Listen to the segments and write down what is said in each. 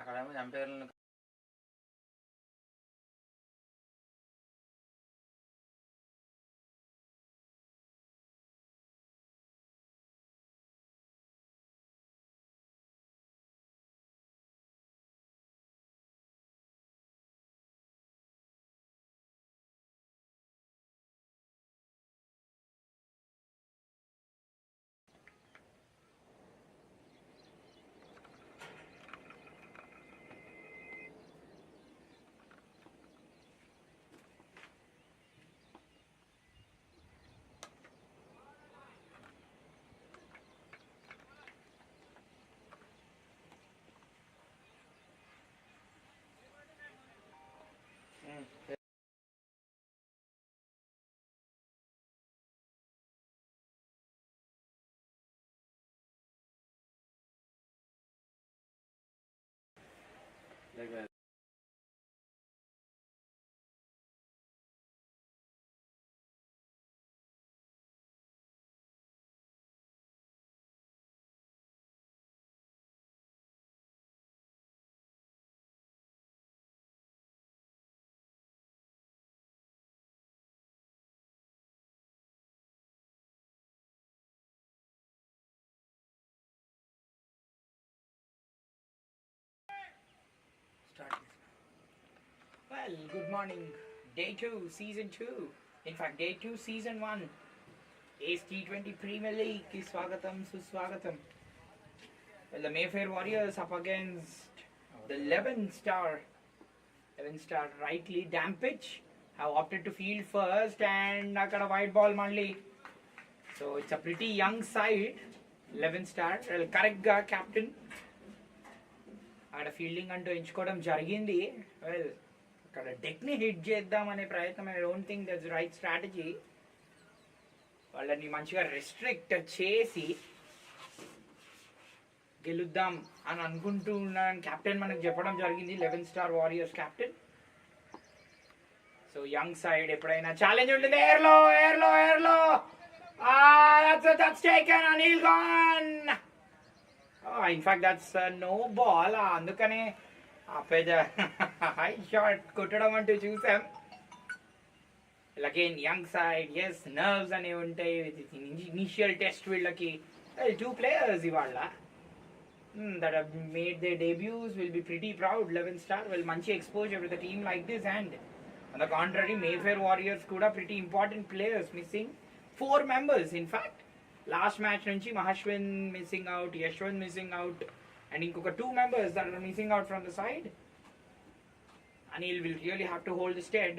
అక్కడేమో ఎంపైర్లను like start this. Well, good morning. Day 2, Season 2. In fact, Day 2, Season 1. Ace T20 Premier League ki swagatam, suswagatam. Well, the Mayfair Warriors up against the 11-star rightly damp pitch have opted to field first and akada white ball malli. So it's a pretty young side. 11-star. Well, correct ga captain. అక్కడ fielding అంటూ ఎంచుకోవడం జరిగింది. Well అక్కడ డెక్ని hit చేద్దాం అనే ప్రయత్నం. I don't think that's right strategy. వాళ్ళని మంచిగా రెస్ట్రిక్ట్ చేసి గెలుద్దాం అని అనుకుంటూ ఉన్నాను కెప్టెన్ మనకు చెప్పడం జరిగింది. 11-star warriors captain. So young side ఎప్పుడైనా ఛాలెంజ్ ఉంటుంది. ఎయిర్లో that's taken. Anil gone. In fact, that's no ball. అందుకనే పెద్ద హై షాట్ కొట్టడం అంటూ చూసాం. Again young side, yes nerves అనేవి ఉంటాయి. ఇనిషియల్ టెస్ట్ వీళ్ళకి 2 players ఇవాళ that have made their debuts will be pretty proud. 11-star well మంచి exposure with a team like this, and on the contrary Mayfair Warriors కూడా pretty important players missing. 4 members in fact. Last match nunchi Mahashwin missing out, Yashwant missing out, and inkoka 2 members that are missing out from the side. Anil will really have to hold the stead.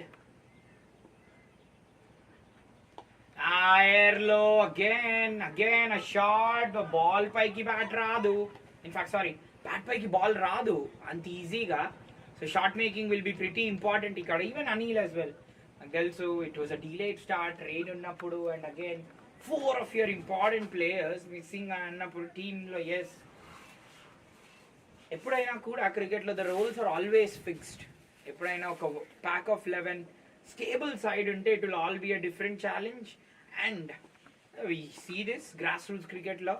Airlo again a shot, the ball paiki bat radu. In fact, sorry, bat paiki ball radu ant easy ga. So shot making will be pretty important ikkada. Even Anil as well. Also, it was a delayed start, rain unnappudu, and again 4 of your important players missing అన్నప్పుడు టీంలో. Yes ఎప్పుడైనా కూడా క్రికెట్లో the roles are always fixed. ఎప్పుడైనా ఒక pack of 11 stable side ఉంటే it will all be a different challenge. And we see this grass roots క్రికెట్లో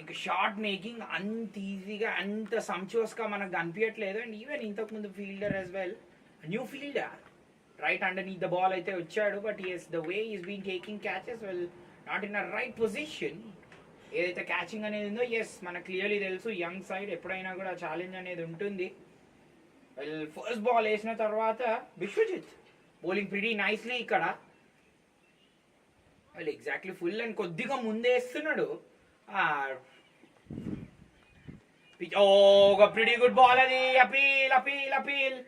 ఇంకా షార్ట్ మేకింగ్ అంత ఈజీగా అంత సంచోస్గా మనకు కనిపించట్లేదు. అండ్ ఈవెన్ ఇంతకుముందు fielder as well, new fielder right underneath the ball అయితే వచ్చాడు. But yes, the way he's been taking catches, well, not in a right position. ఏదైతే క్యాచింగ్ అనేది ఉందో, ఎస్ మనకు క్లియర్లీ తెలుసు యంగ్ సైడ్ ఎప్పుడైనా కూడా ఛాలెంజ్ అనేది ఉంటుంది. వెల్ ఫస్ట్ బాల్ వేసిన తర్వాత విశ్వజిత్ బౌలింగ్ ప్రిటీ నైస్లీ ఇక్కడ. వెల్ ఎగ్జాక్ట్లీ ఫుల్ అండ్ కొద్దిగా ముందేస్తున్నాడు. ఒక ప్రిటీ గుడ్ బాల్ అది. అపీల్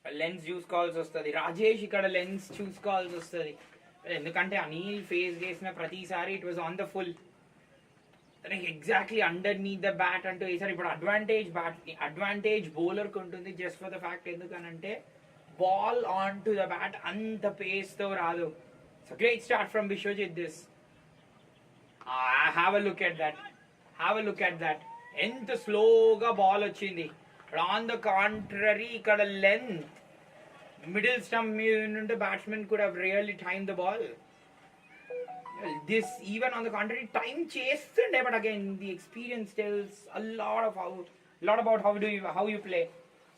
లెన్స్ చూసుకోవాల్సి వస్తుంది. రాజేష్ ఇక్కడ లెన్స్ చూసుకోవాల్సి వస్తుంది. ఎందుకంటే అనిల్ ఫేస్ చేసిన ప్రతిసారి it was on the full. తనకి exactly underneath the bat అంటూ వేసారు. ఇప్పుడు అడ్వాంటేజ్ బౌలర్కి ఉంటుంది జస్ట్ ఫర్ ద ఫ్యాక్ట్ ఎందుకనంటే ball on to the bat అంత పేస్తో రాదు. So great start from Vishwajit this. Have a look at that ఎంత స్లోగా బాల్ వచ్చింది. ఆన్ ద కాంట్రరీ ఇక్కడ లెంత్ మిడిల్ స్టంప్ మీద నుండి batsmen could have really time the ball. This even on the contrary, time చేస్తుండే, but again the experience tells a lot about how you play.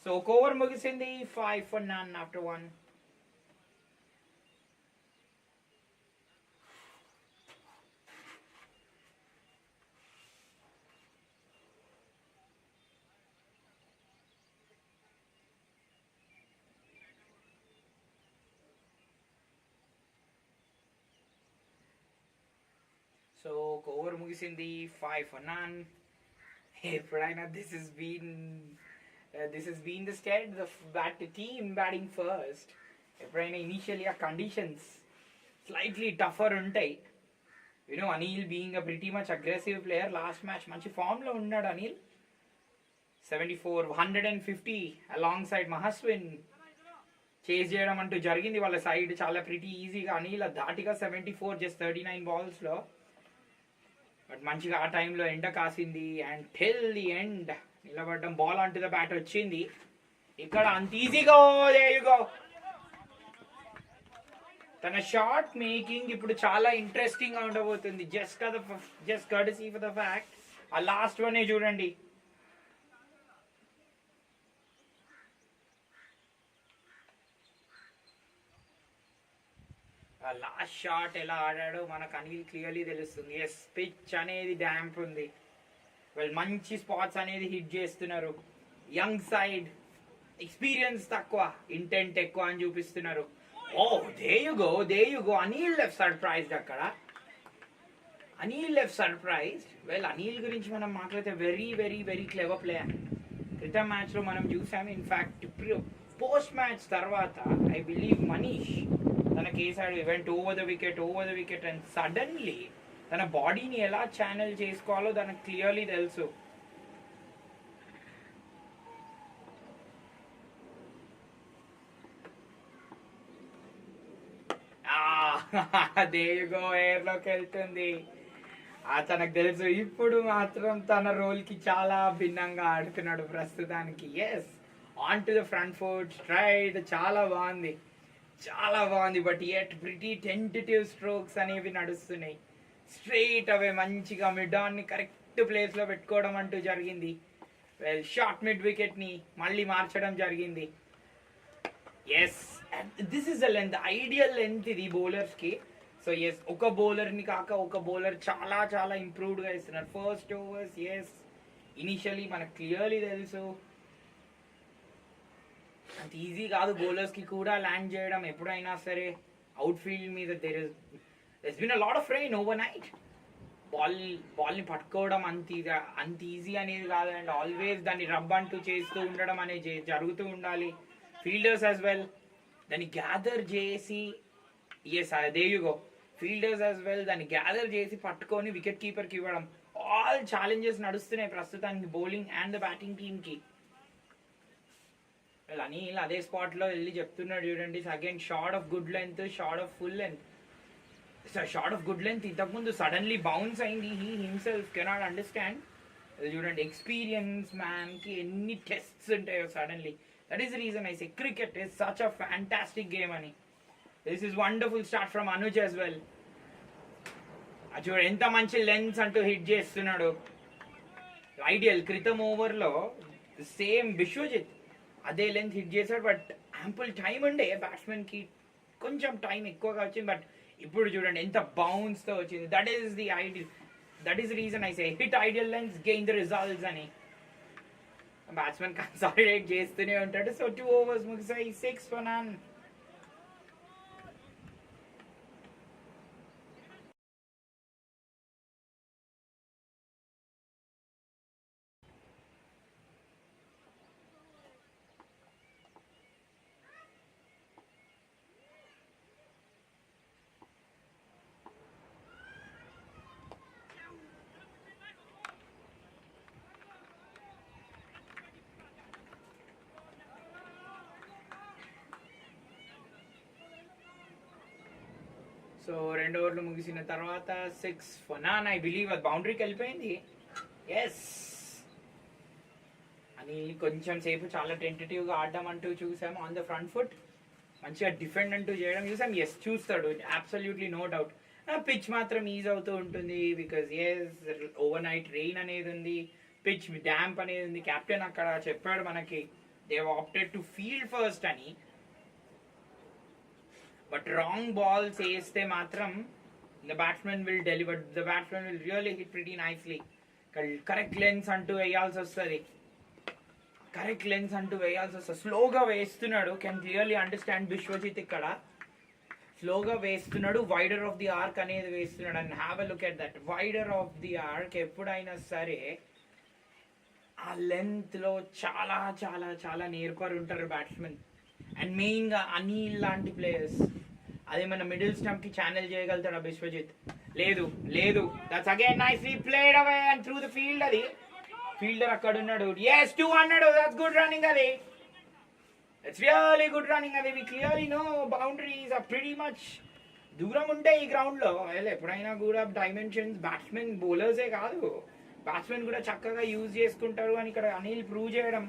So ఒక over ముగిసింది 5 for none after one. So ఒక over ముగిసింది 5 for none. ఎప్పుడైనా this has been the stead the team batting first. ఎప్పుడైనా initially ఆ conditions slightly టఫర్ ఉంటాయి. Anil being a pretty much aggressive player, last match మంచి ఫామ్లో ఉన్నాడు అనిల్. 74 150 అలాంగ్ సైడ్ మహస్విన్ చేజ్ చేయడం అంటూ జరిగింది వాళ్ళ సైడ్ చాలా ప్రిటీ ఈజీగా. అనిల్ దాటిగా 74 జస్ట్ 39 బాల్స్లో. బట్ మంచిగా ఆ టైంలో ఎండ కాసింది అండ్ టిల్ ది ఎండ్ నిలబడడం. బాల్ అంటూ ద బ్యాట్ వచ్చింది ఇక్కడ అంత ఈజీగా. తన షాట్ మేకింగ్ ఇప్పుడు చాలా ఇంట్రెస్టింగ్ గా ఉండబోతుంది. Just courtesy for the fact ఆ లాస్ట్ వన్ చూడండి. ఆ లాస్ట్ షాట్ ఎలా ఆడాడో మనకు అనిల్ క్లియర్లీ తెలుస్తుంది. ఎస్, పిచ్ అనేది డ్యాంప్ ఉంది, వాళ్ళు మంచి స్పాట్స్ అనేది హిట్ చేస్తున్నారు. యంగ్ సైడ్, ఎక్స్పీరియన్స్ తక్కువ, ఇంటెంట్ ఎక్కువ అని చూపిస్తున్నారు. Oh there you go. Anil left surprised అక్కడ. Anil left surprised. అనిల్ గురించి మనం మాట్లాడితే very very very clever player. క్రితం మ్యాచ్లో మనం చూసాము. ఇన్ఫ్యాక్ట్ పోస్ట్ మ్యాచ్ తర్వాత ఐ బిలీవ్ మనీష్ తనకేసాడు, event over the wicket and suddenly తన బాడీని ఎలా ఛానల్ చేసుకోవాలో తనకు క్లియర్లీ తెలుసు. దేయుగో ఎయిర్లోకి వెళ్తుంది. తనకు తెలుసు ఇప్పుడు మాత్రం తన రోల్కి చాలా భిన్నంగా ఆడుతున్నాడు ప్రస్తుతానికి. Yes, on to the front foot straight, చాలా బాగుంది. But it pretty tentative strokes అనేవి నడుస్తున్నాయి. స్ట్రైట్ అవే మంచిగా మిడ్ ఆన్ని కరెక్ట్ ప్లేస్లో పెట్టుకోవడం అంటూ జరిగింది. షార్ట్ మిడ్ వికెట్ని మళ్ళీ మార్చడం జరిగింది. Yes, this is the length, ideal length ఇది బౌలర్స్కి. సో ఎస్, ఒక బౌలర్ని కాక ఒక బౌలర్ చాలా ఇంప్రూవ్డ్గా ఇస్తున్నారు. ఫస్ట్ ఓవర్స్ ఎస్ ఇనిషియలీ మనకు క్లియర్లీ తెలుసు అంత ఈజీ కాదు బౌలర్స్కి కూడా ల్యాండ్ చేయడం ఎప్పుడైనా సరే. అవుట్ ఫీల్డ్ మీద there's been a lot of rain overnight. బాల్ని పట్టుకోవడం అంత ఈజీ అనేది కాదు. అండ్ ఆల్వేస్ దాన్ని రబ్ అంటూ చేస్తూ ఉండడం అనేది జరుగుతూ ఉండాలి. ఫీల్డర్స్ యాజ్ వెల్ దాన్ని గ్యాదర్ చేసి, yes there you go, fielders as well దాన్ని గ్యాదర్ చేసి పట్టుకొని వికెట్ కీపర్కి ఇవ్వడం. ఆల్ ఛాలెంజెస్ నడుస్తున్నాయి ప్రస్తుతానికి బౌలింగ్ అండ్ ద బ్యాటింగ్ టీమ్కి. అనిల్ అదే స్పాట్లో వెళ్ళి చెప్తున్నాడు చూడండి, again short of good length, short of full length. Short of good length ఇంతకుముందు సడన్లీ బౌన్స్ అయింది. He himself cannot understand. చూడండి ఎక్స్పీరియన్స్ మ్యాన్కి ఎన్ని టెస్ట్స్ ఉంటాయో suddenly. That is the reason I say cricket is such a fantastic game అని. This is wonderful start from Anuj as well. చూడండి ఎంత మంచి లెన్స్ అంటూ హిట్ చేస్తున్నాడు. ఐడియల్ క్రితం ఓవర్లో సేమ్ విశ్వజిత్ అదే లెంత్ హిట్ చేశాడు. బట్ యాంపుల్ టైం ఉండే బ్యాట్స్మెన్కి, కొంచెం టైం ఎక్కువగా వచ్చింది. బట్ ఇప్పుడు చూడండి ఎంత బౌన్స్తో వచ్చింది. That is the ideal, that is reason I say hit ideal lens gain the results అని. బ్యాట్స్మెన్ కన్సాలిడేట్ చేస్తూనే ఉంటాడు. So 2 overs ముగిసాయి, 6 for none. So 2 ఓవర్లు ముగిసిన తర్వాత 6 for none. ఐ బిలీవ్ అది బౌండరీకి వెళ్ళిపోయింది. ఎస్, అని కొంచెం సేపు చాలా టెంటేటివ్గా ఆడడం అంటూ చూసాము. ఆన్ ద ఫ్రంట్ ఫుట్ మంచిగా డిఫెండ్ అంటూ చేయడం చూసాం. ఎస్, చూస్తాడు అబ్సల్యూట్లీ, నో డౌట్. పిచ్ మాత్రం ఈజ్ అవుతూ ఉంటుంది because as overnight rain అనేది ఉంది, పిచ్ డ్యాంప్ అనేది ఉంది. కెప్టెన్ అక్కడ చెప్పాడు మనకి they opted to field first అని. బట్ రాంగ్ బాల్స్ వేస్తే మాత్రం the batsman will deliver, the batsman will really hit pretty nicely. Correct lens అంటూ వేయాల్సి వస్తుంది, కరెక్ట్ లెన్స్ అంటూ వేయాల్సి వస్తుంది. స్లోగా వేస్తున్నాడు, కెన్ క్లియర్లీ అండర్స్టాండ్ విశ్వజిత్ ఇక్కడ స్లోగా వేస్తున్నాడు, వైడర్ ఆఫ్ ది ఆర్క్ అనేది వేస్తున్నాడు. And have a look at that wider of the ark. ఎప్పుడైనా సరే ఆ లెంత్లో చాలా చాలా చాలా నేర్పరు ఉంటారు బ్యాట్స్మెన్. అండ్ మెయిన్గా అనిల్ లాంటి ప్లేయర్స్. అదే మన మిడిల్ స్టంప్ కి ఛానల్ చేయగలుగుతాడు విశ్వజిత్. లేదు లేదు, that's again nicely played away and through the field. అది ఫీల్డర్ అక్కడ ఉన్నాడు. ఎస్ 2 అన్నాడు, దట్స్ గుడ్ రన్నింగ్. అది ఇట్స్ రియల్లీ గుడ్ రన్నింగ్. అది we clearly know boundaries are pretty much దూరం ఉంటాయి ఈ గ్రౌండ్ లో. ఎప్పుడైనా కూడా డైమెన్షన్స్ బ్యాట్స్మెన్ బౌలర్సే కాదు, బ్యాట్స్మెన్ కూడా చక్కగా యూజ్ చేసుకుంటారు అని ఇక్కడ అనిల్ ప్రూవ్ చేయడం.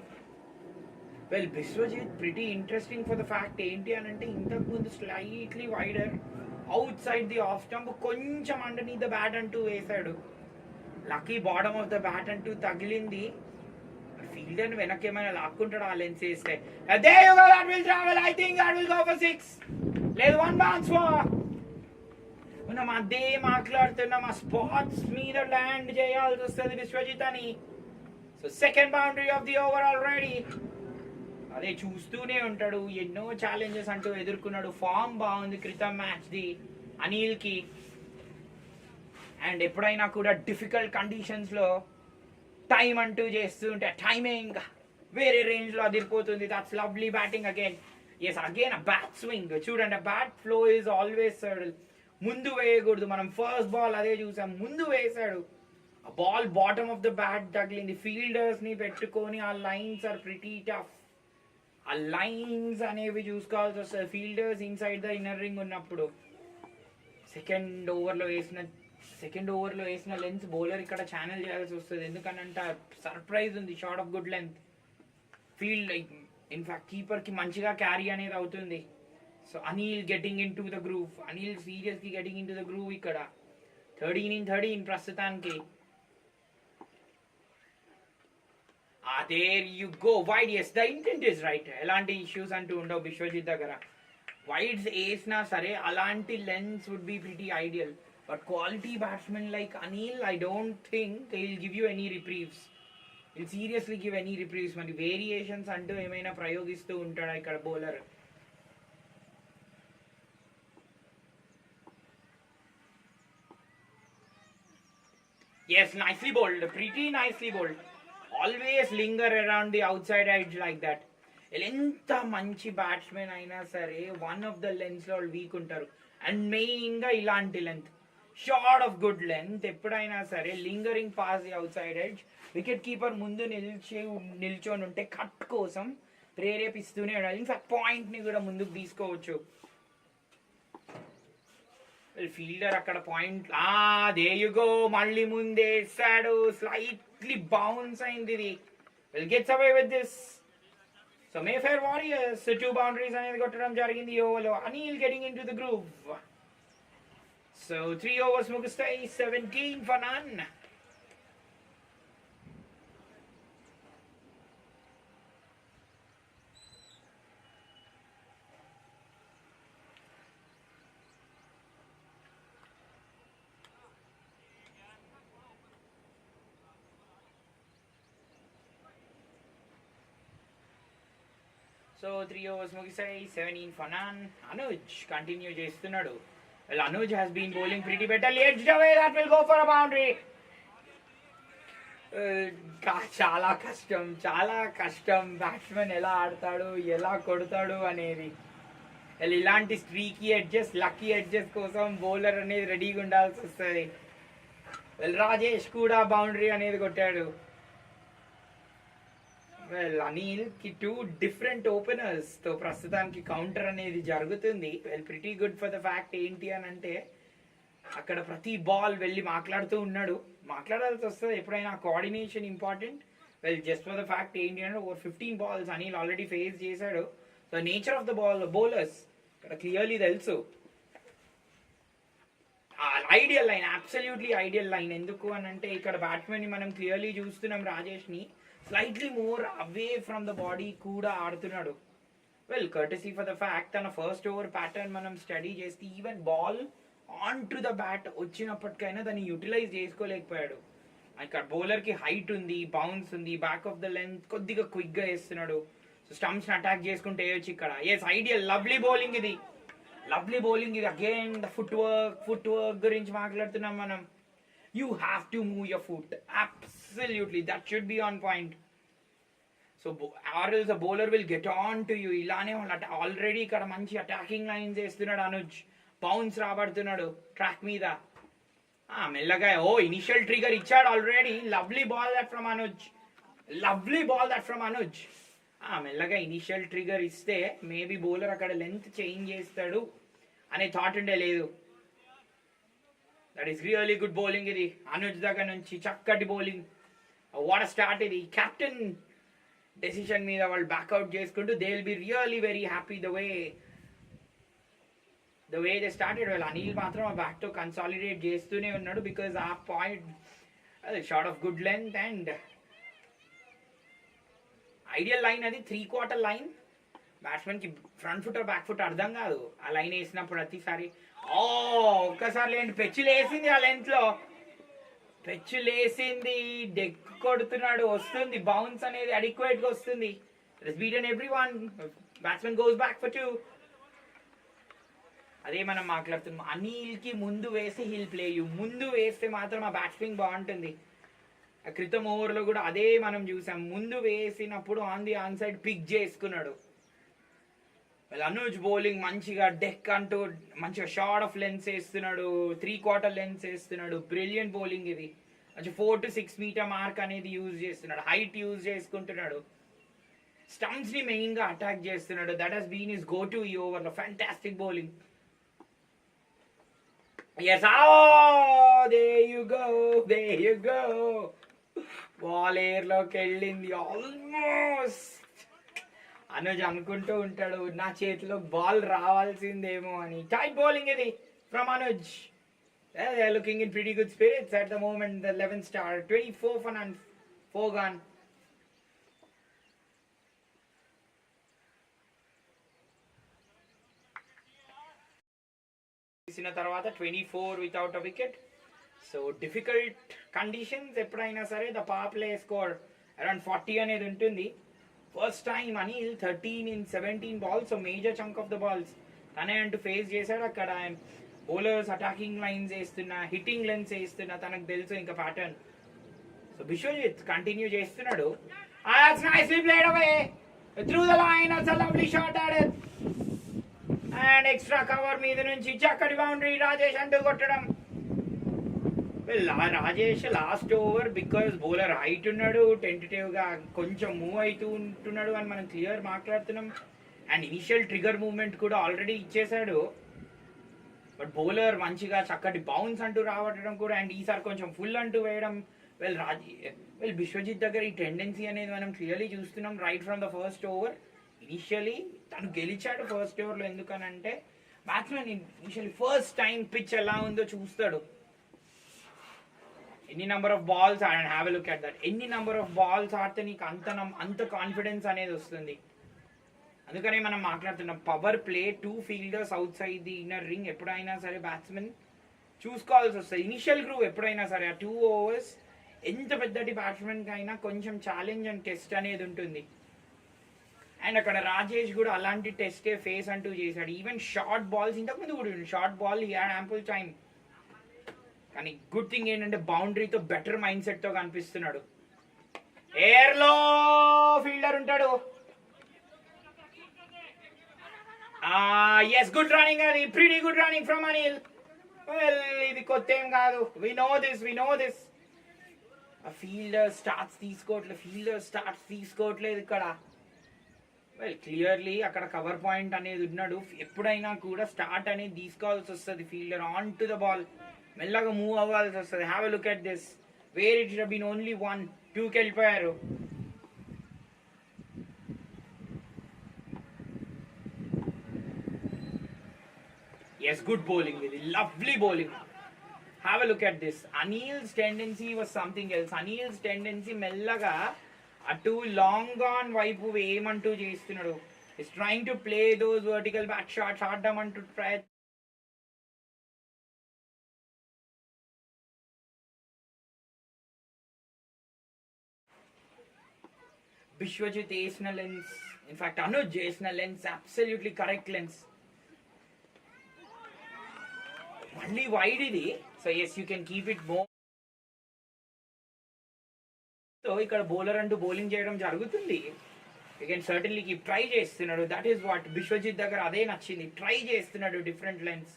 Well Vishwajit pretty interesting for the fact ఏంటి అని అంటే ఇంతకు ముందు slightly wider out side the off stump కొంచెం అండర్నీత్ ద బ్యాట్ అంటూ వేశాడు. Lucky bottom of the bat అంటూ తగిలింది. ఫీల్డర్ వెనక్కి ఏమైనా లాక్కుంటాడు ఆ లెన్స్ వేస్తే. I think that will go for 6. లేదు 1 bounce. మనం అదే మాట్లాడుతున్నాం, ఆ స్పాట్స్ మీద ల్యాండ్ చేయాల్సి వస్తుంది విశ్వజిత్ అని. So second boundary of the over already. అదే చూస్తూనే ఉంటాడు, ఎన్నో ఛాలెంజెస్ అంటూ ఎదుర్కొన్నాడు. ఫామ్ బాగుంది క్రితం మ్యాచ్ ది అనిల్ కి. అండ్ ఎప్పుడైనా కూడా డిఫికల్ట్ కండిషన్స్ లో టైం అంటూ చేస్తూ ఉంటే టైమింగ్ వేరే రేంజ్ లో అదిరిపోతుంది. That's lovely batting again. Yes again a bat swing. చూడండి, బ్యాట్ ఫ్లో ఈజ్ ఆల్వేస్ ముందు వేయకూడదు. మనం ఫస్ట్ బాల్ అదే చూసాం, ముందు వేసాడు. ఆ ball bottom of the bat తగిలింది. ఫీల్డర్స్ ని పెట్టుకొని ఆ లైన్స్ ఆర్ ప్రిటీ టఫ్. ఆ లైన్స్ అనేవి చూసుకోవాల్సి వస్తుంది fielders inside the inner ring ఉన్నప్పుడు. సెకండ్ ఓవర్లో వేసిన లెన్స్ బౌలర్ ఇక్కడ ఛానల్ చేయాల్సి వస్తుంది. ఎందుకనంటే సర్ప్రైజ్ ఉంది, short of good length. Field in fact keeper కి మంచిగా క్యారీ అనేది అవుతుంది. So Anil getting in to the groove, Anil serious కి getting in to the groove ఇక్కడ. 13 ప్రస్తుతానికి. There you go, wide. Yes, the intent is right. ఎలాంటి ఇష్యూస్ అంటూ ఉండవు విశ్వజిత్ దగ్గర. వైడ్స్ వేసినా సరే అలాంటి lengths would be pretty ideal. But quality batsmen like Anil I don't think they will give you any reprieves. Will seriously give any reprieves. మరి variations అంటూ ఏమైనా ప్రయోగిస్తూ ఉంటాడా ఇక్కడ bowler? Yes, nicely bowled, pretty nicely bowled. Always linger around the outside edge like that. ఎంత మంచి batsmen అయినా సరే వన్ ఆఫ్ ద లెన్స్ లో వీక్ ఉంటారు. అండ్ మెయిన్ గా ఇలాంటి length, short of good length ఎప్పుడైనా సరే lingering pass the out side edge. Wicket keeper ముందు నిల్చొని ఉంటే కట్ కోసం ప్రేరేపిస్తూనే ఉండాలి. ఇన్ఫాక్ట్ పాయింట్ ని కూడా ముందుకు తీసుకోవచ్చు. ఫీల్డర్ అక్కడ పాయింట్ there you go, మళ్ళీ ముందేసాడు. స్లైట్లీ బౌన్స్ అయింది ఇది. Will gets away with this. So Mayfair warriors 2 boundaries అనేది కొట్టడం జరిగింది ఈ ఓవర్లో. Anil getting in to the groove. So 3 overs ముగుస్తాయి, 17 for none. So 3 overs ముగిసాయి, 17 for none. Anuj continue చేస్తున్నాడు. Well, Anuj has been bowling pretty better. Edged away, that will go for a boundary. చాలా కష్టం batsmen ఎలా ఆడతాడు, ఎలా కొడతాడు అనేది. ఇలాంటి స్ట్రీకీ ఎడ్జెస్, లక్కీ ఎడ్జెస్ కోసం బౌలర్ అనేది రెడీగా ఉండాల్సి వస్తుంది. రాజేష్ కూడా బౌండరీ అనేది కొట్టాడు. వెల్ అనిల్ కి 2 different openers తో ప్రస్తుతానికి కౌంటర్ అనేది జరుగుతుంది. Well pretty good for the fact ఏంటి అని అంటే అక్కడ ప్రతి బాల్ వెళ్ళి మాట్లాడుతూ ఉన్నాడు. మాట్లాడాల్సి వస్తుంది ఎప్పుడైనా, coordination important. Well just for the fact ఏంటి అంటే over 15 balls Anil already face చేశాడు. So nature of the bowlers ఇక్కడ క్లియర్లీ తెలుసు. ఆ ideal line, absolutely ideal line. ఎందుకు అని అంటే ఇక్కడ బ్యాట్స్మెన్ ని మనం క్లియర్లీ చూస్తున్నాం, రాజేష్ ని slightly more away from the body కూడా ఆడుతున్నాడు. Well courtesy for the fact తన ఫస్ట్ ఓవర్ ప్యాటర్న్ మనం స్టడీ చేస్తే even ball on to the bat వచ్చినప్పటికైనా దాన్ని యూటిలైజ్ చేసుకోలేకపోయాడు. ఇక్కడ బౌలర్ కి హైట్ ఉంది, బౌన్స్ ఉంది, బ్యాక్ ఆఫ్ ద లెంత్ కొద్దిగా క్విక్ గా వేస్తున్నాడు. సో స్టంప్స్ ని అటాక్ చేసుకుంటే వేయొచ్చు ఇక్కడ. ఎస్ ఐడియల్, లవ్లీ బౌలింగ్ ఇది, లవ్లీ బౌలింగ్ ఇది. అగైన్ ద ఫుట్ వర్క్ గురించి మాట్లాడుతున్నాం మనం. You have to move your foot, absolutely that should be on point. So or else the bowler will get on to you. ఇలానే already ఇక్కడ మంచి attacking lines వేస్తున్నాడు Anuj, bounce రాబడుతున్నాడు track మీద. మెల్లగా ఇనిషియల్ ట్రిగర్ ఇచ్చాడు already. Lovely ball that from Anuj, lovely ball that from Anuj. మెల్లగా initial trigger ఇస్తే maybe bowler అక్కడ లెంత్ చేంజ్ చేస్తాడు అనే థాట్ ఉండే లేదు. That is really good bowling ఇది అనుజ్ దగ్గర నుంచి, చక్కటి బౌలింగ్. వాట్ స్టార్ట్ ఇది. కెప్టెన్ డెసిషన్ మీద వాళ్ళు బ్యాక్అవుట్ చేసుకుంటూ they will be really very happy the way they started. వాళ్ళు అనిల్ మాత్రం ఆ బ్యాక్ తో కన్సాలిడేట్ చేస్తూనే ఉన్నాడు బికాజ్ ఆ point short of good length and ideal line. అది 3/4 లైన్. బ్యాట్స్మెన్ కి ఫ్రంట్ ఫుట్ బ్యాక్ ఫుట్ అర్థం కాదు ఆ లైన్ వేసినప్పుడు ప్రతిసారి. ఒక్కసారి లేండి పెచ్చులు వేసింది ఆ లెంత్ లో, పెచ్చులేసింది, డెక్ కొడుతున్నాడు, వస్తుంది బౌన్స్ అనేది అడిక్వేట్ గా వస్తుంది. Beaten everyone. Batsmen goes back for 2. అదే మనం మాట్లాడుతున్నాం, అనిల్ కి ముందు వేసి హిల్ ప్లే యూ, ముందు వేస్తే మాత్రం ఆ బ్యాట్స్మెన్ బాగుంటుంది. క్రితం ఓవర్ లో కూడా అదే మనం చూసాం, ముందు వేసినప్పుడు on the on side pick చేసుకున్నాడు. అనుజ్ బౌలింగ్ మంచిగా డెక్ అంటూ మంచిగా షార్ట్ ఆఫ్ లెన్స్ వేస్తున్నాడు, 3/4 లెన్స్ వేస్తున్నాడు. బ్రిలియంట్ బౌలింగ్ ఇది. మంచి 4 to 6 మీటర్ మార్క్ అనేది యూజ్ చేస్తున్నాడు, హైట్ యూజ్ చేసుకుంటున్నాడు, స్టంప్స్ ని మెయిన్ గా అటాక్ చేస్తున్నాడు. That has been his go to ఈ ఓవర్ లో. Fantastic bowling. Yes, there you go. Ball air లోకి వెళ్ళింది ఆల్మోస్ట్. అనుజ్ అనుకుంటూ ఉంటాడు నా చేతిలో బాల్ రావాల్సిందేమో అని. టైట్ బౌలింగ్ ఇది from Anuj. They are looking in pretty good spirits at the moment. The 11 star, 24 for and 4 gone. తీసిన తర్వాత 24 వితౌట్ అ వికెట్. సో డిఫికల్ట్ కండిషన్స్ ఎప్పుడైనా సరే the power play score around 40 అనేది ఉంటుంది. First time Anil 13 in 17 balls, so major chunk of the balls తనే అంటూ face చేశాడు. అక్కడ బౌలర్స్ అటాకింగ్ లైన్స్ వేస్తున్నా, హిట్టింగ్ లెన్స్ వేస్తున్నా, తనకు తెలుసు ఇంకా ప్యాటర్న్. సో బిశ్వజిత్ కంటిన్యూ చేస్తున్నాడు. That's nicely played away through the line. That's a lovely shot at it. And extra cover మీద నుంచి చక్కటి బౌండరీ రాజేష్ అంటూ కొట్టడం. Rajesh last over because bowler height ఉన్నాడు, టెంటేటివ్ గా కొంచెం మూవ్ అవుతూ ఉంటున్నాడు అని మనం క్లియర్ మాట్లాడుతున్నాం. అండ్ ఇనిషియల్ ట్రిగర్ మూవ్మెంట్ కూడా ఆల్రెడీ ఇచ్చేసాడు. బట్ బౌలర్ మంచిగా చక్కటి బౌన్స్ అంటూ రావడం కూడా, అండ్ ఈసారి కొంచెం ఫుల్ అంటూ వేయడం. బిశ్వజిత్ దగ్గర ఈ టెండెన్సీ అనేది మనం క్లియర్లీ చూస్తున్నాం right from the first over. Initially తను గెలిచాడు ఫస్ట్ ఓవర్లో. ఎందుకనంటే batsmen initially first time pitch ఎలా ఉందో చూస్తాడు. ఎన్ని number of balls and have a look at that. ఎన్ని నెంబర్ ఆఫ్ బాల్స్ ఆడితే నీకు అంత కాన్ఫిడెన్స్ అనేది వస్తుంది. అందుకనే మనం మాట్లాడుతున్నాం power play, 2 fielders out side the inner ring. ఎప్పుడైనా సరే బ్యాట్స్మెన్ చూసుకోవాల్సి వస్తుంది. ఇనిషియల్ గ్రూవ్ ఎప్పుడైనా సరే ఆ 2 overs ఎంత పెద్దటి బ్యాట్స్మెన్కి అయినా కొంచెం ఛాలెంజ్ అండ్ టెస్ట్ అనేది ఉంటుంది. అండ్ అక్కడ రాజేష్ కూడా అలాంటి టెస్టే ఫేస్ అంటూ చేశాడు. ఈవెన్ షార్ట్ బాల్స్ ఇంతకుముందు కూడా short ball he had ample time. కానీ గుడ్ థింగ్ ఏంటంటే బౌండరీతో బెటర్ మైండ్ సెట్ తో కనిపిస్తున్నాడు. ఎయిర్ లో ఫీల్డర్ ఉంటాడు. ఎస్ గుడ్ రన్నింగ్, అది pretty good running from Anil. ఇది కొత్త ఏం కాదు, we know this. Fielder starts తీసుకోవట్లేదు ఇక్కడ. క్లియర్లీ అక్కడ కవర్ పాయింట్ అనేది ఉన్నాడు. ఎప్పుడైనా కూడా స్టార్ట్ అనేది తీసుకోవాల్సి వస్తుంది. Fielder on to the ball మెల్లగా మూవ్ అవ్వాల్సి వస్తుంది. Have a look at this where it should been only 1, 2కి వెళ్ళిపోయారు. ఎస్ గుడ్ బౌలింగ్, ఇది lovely bowling. Have a look at this. Anil's tendency was something else. Anil's tendency మెల్లగా అటు long on వైపు వేయమంటూ చేస్తున్నాడు. Is trying to play those vertical bat shots ఆడమంటూ try. Bishwajit వేసిన లెన్స్, ఇన్ఫాక్ట్ అనుజ్ వేసిన lengths absolutely correct lengths. మళ్ళీ wide ఇది. So yes you can keep it more. So ఇక్కడ బౌలర్ అంటూ బౌలింగ్ చేయడం జరుగుతుంది. You can certainly keep try చేస్తున్నాడు. దట్ ఈస్ వాట్ బిశ్వజిత్ దగ్గర అదే నచ్చింది. ట్రై చేస్తున్నాడు డిఫరెంట్ లెన్స్.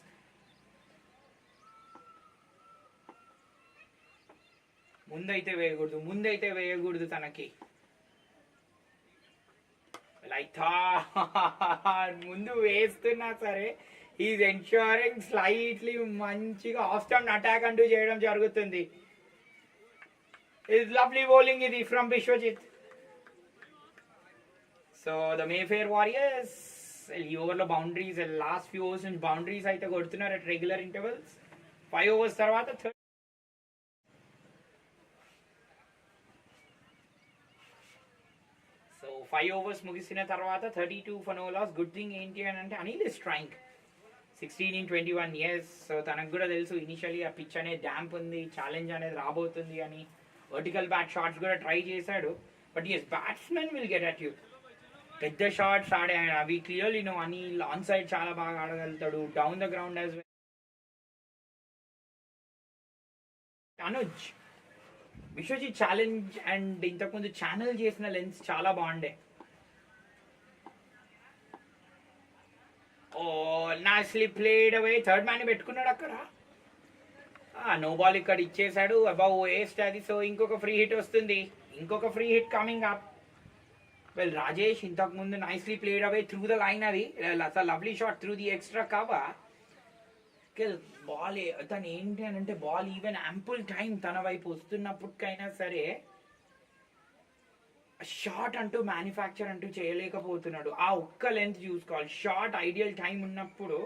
ముందైతే వేయకూడదు తనకి. ముందు వేస్తున్నా సరే ఈజ్ ఎన్ష్యూరింగ్ స్లైట్లీ మంచిగా ఆఫ్ స్టంప్ అటాక్ అంటూ చేయడం జరుగుతుంది. ఇస్ లవ్లీ బౌలింగ్ ఇది from Biswajit. So the Mayfair warriors ఈ ఓవర్లో బౌండరీస్ లాస్ట్ ఫ్యూ ఓవర్స్ నుంచి బౌండరీస్ అయితే కొడుతున్నారు అట్ రెగ్యులర్ ఇంటర్వెల్స్. 5 overs తర్వాత సో 5 overs ముగిసిన తర్వాత 32 for no loss. Good thing ఏంటి అని అంటే Anil is trying 16 in 21 years. So తనకు కూడా తెలుసు ఇనిషియలీ ఆ పిచ్ అనేది డ్యాంప్ ఉంది, ఛాలెంజ్ అనేది రాబోతుంది అని. వర్టికల్ బ్యాట్ షాట్స్ కూడా ట్రై చేశాడు. But yes batsmen will get at you. పెద్ద షాట్స్ ఆడే అవి clearly no. Anil on side చాలా బాగా ఆడగలుగుతాడు, down the ground as well. Anuj Vishwajit challenge and ఇంతకుముందు ఛానల్ చేసిన లెన్స్ చాలా బాగుండే. Oh nicely played away. Third man పెట్టుకున్నాడు అక్కడ. నో బాల్ ఇక్కడ ఇచ్చేసాడు. అబౌవ్ వేస్ట్ అది. సో ఇంకొక ఫ్రీ హిట్ వస్తుంది. ఇంకొక free hit coming up. Well Rajesh ఇంతకుముందు nicely played away through the line. అది lovely shot through the extra cover. Ball తను ఏంటి అని అంటే బాల్ ఈవెన్ యాంపుల్ టైం తన వైపు వస్తున్నప్పటికైనా సరే షార్ట్ అంటూ మ్యానుఫ్యాక్చర్ అంటూ చేయలేకపోతున్నాడు. ఆ ఒక్క లెంత్ చూసుకోవాలి. షార్ట్ ఐడియల్ టైం ఉన్నప్పుడు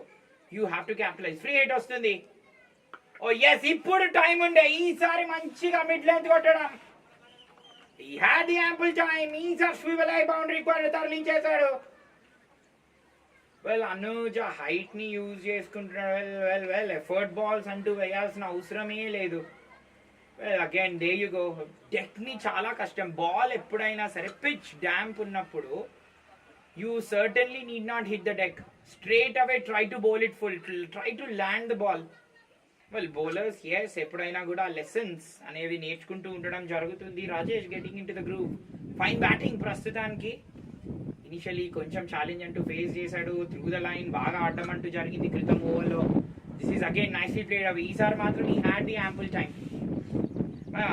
you have to capitalise. Free hit వస్తుంది. ఓ ఎస్ ఇప్పుడు టైం ఉండే. ఈసారి మంచిగా మిడ్ లెంత్ కొట్టడం. ఈ హ్యాడ్ ది యాంపుల్ టైం. ఈసారి స్వివల్ ఐ బౌండరీ కూడా తరలించేశాడు. వెల్ అనుజ్ హైట్ ని యూజ్ చేసుకుంటున్నాడు. వెల్ ఎఫర్ట్ బాల్స్ అంటూ వేయాల్సిన అవసరమే లేదు. Well again there you go. Deck ని చాలా కష్టం. బాల్ ఎప్పుడైనా సరే పిచ్ డ్యాంప్ ఉన్నప్పుడు you certainly need not hit the deck. Straight away try to bowl it full. Try to land the ball. Well bowlers yes ఎప్పుడైనా కూడా lessons అనేవి నేర్చుకుంటూ ఉండడం జరుగుతుంది. Rajesh getting in to the group. Fine batting ప్రస్తుతానికి. Initially కొంచెం challenge అంటూ face చేశాడు. త్రూ ద లైన్ బాగా ఆడడం అంటూ జరిగింది క్రితం ఓవర్లో. This is again nicely played అవి. ఈసారి మాత్రం ఈ హ్యాడ్ ది యాంపుల్ టైం.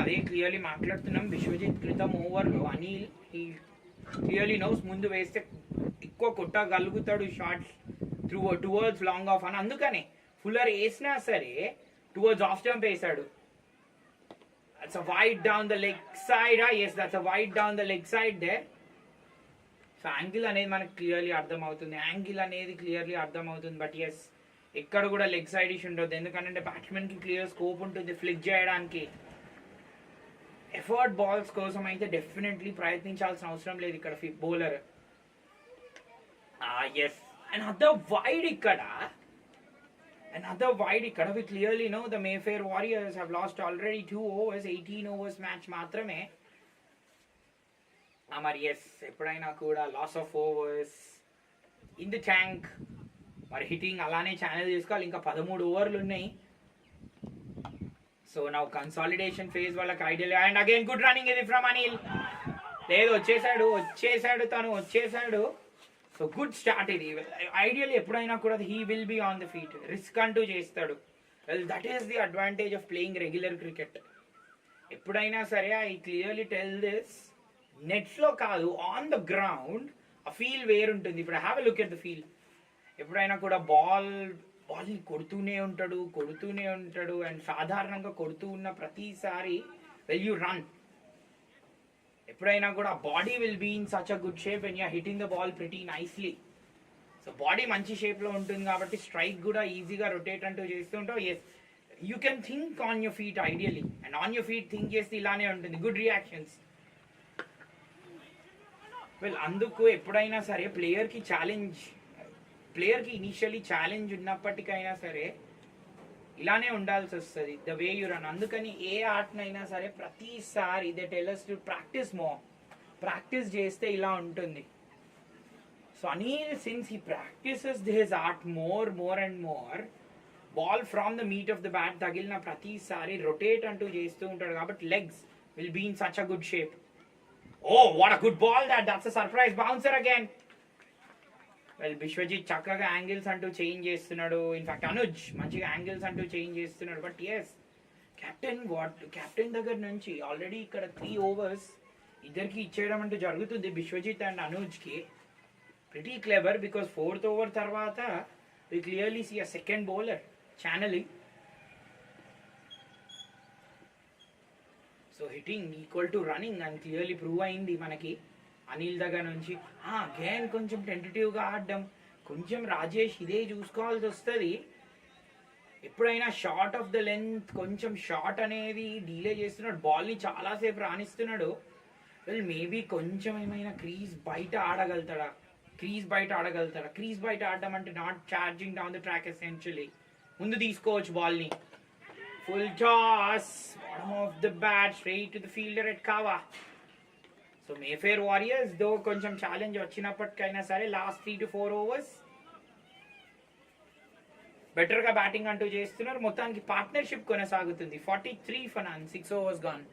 అదే క్లియర్లీ మాట్లాడుతున్నాం. విశ్వజిత్ క్రితం ఓవర్లో అనిల్ ఈ క్లియర్లీ నోస్ ముందు వేస్తే ఎక్కువ కొట్టగలుగుతాడు షాట్స్ టువర్డ్స్ లాంగ్ ఆఫ్ అని. అందుకనే ఫుల్లర్ వేసినా సరే టువర్డ్స్ ఆఫ్ స్టంప్ వేశాడు. That's a wide down the leg side. Yes that's a wide down the leg side there. So angle అనేది మనకు క్లియర్లీ అర్థమవుతుంది. బట్ ఎస్ ఎక్కడ కూడా లెగ్ సైడ్ ఇష్యూ ఉండదు. ఎందుకంటే బ్యాట్స్మెన్కి క్లియర్ స్కోప్ ఉంటుంది ఫ్లిక్ చేయడానికి. ఎఫర్ట్ బాల్స్ కోసం అయితే డెఫినెట్లీ ప్రయత్నించాల్సిన అవసరం లేదు ఇక్కడ బౌలర్. ఎస్ అనదర్ వైడ్ ఇక్కడ. We clearly know the Mayfair Warriors have lost already 2 overs. 18 overs match మాత్రమే. మరి ఎస్ ఎప్పుడైనా కూడా lots of overs in the tank. మరి హిట్టింగ్ అలానే ఛానల్ చేసుకోవాలి. ఇంకా 13 ఓవర్లు ఉన్నాయి. సో నా కన్సాలిడేషన్ ఫేజ్ వాళ్ళకి ideal. And again good running ఇది ఫ్రమ్ అనిల్. లేదు వచ్చేసాడు. సో గుడ్ స్టార్ట్ ఇది. ఐడియల్ ఎప్పుడైనా కూడా he will be on the feet. Risk అంటూ చేస్తాడు. Well that is the advantage of playing regular cricket. ఎప్పుడైనా సరే ఐ క్లియర్లీ టెల్ దిస్, నెట్స్లో కాదు ఆన్ ద గ్రౌండ్ ఆ ఫీల్ వేరుంటుంది. ఇప్పుడు have a look at the feel. ఎప్పుడైనా కూడా బాల్ని కొడుతూనే ఉంటాడు. అండ్ సాధారణంగా కొడుతూ ఉన్న ప్రతిసారి వెల్ యూ రన్. ఎప్పుడైనా కూడా body will be in such a good shape and you hitting the ball pretty nicely. So body మంచి షేప్లో ఉంటుంది కాబట్టి స్ట్రైక్ కూడా ఈజీగా రొటేట్ అంటూ చేస్తూ ఉంటావు. Yes you can think on your feet ideally, and on your feet think చేస్తే ఇలానే ఉంటుంది, గుడ్ రియాక్షన్స్. వెల్ అందుకు ఎప్పుడైనా సరే ప్లేయర్కి ఇనిషియలీ ఛాలెంజ్ ఉన్నప్పటికైనా సరే ఇలానే ఉండాల్సి వస్తుంది, ద వే యూ రన్. అందుకని ఏ ఆటనైనా సరే ప్రతిసారి they tell us to practice చేస్తే ఇలా ఉంటుంది. So Anil since he practises his art more and more, ball from the meet of the bat తగిలిన ప్రతిసారి రొటేట్ అంటూ చేస్తూ ఉంటాడు కాబట్టి legs will be in such a good shape. Oh what a good ball that's a surprise bouncer again. Well Biswajit చక్కగా angles అంటూ change చేస్తున్నాడు, in fact Anuj మంచిగా యాంగిల్స్ అంటూ చేంజ్ చేస్తున్నాడు. బట్ ఎస్ కెప్టెన్ దగ్గర నుంచి ఆల్రెడీ ఇక్కడ 3 overs ఇద్దరికి ఇచ్చేయడం అంటూ జరుగుతుంది బిశ్వజిత్ అండ్ అనుజ్కి. Pretty clever because 4th over తర్వాత we clearly see a second bowler channeling. So hitting equal to running అని క్లియర్లీ ప్రూవ్ అయింది మనకి అనిల్ దగ్గర నుంచి. అగైన్ కొంచెం టెంటేటివ్గా ఆడడం, కొంచెం రాజేష్ ఇదే చూసుకోవాల్సి వస్తుంది. ఎప్పుడైనా షార్ట్ ఆఫ్ ద లెంత్ కొంచెం షార్ట్ అనేది డీలే చేస్తున్నాడు, బాల్ని చాలాసేపు రాణిస్తున్నాడు. వెల్ మేబీ కొంచెం ఏమైనా క్రీజ్ బయట ఆడగలుగుతాడా. క్రీజ్ బయట ఆడడం అంటే not charging down the track essentially. ముందు తీసుకోవచ్చు బాల్ని. Full toss, bottom of the bat, straight to the fielder at cover. So Mayfair warriors though కొంచెం ఛాలెంజ్ వచ్చినప్పటికైనా సరే లాస్ట్ 3 to 4 overs బెటర్గా బ్యాటింగ్ అంటూ చేస్తున్నారు. మొత్తానికి పార్ట్నర్షిప్ కొనసాగుతుంది. 43 for none, 6 overs gone.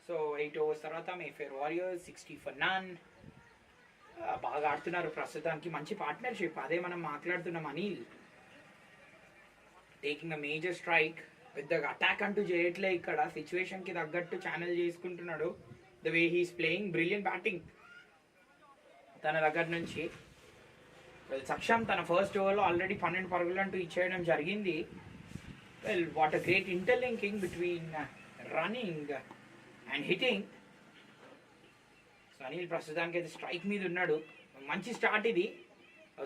So 8 overs తర్వాత Mayfair Warriors 60 for none. బాగా ఆడుతున్నారు ప్రస్తుతానికి, మంచి పార్ట్నర్షిప్. అదే మనం మాట్లాడుతున్నాం. Anil taking a major strike, పెద్దగా అటాక్ అంటూ చేయట్లే ఇక్కడ, సిచ్యువేషన్కి తగ్గట్టు ఛానల్ చేసుకుంటున్నాడు. The way he's playing, brilliant batting తన దగ్గర నుంచి. సక్షమ్ తన ఫస్ట్ ఓవర్లో ఆల్రెడీ 12 పరుగులు అంటూ ఇచ్చేయడం జరిగింది. Well, what a great interlinking between running and hitting. So Anil ప్రస్తుతానికి అయితే స్ట్రైక్ మీద ఉన్నాడు. మంచి స్టార్ట్ ఇది.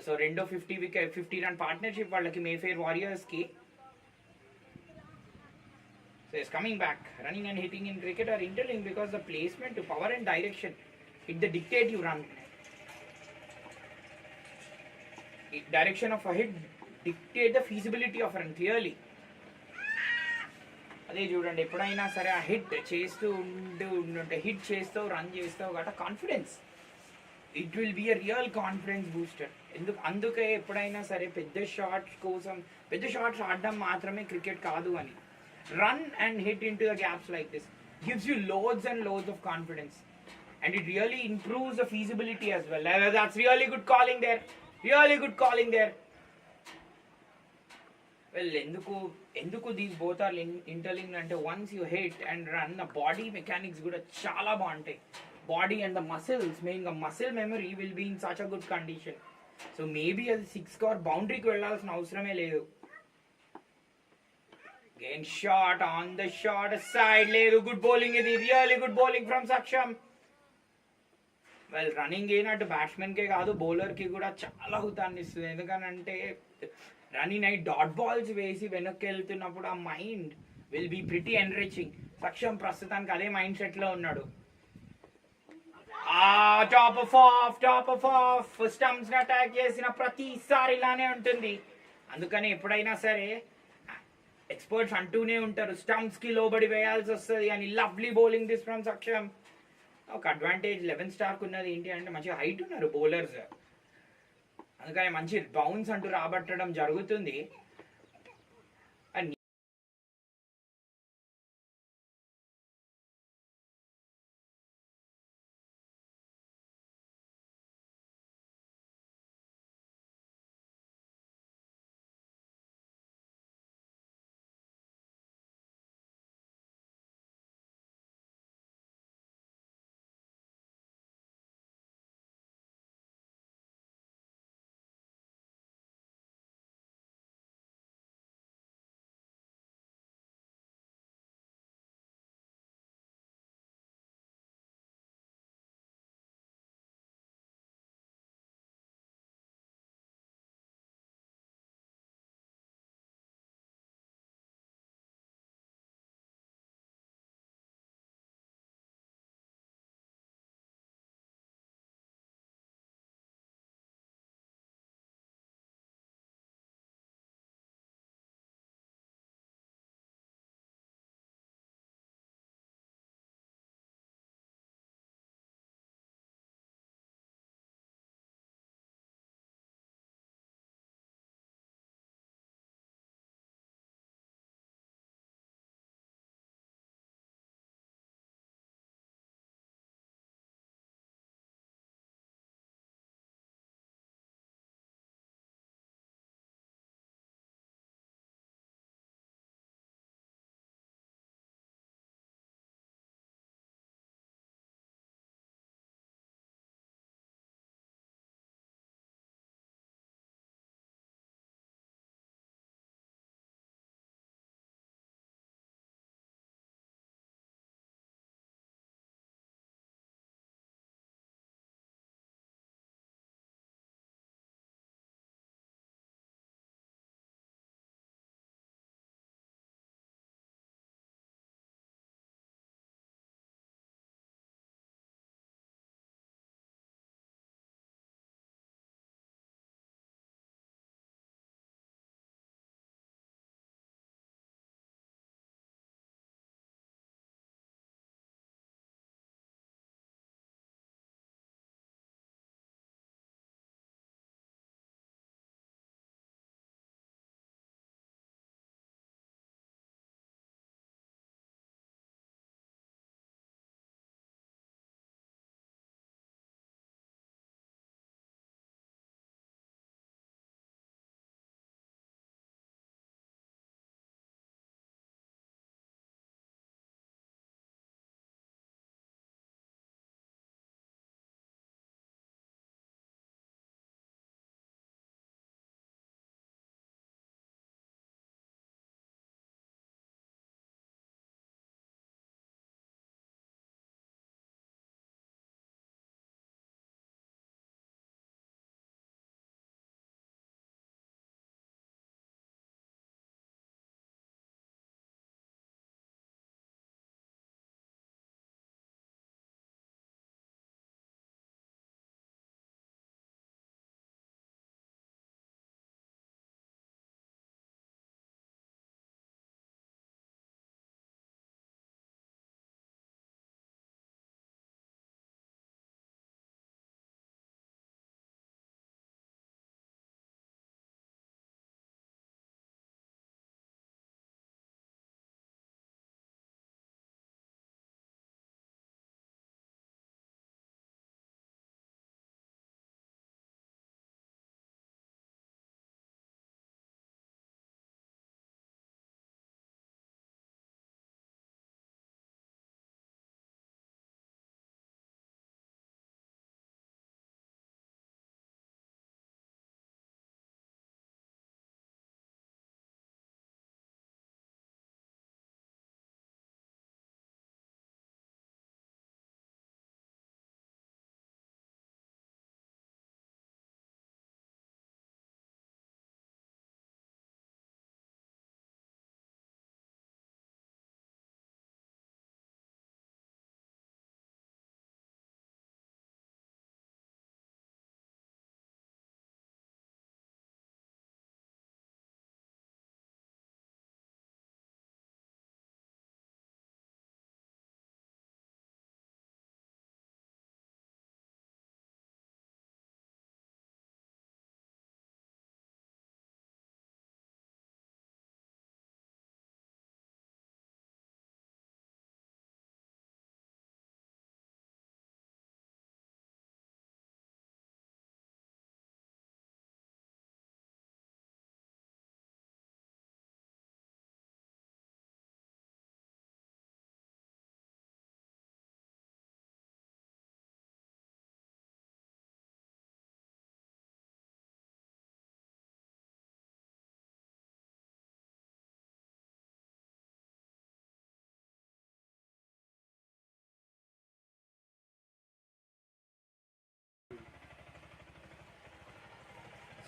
సో రెండో 50 రన్ పార్ట్నర్షిప్ వాళ్ళకి Mayfair వారియర్స్కి. So he's coming back. Running and hitting in cricket are interlinked because the placement to power and direction hit the dictate you run. Direction of a hit dictate the feasibility of a run clearly. అదే చూడండి, ఎప్పుడైనా సరే ఆ hit చేస్తూ ఉంటే hit చేస్తావు, run చేస్తావు గట్రా confidence, it will be a real confidence booster. అందుకే ఎప్పుడైనా సరే పెద్ద షాట్స్ ఆడడం మాత్రమే క్రికెట్ కాదు అని. Run and hit into the gaps like this gives you loads and loads of confidence, and it really improves the feasibility as well. That's really good calling there. Really good calling there. Well, ఎందుకు these both are interlinked అంటే once you hit and run, the body mechanics కూడా చాలా బాగుంటాయి. Body and the muscles, meaning a muscle memory will be in such a good condition. So maybe అది 6 or బౌండరీకి వెళ్ళాల్సిన అవసరమే లేదు. Again shot on the short side, లేదు, good bowling ఇది, really good bowling from Saksham. Well, running అయినట్టు బ్యాట్స్మెన్కే కాదు బౌలర్కి కూడా చాలా హుతాన్ని ఇస్తుంది. ఎందుకనంటే రన్నింగ్ అయి డాట్ బాల్స్ వేసి వెనక్కి వెళ్తున్నప్పుడు ఆ mind will be pretty enriching. Saksham ప్రస్తుతానికి అదే మైండ్ సెట్లో ఉన్నాడు. టాప్ ఆఫ్ స్టంప్స్ని అటాక్ చేసిన ప్రతిసారి ఇలానే ఉంటుంది. అందుకని ఎప్పుడైనా సరే ఎక్స్పర్ట్స్ అంటూనే ఉంటారు స్టంప్స్కి లోబడి వేయాల్సి వస్తుంది అని. Lovely bowling this from Saksham. ఒక అడ్వాంటేజ్ 11 స్టార్కి ఉన్నది ఏంటి అంటే మంచిగా హైట్ ఉన్నారు బౌలర్స్, అందుకని మంచి బౌన్స్ అంటూ రాబట్టడం జరుగుతుంది.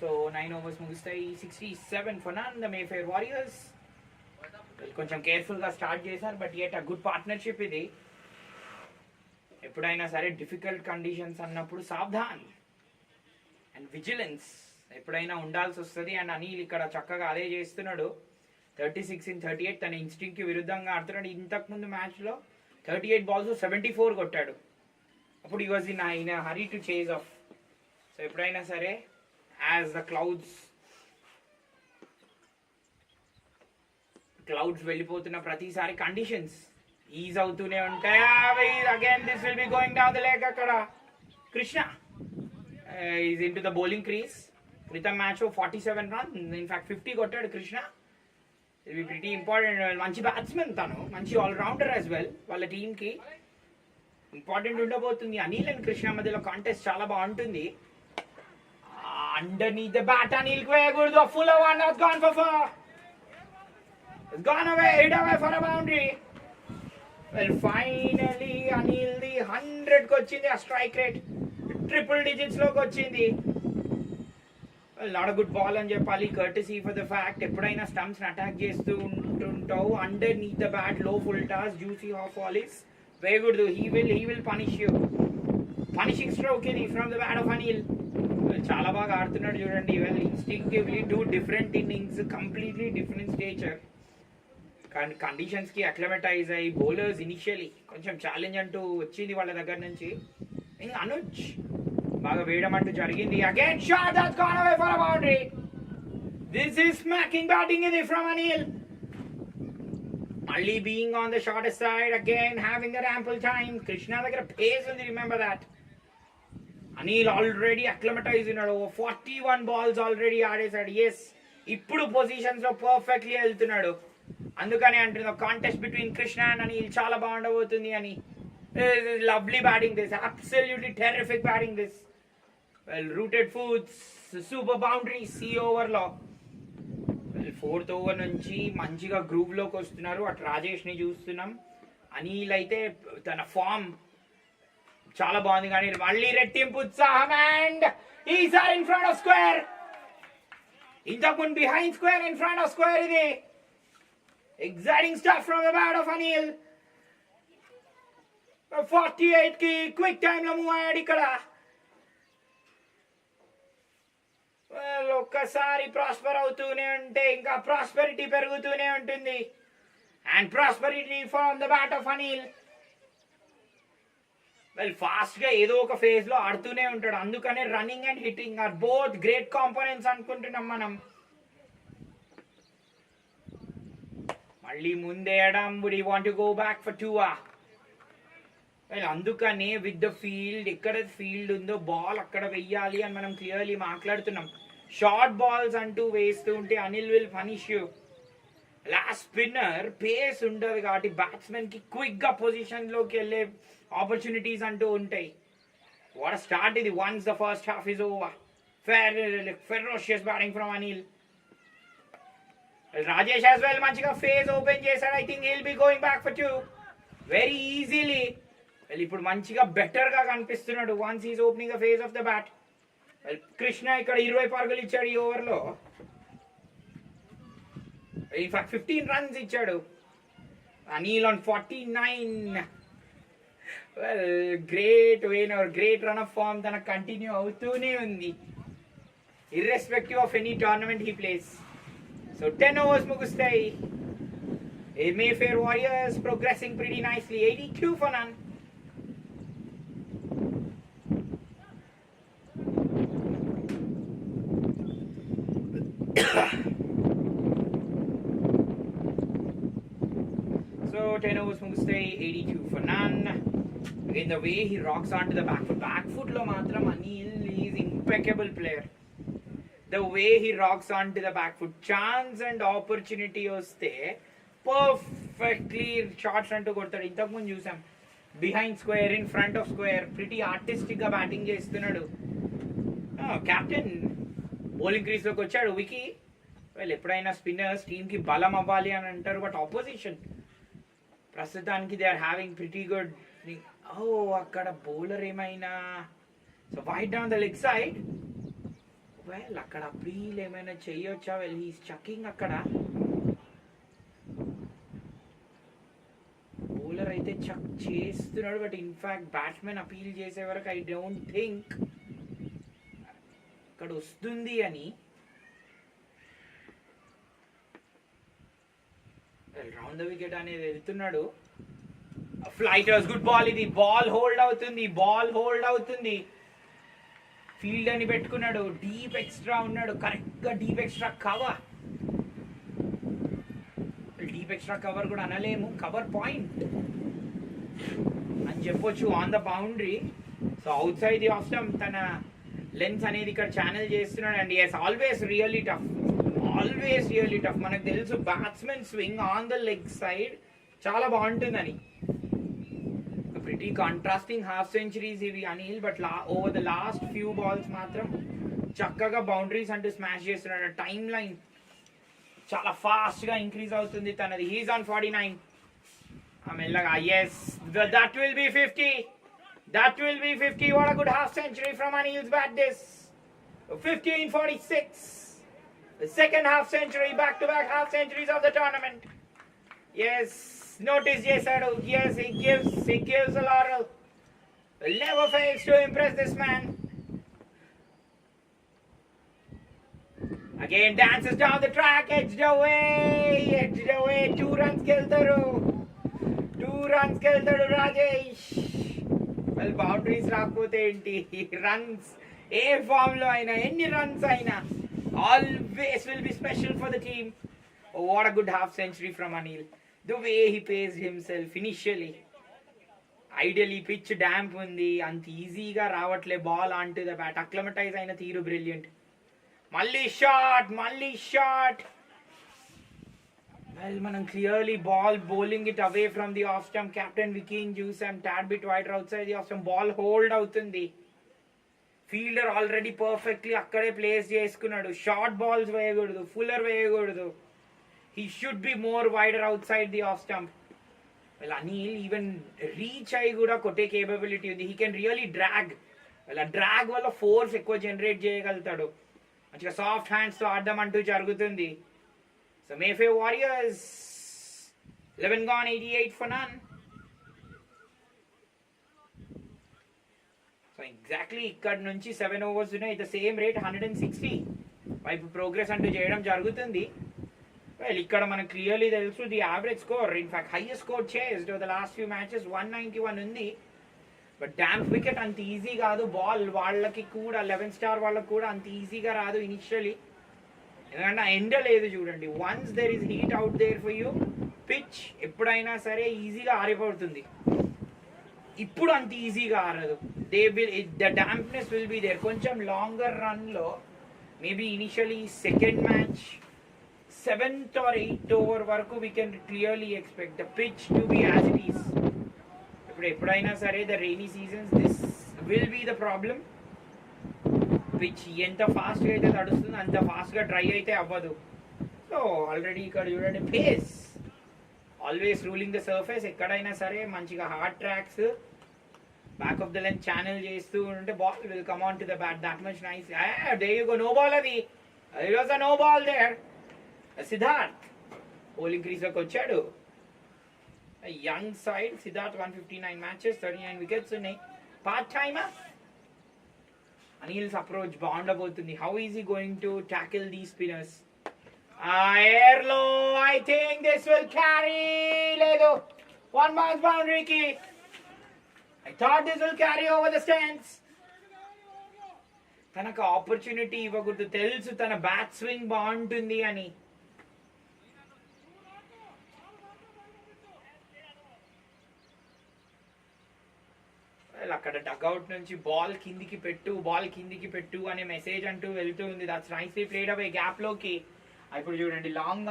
సో 9 overs ముగుస్తాయి. 67 for none. The Mayfair Warriors కొంచెం కేర్ఫుల్గా స్టార్ట్ చేశారు, బట్ యet a గుడ్ పార్ట్నర్షిప్ ఇది. ఎప్పుడైనా సరే డిఫికల్ట్ కండిషన్స్ అన్నప్పుడు సావధాన్ అండ్ విజిలెన్స్ ఎప్పుడైనా ఉండాల్సి వస్తుంది. అండ్ అనిల్ ఇక్కడ చక్కగా అదే చేస్తున్నాడు. 36 in 38 తన ఇన్స్టింక్ట్కి విరుద్ధంగా ఆడుతున్నాడు. ఇంతకుముందు మ్యాచ్లో 38 balls 74 కొట్టాడు. అప్పుడు ఈ was in hurry to chase of. So ఎప్పుడైనా సరే యాజ్ ద క్లౌడ్స్ వెళ్ళిపోతున్న ప్రతిసారి కండిషన్స్ ఈజ్ అవుతూనే ఉంటాయి. Again this will be going down the leg. అక్కడ Krishna is in to the bowling crease. క్రితం మ్యాచ్ 47 runs, ఇన్ఫాక్ట్ 50 కొట్టాడు Krishna. It be pretty important. మంచి బ్యాట్స్మెన్ తను, మంచి ఆల్రౌండర్ యాజ్ వెల్. వాళ్ళ టీంకి ఇంపార్టెంట్ ఉండబోతుంది. అనిల్ అండ్ కృష్ణ మధ్యలో కాంటెస్ట్ చాలా బాగుంటుంది. అండర్నీత్ ద బ్యాట్ అనిల్ కి వేయకూడదు. Full one has gone for 4. It's gone away, hit away for a boundary. Well, finally Anil the 100 కి వచ్చింది. ఆ స్ట్రైక్ రేట్ ట్రిపుల్ డిజిట్స్ లోకి వచ్చింది. నాట్ అ గుడ్ బాల్ అని చెప్పాలి. కర్టసీ ఫర్ ద ఫ్యాక్ట్ ఎప్పుడైనా స్టంప్స్ అటాక్ చేస్తూ ఉంటుంటావు అండర్ నీత్ ద బ్యాట్ లో full toss juicy half volleys వేయకూడదు. He will punish you. Punishing stroke ఇది from the bat of Anil. చాలా బాగా ఆడుతున్నాడు చూడండి. Well instinctively 2 different innings, completely different stature. కానీ కండిషన్స్కి అక్లమటైజ్ అయ్యి బౌలర్స్ ఇనిషియలీ కొంచెం ఛాలెంజ్ అంటూ వచ్చింది వాళ్ళ దగ్గర నుంచి. ఇంకా అనుజ్ బాగా వేయడం అంటూ జరిగింది. Again shot that's gone away for a boundary. This is smacking batting ఇది ఫ్రమ్ అనిల్. మళ్ళీ being on the shorter side, again having that ample time. Krishna దగ్గర పేస్ ఉంది, remember that. Anil already acclimatise ఉన్నాడు. 41 balls ఆల్రెడీ ఆడేశాడు. ఎస్, ఇప్పుడు positions లో perfectly వెళ్తున్నాడు. అందుకని అంటున్నా contest between Krishna and Anil చాలా బాగుండబోతుంది అని. Lovely batting this, absolutely terrific batting this. Well rooted foots, super boundary C ఓవర్లో. వెల్ 4th over నుంచి మంచిగా గ్రూవ్ లోకి వస్తున్నారు. అటు రాజేష్ ని చూస్తున్నాం. అనిల్ అయితే తన ఫామ్ చాలా బాగుంది. కానీ మళ్ళీ రెట్టింపు ఉత్సాహం అండ్ ఈసారి ఇన్ ఫ్రంట్ ఆఫ్ స్క్వేర్. ఇంతకుముందు behind square, in front of square. ఇది exciting stuff from the bat of Anil. 48 కి క్విక్ టైమ్ లో మూవ్ అయ్యాడు ఇక్కడ. ఒక్కసారి ప్రాస్పర్ అవుతూనే ఉంటే ఇంకా ప్రాస్పెరిటీ పెరుగుతూనే ఉంటుంది. And prosperity from the bat of Anil. Well fast గా ఏదో ఒక ఫేజ్ లో ఆడుతూనే ఉంటాడు. అందుకనే running and hitting are both great components అనుకుంటున్నాం మనం. మళ్ళీ ముందేయడం. Would he want to go back for 2? Well అందుకనే విత్ ద ఫీల్డ్, ఎక్కడ ఫీల్డ్ ఉందో బాల్ అక్కడ వెయ్యాలి అని మనం క్లియర్లీ మాట్లాడుతున్నాం. షార్ట్ బాల్స్ అంటూ వేస్తూ ఉంటే Anil will punish you. Last spinner pace ఉండదు కాబట్టి బ్యాట్స్మెన్ కి క్విక్ గా పొజిషన్ లోకి వెళ్ళే ఆపర్చునిటీస్ అంటూ ఉంటాయి. వాట్ స్టార్ట్ ఇది. Once the first half is over. Ferocious batting from Anil. Rajesh as well మంచిగా ఫేస్ ఓపెన్ చేశాడు. I think he'll be going back for 2 very easily. Well ఇప్పుడు మంచిగా బెటర్ గా కనిపిస్తున్నాడు once is opening the face of the bat. Well Krishna ఇక్కడ 20 పరుగులు ఇచ్చాడు ఈ ఓవర్లో. ఇన్ఫాక్ట్ 15 runs ఇచ్చాడు. Anil on 49. Well great vein or great run of form తనకు కంటిన్యూ అవుతూనే ఉంది irrespective of any tournament he plays. So 10 overs ముగుస్తాయి. Mayfair Warriors progressing pretty nicely. 82 for none. So 10 overs ముగుస్తాయి. 82 for none. Again the way he rocks onto the back foot. Back foot లో మాత్రం Anil is impeccable player. The way he rocks onto the back foot. Chance and opportunity వస్తే perfectly shots అంటూ కొడతాడు. ఇంతకుముందు చూసాం behind square, in front of square. Pretty artistic గా batting చేస్తున్నాడు. Captain bowling crease లోకి వచ్చాడు వికీ. వెల్ ఎప్పుడైనా స్పిన్నర్స్ టీమ్ కి బలం అవ్వాలి అని అంటారు, బట్ ఆపోజిషన్ ప్రస్తుతానికి they are having pretty good. అక్కడ బౌలర్ ఏమైనా. So wide down the leg side. Well అక్కడ అప్పీల్ ఏమైనా చెయ్యొచ్చా? వెల్ హీస్ చకింగ్ అక్కడ. బౌలర్ అయితే చక్ చేస్తున్నాడు, బట్ ఇన్ఫాక్ట్ బ్యాట్స్మెన్ అపీల్ చేసే వరకు ఐ డోంట్ థింక్ ఇక్కడ వస్తుంది అని. రౌండ్ ద వికెట్ అనేది వెళ్తున్నాడు. ఫ్లైటర్స్ గుడ్ బాల్, ఇది బాల్ హోల్డ్ అవుతుంది. ఫీల్డ్ అని పెట్టుకున్నాడు, డీప్ ఎక్స్ట్రా ఉన్నాడు, కరెక్ట్ గా డీప్ ఎక్స్ట్రా కవర్ కూడా అనలేము, కవర్ పాయింట్ అని చెప్పొచ్చు on the boundary. So out side the off stump తన లెన్స్ అనేది ఇక్కడ ఛానల్ చేస్తున్నాడు. And yes always really tough. మనకు తెలుసు batsmen swing on the leg side చాలా బాగుంటుందని. ప్రిటీ కాంట్రాస్టింగ్ హాఫ్ సెంచరీస్ ఇవి Anil, but over the last few balls మాత్రం చక్కగా బౌండరీస్ అంటూ స్మాష్ చేస్తున్నాడు. టైం లైన్ చాలా ఫాస్ట్ గా ఇంక్రీజ్ అవుతుంది తనది. He's on 49. మెల్లగా yes, that will be 50. What a good half century from Anil's bat this. 15-46. The second half century, back-to-back half centuries of the tournament. Yes, notice Jesadu. Yes, he gives a laurel. Will never fails to impress this man. Again dances down the track, edged away. 2 runs keltaru Rajesh. Well, boundaries రాకపోతే ఏంటి, runs ఏ form లో అయినా, ఎన్ని runs అయినా always will be special for the team. Oh, what a good half century from Anil. The way he paced himself initially. Ideally pitch damp ఉంది, అంత ఈజీగా రావట్లే ball onto the bat. Acclimatise అయిన తీరు బ్రిలియంట్. మళ్ళీ shot. Well, మనం clearly bowling it away from the off stump. Captain Vicky juice and tad bit wider outside the off stump. Ball hold అవుతుంది. Fielder already perfectly అక్కడే place చేసుకున్నాడు. Short balls వేయకూడదు, fuller వేయకూడదు. He should be more wider out side the off stump. Well Anil even reach అయి కూడా కొట్టే capability ఉంది. He can really drag. Well ఆ డ్రాగ్ వల్ల ఫోర్స్ ఎక్కువ జనరేట్ చేయగలుగుతాడు. మంచిగా సాఫ్ట్ హ్యాండ్స్ తో ఆడడం అంటూ జరుగుతుంది. So Mayfair Warriors 11 gone, 88 for none. So exactly ఇక్కడ నుంచి 7 overs ఉన్నాయి. ద సేమ్ రేట్ 160 వైపు ప్రోగ్రెస్ అంటూ చేయడం జరుగుతుంది. వెల్ ఇక్కడ మనకు క్లియర్లీ తెలుసు the average score, in fact highest score chased the last few matches 191 ఉంది. బట్ డాంప్ వికెట్ అంత ఈజీ కాదు. బాల్ వాళ్ళకి కూడా 11 స్టార్ వాళ్ళకి కూడా అంత ఈజీగా రాదు ఇనిషియలీ, ఎందుకంటే ఎండ లేదు చూడండి. Once there is heat out there for you, pitch ఎప్పుడైనా సరే ఈజీగా ఆరిపోతుంది. ఇప్పుడు అంత ఈజీగా ఆరదు. The dampness will be there. కొంచెం లాంగర్ రన్ లో maybe initially second match 7th or 8th over వరకు we can clearly expect the pitch to be as it is. ఎప్పుడైనా సరే the rainy seasons this will be the problem. Pitch ఎంత ఫాస్ట్గా అయితే తడుస్తుంది అంత ఫాస్ట్గా డ్రై అయితే అవ్వదు. సో ఆల్రెడీ ఇక్కడ చూడండి pace always ruling the surface. ఎక్కడైనా సరే మంచిగా hard tracks back of the length channel చేస్తూ ఉంటే ball will come on to the bat that much nice. There you go, no ball. అది was a no ball there. Siddharth bowling crease లోకి వచ్చాడు. Young side Siddharth 159 matches 39 wickets ఉన్నాయి. Part timer. Anil's approach బాగుండబోతుంది. How is he going to tackle these spinners? Air low. I think this will carry. Ledo 1 bounce boundary ki. I thought this will carry over the stands. తనకు opportunity ఇవ్వకూడదు, తెలుసు తన bat swing బాగుంటుంది అని. అక్కడ dugout నుంచి ball కిందికి పెట్టు అనే మెసేజ్ అంటూ వెళ్తూ ఉంది. That's nicely played away gap లోకి. ఇప్పుడు చూడండి లాంగ్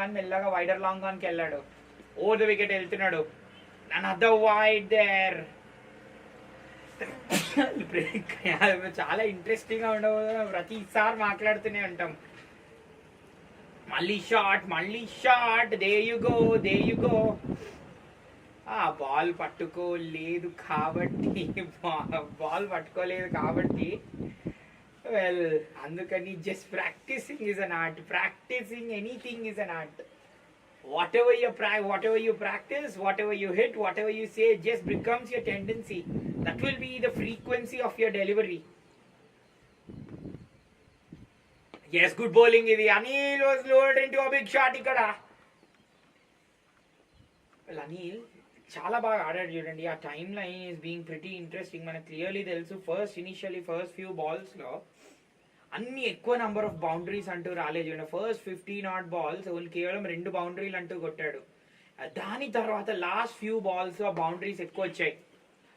ఆన్ మెల్లగా వైడర్ లాంగ్ ఆన్ కి వెళ్ళాడు. ఓవర్ ద వికెట్ వెళ్తున్నాడు. Another wide there. చాలా ఇంట్రెస్టింగ్ గా ఉండవు, ప్రతిసారి మాట్లాడుతూనే ఉంటాం. మళ్ళీ షాట్. There you go. ఆ బాల్ పట్టుకోలేదు కాబట్టి Well, అందుకని just practicing is an art. Practicing anything is an art. Whatever you practice, whatever you hit, whatever you say, just becomes your tendency. That will be the frequency of your delivery. Yes, good bowling ఇది. Anil was lured into a big shot ఇక్కడ. Well, Anil చాలా బాగా ఆడాడు చూడండి. ఆ time line is being pretty interesting. మనకు clearly తెలుసు first few బాల్స్లో అన్ని ఎక్కువ నెంబర్ ఆఫ్ బౌండరీస్ అంటూ రాలేదు చూడండి. ఫస్ట్ 15 odd balls ఓన్లీ కేవలం 2 బౌండరీలు అంటూ కొట్టాడు. దాని తర్వాత లాస్ట్ ఫ్యూ బాల్స్ ఆ బౌండరీస్ ఎక్కువ వచ్చాయి.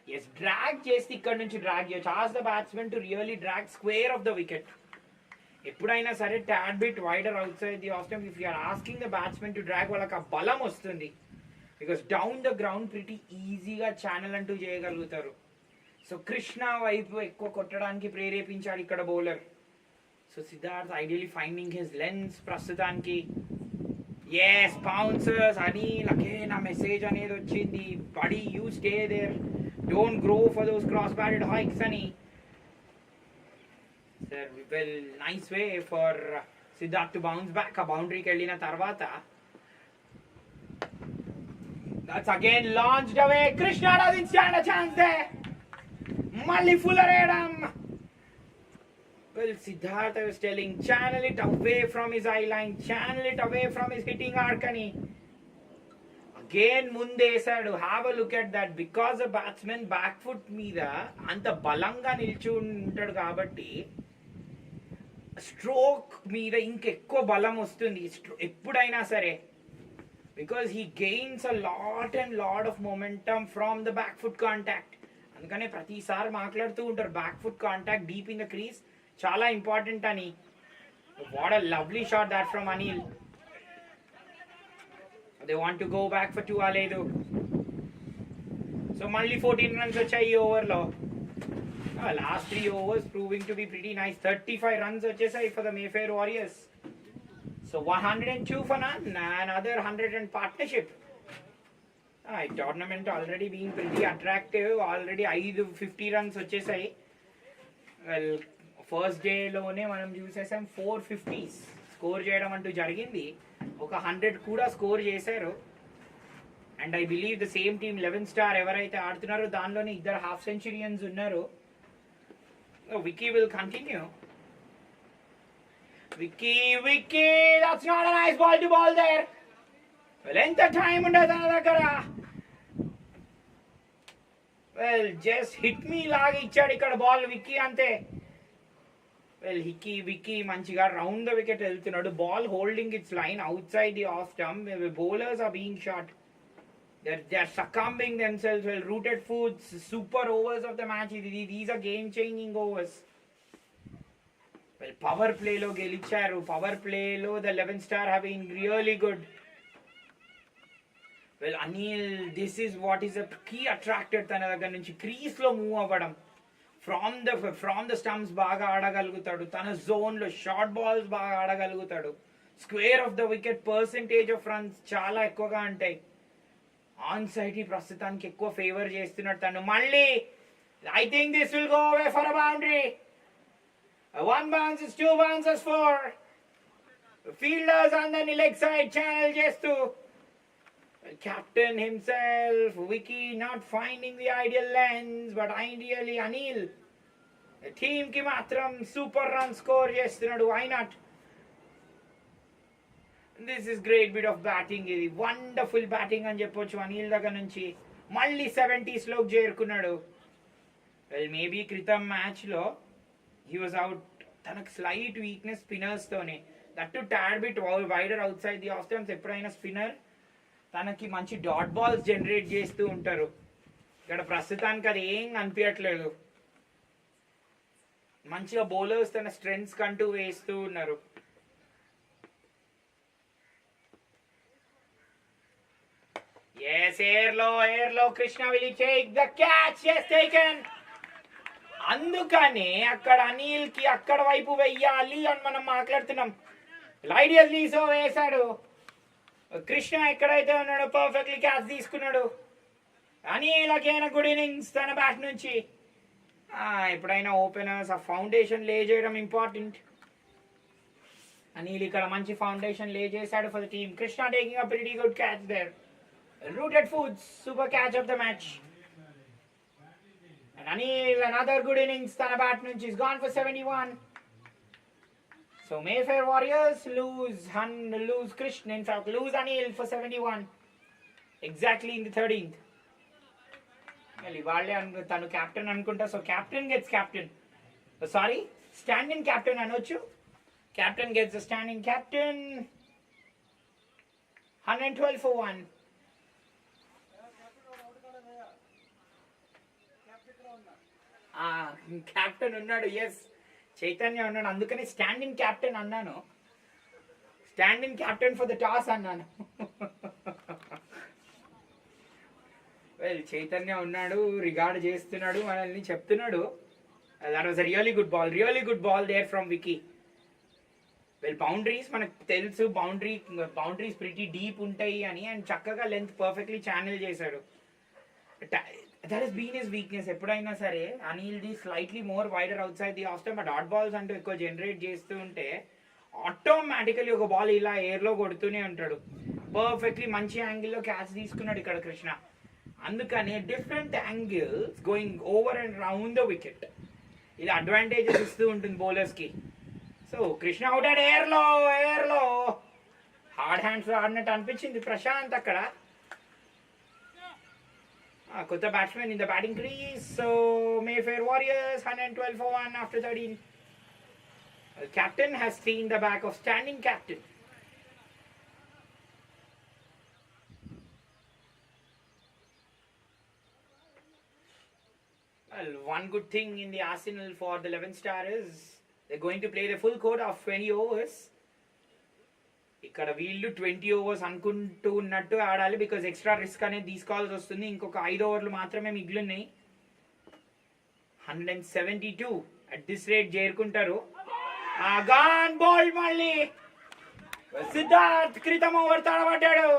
ఎస్, డ్రాగ్ చేస్తే ఇక్కడ నుంచి డ్రాగ్ చేయొచ్చు. As the batsmen to really drag square of the wicket. ఎప్పుడైనా సరే tad bit wider out side the off stump if you're asking the batsmen to drag, వాళ్ళకి ఆ బలం వస్తుంది. Because down the ground pretty ఈజీగా channel అంటూ చేయగలుగుతారు. So Krishna వైపు ఎక్కువ కొట్టడానికి ప్రేరేపించాడు ఇక్కడ bowler. So Siddharth ideally finding his lengths ప్రస్తుతానికి. ఎస్, బౌన్సర్స్ అనిల్ అగైన్ ఆ మెసేజ్ అనేది వచ్చింది. Buddy you stay there, don't grow for those cross batted hikes అని. Sir well nice way for Siddharth to bounce back. ఆ బౌండరీకి వెళ్ళిన తర్వాత that's again launched away. Krishna doesn't stand a chance there. Malli fuller edam. Well, Siddhartha was telling, channel it away from his eye line, channel it away from his hitting arc ani. Again mundesadu. Have a look at that. Because the batsman back foot meeda anta balanga nilchu untadu kabatti stroke meeda inkekko balam vastundi eppudaina sare. Because he gains a lot of momentum from the back foot contact. అందుకనే ప్రతిసారి మాట్లాడుతూ ఉంటారు back foot contact deep in the crease చాలా important అని. What a lovely shot that from Anil. They want to go back for 2 లేదు. So మళ్ళీ 14 runs వచ్చాయి ఈ ఓవర్లో. Last 3 overs proving to be pretty nice. 35 runs వచ్చేసాయి for the Mayfair warriors. So 102 for none, another 100 in partnership. Tournament already being pretty attractive. Already 50 runs వచ్చేసాయి. Well, first day లోనే మనం చూసేసాం 450s score చేయడం అంటూ జరిగింది. ఒక 100 కూడా స్కోర్ చేశారు. And I believe the same team 11 star ఎవరైతే ఆడుతున్నారో దానిలోనే 2 half centurions ఉన్నారు. Vicky will continue. Vicky, that's not a nice ball to ball there. Well, ఎంత టైం ఉండదు తన దగ్గర. వెల్ జస్ట్ హిట్ మీ లాగా ఇచ్చాడు ఇక్కడ బాల్ విక్కీ అంతే. వెల్ విక్కీ మంచిగా రౌండ్ ద వికెట్ వెళ్తున్నాడు. Ball holding its line out side the off stump. Bowlers are being shot. They're succumbing themselves. Well, rooted foods, super overs of the match. These are game changing overs. Well, power play lo gelicharu. Power play lo the 11 star have been really good. Well, Anil, this is what is a key attractor tana దగ్గర నుంచి క్రీస్ లో move అవ్వడం. From the stumps బాగా ఆడగలుగుతాడు. తన zone లో short balls బాగా ఆడగలుగుతాడు. Square of the wicket percentage of runs చాలా ఎక్కువగా ఉంటాయి. ఆన్ సైడ్ ప్రస్తుతానికి ఎక్కువ ఫేవర్ చేస్తున్నాడు తను. మళ్ళీ I think this will go away for a boundary. 1 bounces, 2 bounces for fielders on the leg side channel చేస్తూ captain himself, Vicky not finding the ideal lens, but ideally Anil team కి మాత్రం super run score చేస్తున్నాడు. why not? This is great bit of batting. ఇది wonderful batting అని చెప్పొచ్చు అనిల్ దగ్గర నుంచి. మళ్ళీ 70s లోకి చేరుకున్నాడు. వెల్ మేబీ క్రితం మ్యాచ్ లో he was out. తనకు స్లైట్ వీక్నెస్ స్పిన్నర్స్ తోనే. That to టాడ్ bit wider out side the of stumps. ఎప్పుడైనా స్పిన్నర్ తనకి మంచి డాట్ బాల్స్ జనరేట్ చేస్తూ ఉంటారు. ఇక్కడ ప్రస్తుతానికి అది ఏం అనిపించట్లేదు. మంచిగా బౌలర్స్ తన స్ట్రెంగ్స్ కంటూ వేస్తూ ఉన్నారు. Yes, air low, Krishna will take the catch. Yes, taken. అందుకనే అక్కడ అనిల్ కి అక్కడ వైపు వెయ్యాలి అని మనం మాట్లాడుతున్నాం. ఐడియల్లీ సో వేశాడు. కృష్ణ ఎక్కడైతే ఉన్నాడో పర్ఫెక్ట్లీ క్యాచ్ తీసుకున్నాడు. అనిల్ అగైన్ గుడ్ ఇన్నింగ్స్ తన బ్యాట్ నుంచి. ఎప్పుడైనా ఓపెనర్స్ ఆ ఫౌండేషన్ లే చేయడం ఇంపార్టెంట్. అనిల్ ఇక్కడ మంచి ఫౌండేషన్ లే చేశాడు for the team. Krishna taking a pretty good catch there. Rooted foods super catch of the match. And Anil, another good innings తన బ్యాట్ నుంచి. He's gone for 71. So Mayfair Warriors lose Krishna, in fact lose Anil for 71. Exactly in the 13th. వాళ్ళే తను captain అనుకుంటా. So captain gets captain, sorry standing captain అనొచ్చు. Captain gets the standing captain. 112 for 1. Captain ఉన్నాడు, yes Chaitanya ఉన్నాడు, అందుకని standing captain అన్నాను. Standing captain for the toss అన్నాను. Well Chaitanya ఉన్నాడు, రిగార్డ్ చేస్తున్నాడు, మనల్ని చెప్తున్నాడు. That was a really good ball there from Vicky. Well boundaries మనకు తెలుసు, బౌండరీస్ ప్రిటీ డీప్ ఉంటాయి అని, అండ్ చక్కగా లెంత్ పర్ఫెక్ట్లీ ఛానల్ చేశాడు. That has been his weakness ఎప్పుడైనా సరే. Anil the slightly more wider out side the off stump, but dot balls అంటూ ఎక్కువ జనరేట్ చేస్తూ ఉంటే ఆటోమేటికలీ ఒక బాల్ ఇలా ఎయిర్లో కొడుతూనే ఉంటాడు. పర్ఫెక్ట్లీ మంచి యాంగిల్లో క్యాచ్ తీసుకున్నాడు ఇక్కడ కృష్ణ. అందుకని different angles going over and round the wicket, ఇది అడ్వాంటేజెస్ ఇస్తూ ఉంటుంది బౌలర్స్కి. సో కృష్ణ అవుట్ అడ్ ఎయిర్లో హార్డ్ హ్యాండ్స్ ఆడినట్టు అనిపించింది ప్రశాంత్ అక్కడ. కొత్త batsmen in the batting crease. So Mayfair Warriors 112 for 1 after 13. The captain has seen the back of standing captain. Well, one good thing in the arsenal for the 11 star is they're going to play the full court of 20 overs. ఇక్కడ వీళ్ళు 20 overs అనుకుంటూ ఉన్నట్టు ఆడాలి, because extra risk అనేది తీసుకోవాల్సి వస్తుంది. ఇంకొక 5 ఓవర్లు మాత్రమే మిగిలినాయి. 172 అట్ దిస్ రేట్ చేరుకుంటారు. గాన్ బాల్ మళ్ళీ సిద్ధార్థ్ క్రితం ఓవర్ తడబడ్డాడు.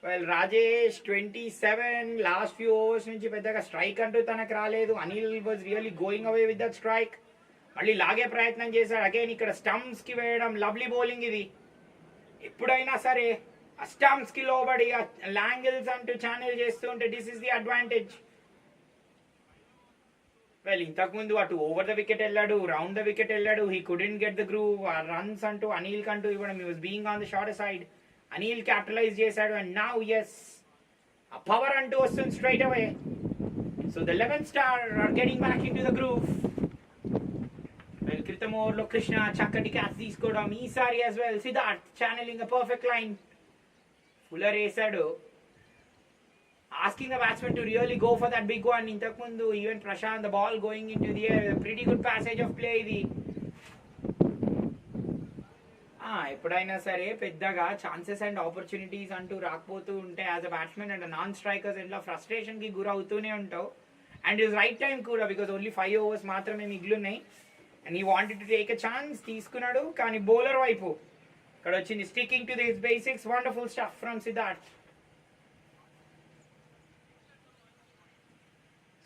Well Rajesh 27. Last few overs నుంచి పెద్దగా స్ట్రైక్ అంటూ తనకు రాలేదు. Anil was really going away with that strike. మళ్ళీ లాగే ప్రయత్నం చేశాడు. అగైన్ ఇక్కడ స్టంప్స్కి వేయడం, లవ్లీ బౌలింగ్ ఇది. ఎప్పుడైనా సరే ఆ స్టంప్స్కి లోబడి ఆ యాంగిల్స్ అంటూ ఛానల్ చేస్తూ ఉంటే this is the advantage. Well ఇంతకుముందు అటు ఓవర్ ద వికెట్ వెళ్ళాడు, రౌండ్ ద వికెట్ వెళ్ళాడు. He couldn't get the groove. ఆ రన్స్ అంటూ అనిల్ కంటూ ఇవ్వడం, he was being on the short side. Anil capitalise చేశాడు. అండ్ నౌ ఎస్ ఆ పవర్ అంటూ వస్తుంది straight away. So the 11 star are getting back in to the groove. క్రితం ఓవర్లో కృష్ణ చక్కటి క్యాచ్ తీసుకోవడం, ఈసారి as well Siddharth channelling a perfect line. Fuller వేసాడు, asking the batsmen to really go for that big one. ఇంతకుముందు even Prashant the ball going into the air, pretty good passage of play ఇది. ఎప్పుడైనా సరే పెద్దగా chances and opportunities అంటూ రాకపోతూ ఉంటే as a batsmen and non strikers ఇంట్లో ఫ్రస్ట్రేషన్కి గురవుతూనే ఉంటావు. అండ్ ఇస్ రైట్ టైం కూడా, బికాజ్ ఓన్లీ 5 overs మాత్రమే మిగిలిన్నాయి. And he wanted to take a chance, తీసుకున్నాడు. కానీ బౌలర్ వైపు ఇక్కడ వచ్చింది sticking to this basics. Wonderful stuff from Siddharth.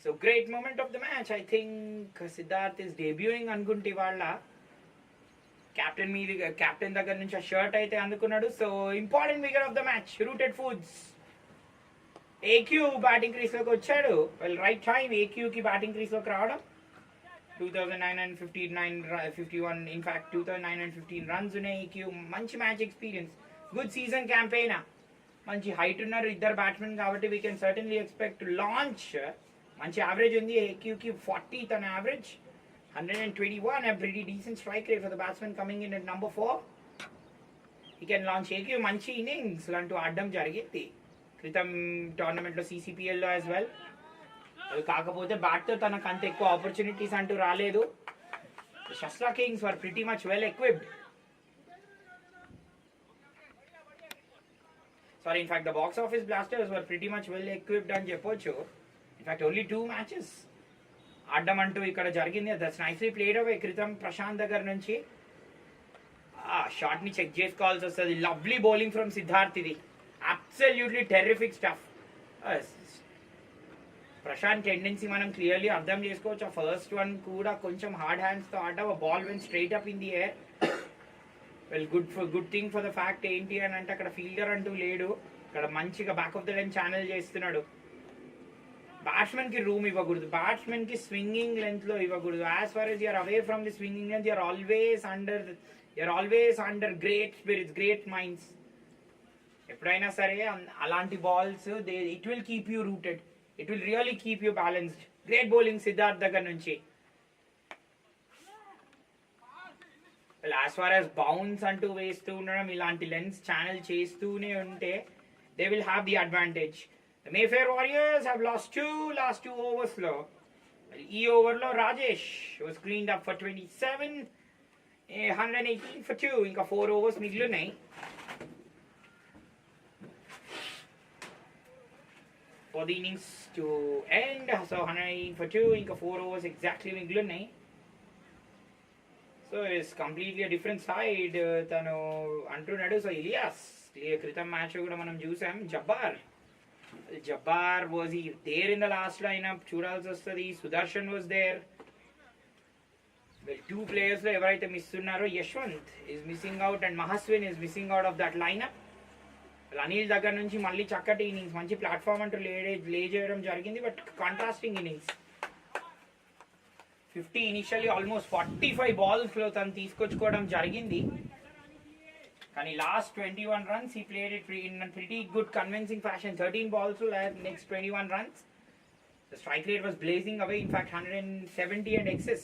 So great moment of the match. I think Siddharth is debuting అనుకుంటే ఇవాళ. క్యాప్టెన్ దగ్గర నుంచి ఆ షర్ట్ అయితే అందుకున్నాడు. So important wicket of the match. Rooted Foods AQ batting క్రీస్లోకి వచ్చాడు. వెల్ రైట్ టైం ఏక్యూకి బ్యాటింగ్ క్రీస్లోకి రావడం. 2,951 ఇన్ఫాక్ట్ 2,915 రన్స్ ఉన్నాయి. ఏక్యూ మంచి match experience, good season campaign. మంచి హైట్ ఉన్నారు ఇద్దరు బ్యాట్స్మెన్ కాబట్టి we can certainly expect launch. మంచి యావరేజ్ ఉంది ఏక్యూకి, 40 తన average. 121, a pretty decent strike rate for the batsman coming in at number 4. He can launch AQ. మంచి ఇన్నింగ్స్ అంటూ ఆడడం జరిగింది క్రితం టోర్నమెంట్లో, CCPLలో యాజ్ వెల్. కాకపోతే బ్యాట్తో తనకు అంత ఎక్కువ ఆపర్చునిటీస్ అంటూ రాలేదు. షస్లా Kings were pretty much well equipped. Sorry, in fact the Box Office Blasters were pretty much well equipped అని చెప్పొచ్చు. ఇన్ఫాక్ట్ ఓన్లీ 2 matches ఆడడం అంటూ ఇక్కడ జరిగింది. దట్స్ నైస్లీ ప్లేడ్ అవే క్రితం ప్రశాంత్ దగ్గర నుంచి. షాట్ని చెక్ చేసుకోవాల్సి వస్తుంది. లవ్లీ బౌలింగ్ ఫ్రమ్ సిద్ధార్థ్ ఇది. Absolutely terrific stuff. Prashant tendency మనం క్లియర్లీ అర్థం చేసుకోవచ్చు. ఆ ఫస్ట్ వన్ కూడా కొంచెం హార్డ్ హ్యాండ్స్తో ఆట, ball when straight up in the air. Well, good thing for the fact ఏంటి అని అంటే అక్కడ ఫీల్డర్ అంటూ లేడు. ఇక్కడ మంచిగా back of the line channel చేస్తున్నాడు. బ్యాట్స్మెన్ కి రూమ్ ఇవ్వకూడదు, బ్యాట్స్మెన్ కి స్వింగింగ్ లెంత్ లో ఇవ్వకూడదు. As far as you're away from the swinging length, you're always under great spirits, great minds. ఎప్పుడైనా సరే అలాంటి balls it will keep you rooted, it will really keep you balanced. Great bowling Siddharth దగ్గర నుంచి. As far as bounce అంటూ వేస్తూ ఉండడం, ఇలాంటి lens channel చేస్తూనే ఉంటే they will have the advantage. Mayfair Warriors have last two overs లో. ఈ ఓవర్ లో Rajesh was cleaned up for 27, 118 for 2. ఇంకా 4 overs మిగిలినాయి. For the innings to end, so 118 for 2, ఇంకా 4 overs exactly మిగిలినాయి. So it's completely different side తను అంటున్నాడు. So Ilyas క్రితం match కూడా మనం చూసాం. Jabbar was he there in the last lineup, చూడాల్సి వస్తుంది. Sudarshan was there. Well, 2 players లో ఎవరైతే మిస్ ఉన్నారో, Yashwant is missing out and Mahaswin is missing out of that lineup. Anil దగ్గర నుంచి మళ్ళీ చక్కటి ఇన్నింగ్స్, మంచి ప్లాట్ఫామ్ అంటూ లే చేయడం జరిగింది. But contrasting innings. 50 initially almost 45 balls లో తను తీసుకొచ్చుకోవడం జరిగింది. కానీ last 21 runs he played it in a pretty good convincing fashion. 13 balls to next 21 runs. The strike rate was blazing away, in fact 170 and excess.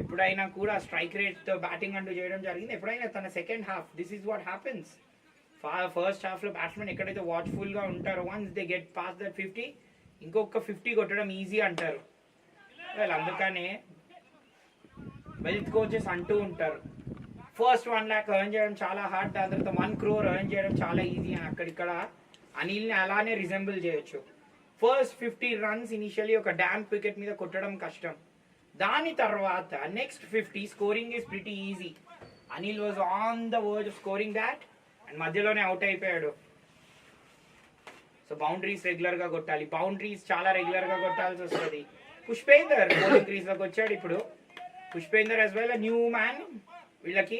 ఎప్పుడైనా కూడా strike rate తో batting అంటూ చేయడం జరిగింది. ఎప్పుడైనా తన second half, this is what happens. First half లో batsmen ఎక్కడైతే వాచ్ఫుల్ గా ఉంటారో, once they get pass that 50, ఇంకొక 50 కొట్టడం ఈజీ అంటారు. అందుకనే వెల్త్ కోచెస్ అంటూ ఉంటారు, ఫస్ట్ 1 lakh ఎర్న్ చేయడం చాలా హార్డ్, దాని తర్వాత 1 crore ఎర్న్ చేయడం చాలా ఈజీ అని. అక్కడిక్కడ అనిల్ని అలానే రిజెంబుల్ చేయొచ్చు. ఫస్ట్ 50 runs ఇనిషియల్లీ ఒక డ్యాంప్ వికెట్ మీద కొట్టడం కష్టం. దాని తర్వాత next 50 scoring is pretty easy. Anil was on the verge of scoring that and మధ్యలోనే అవుట్ అయిపోయాడు. సో బౌండరీస్ రెగ్యులర్ గా కొట్టాలి, బౌండరీస్ చాలా రెగ్యులర్ గా కొట్టాల్సి వస్తుంది. పుష్పేందర్ బౌలింగ్ క్రీజ్ లోకి వచ్చాడు ఇప్పుడు. Pushpender as well new man వీళ్ళకి.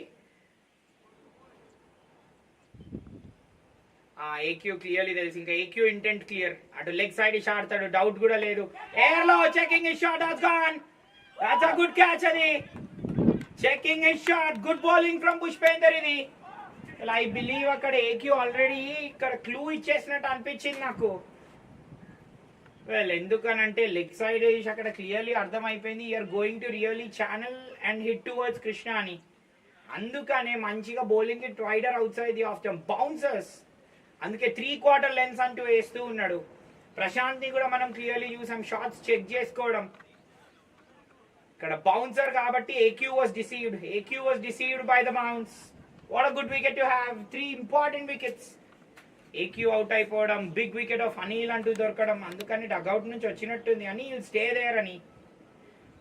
ఏక్యూ క్లియర్లీ తెలుసు, ఇంకా ఏక్యూ ఇంటెంట్ క్లియర్. అటు లెగ్ సైడ్ ఇష్ ఆడతాడు, డౌట్ కూడా లేదు. ఎయిర్ లో checking his shot, has gone. That's a good catch. అది checking his shot, good bowling from Pushpender. ఇది ఐ బిలీవ్ అక్కడ ఏక్యూ ఆల్రెడీ ఇక్కడ క్లూ ఇచ్చేసినట్టు అనిపించింది నాకు. వెల్, ఎందుకనంటే లెగ్ సైడ్ అక్కడ క్లియర్లీ అర్థమైపోయింది, you're going to really channel and hit towards Krishna అని. అందుకనే మంచిగా బౌలింగ్ కి ట్రైడర్ out side the off them bouncers. అందుకే 3/4 లెన్స్ అంటూ వేస్తూ ఉన్నాడు. ప్రశాంత్ ని కూడా మనం క్లియర్లీ చూసాం షాట్స్ చెక్ చేసుకోవడం. ఇక్కడ బౌన్సర్ కాబట్టి AQ was deceived by the bounce. What a good wicket to have, 3 important wickets. AQ out అయిపోవడం, బిగ్ వికెట్ ఆఫ్ అనిల్ అంటూ దొరకడం. అందుకని డగ్అవుట్ నుంచి వచ్చినట్టుంది అనిల్ స్టే దేర్ అని.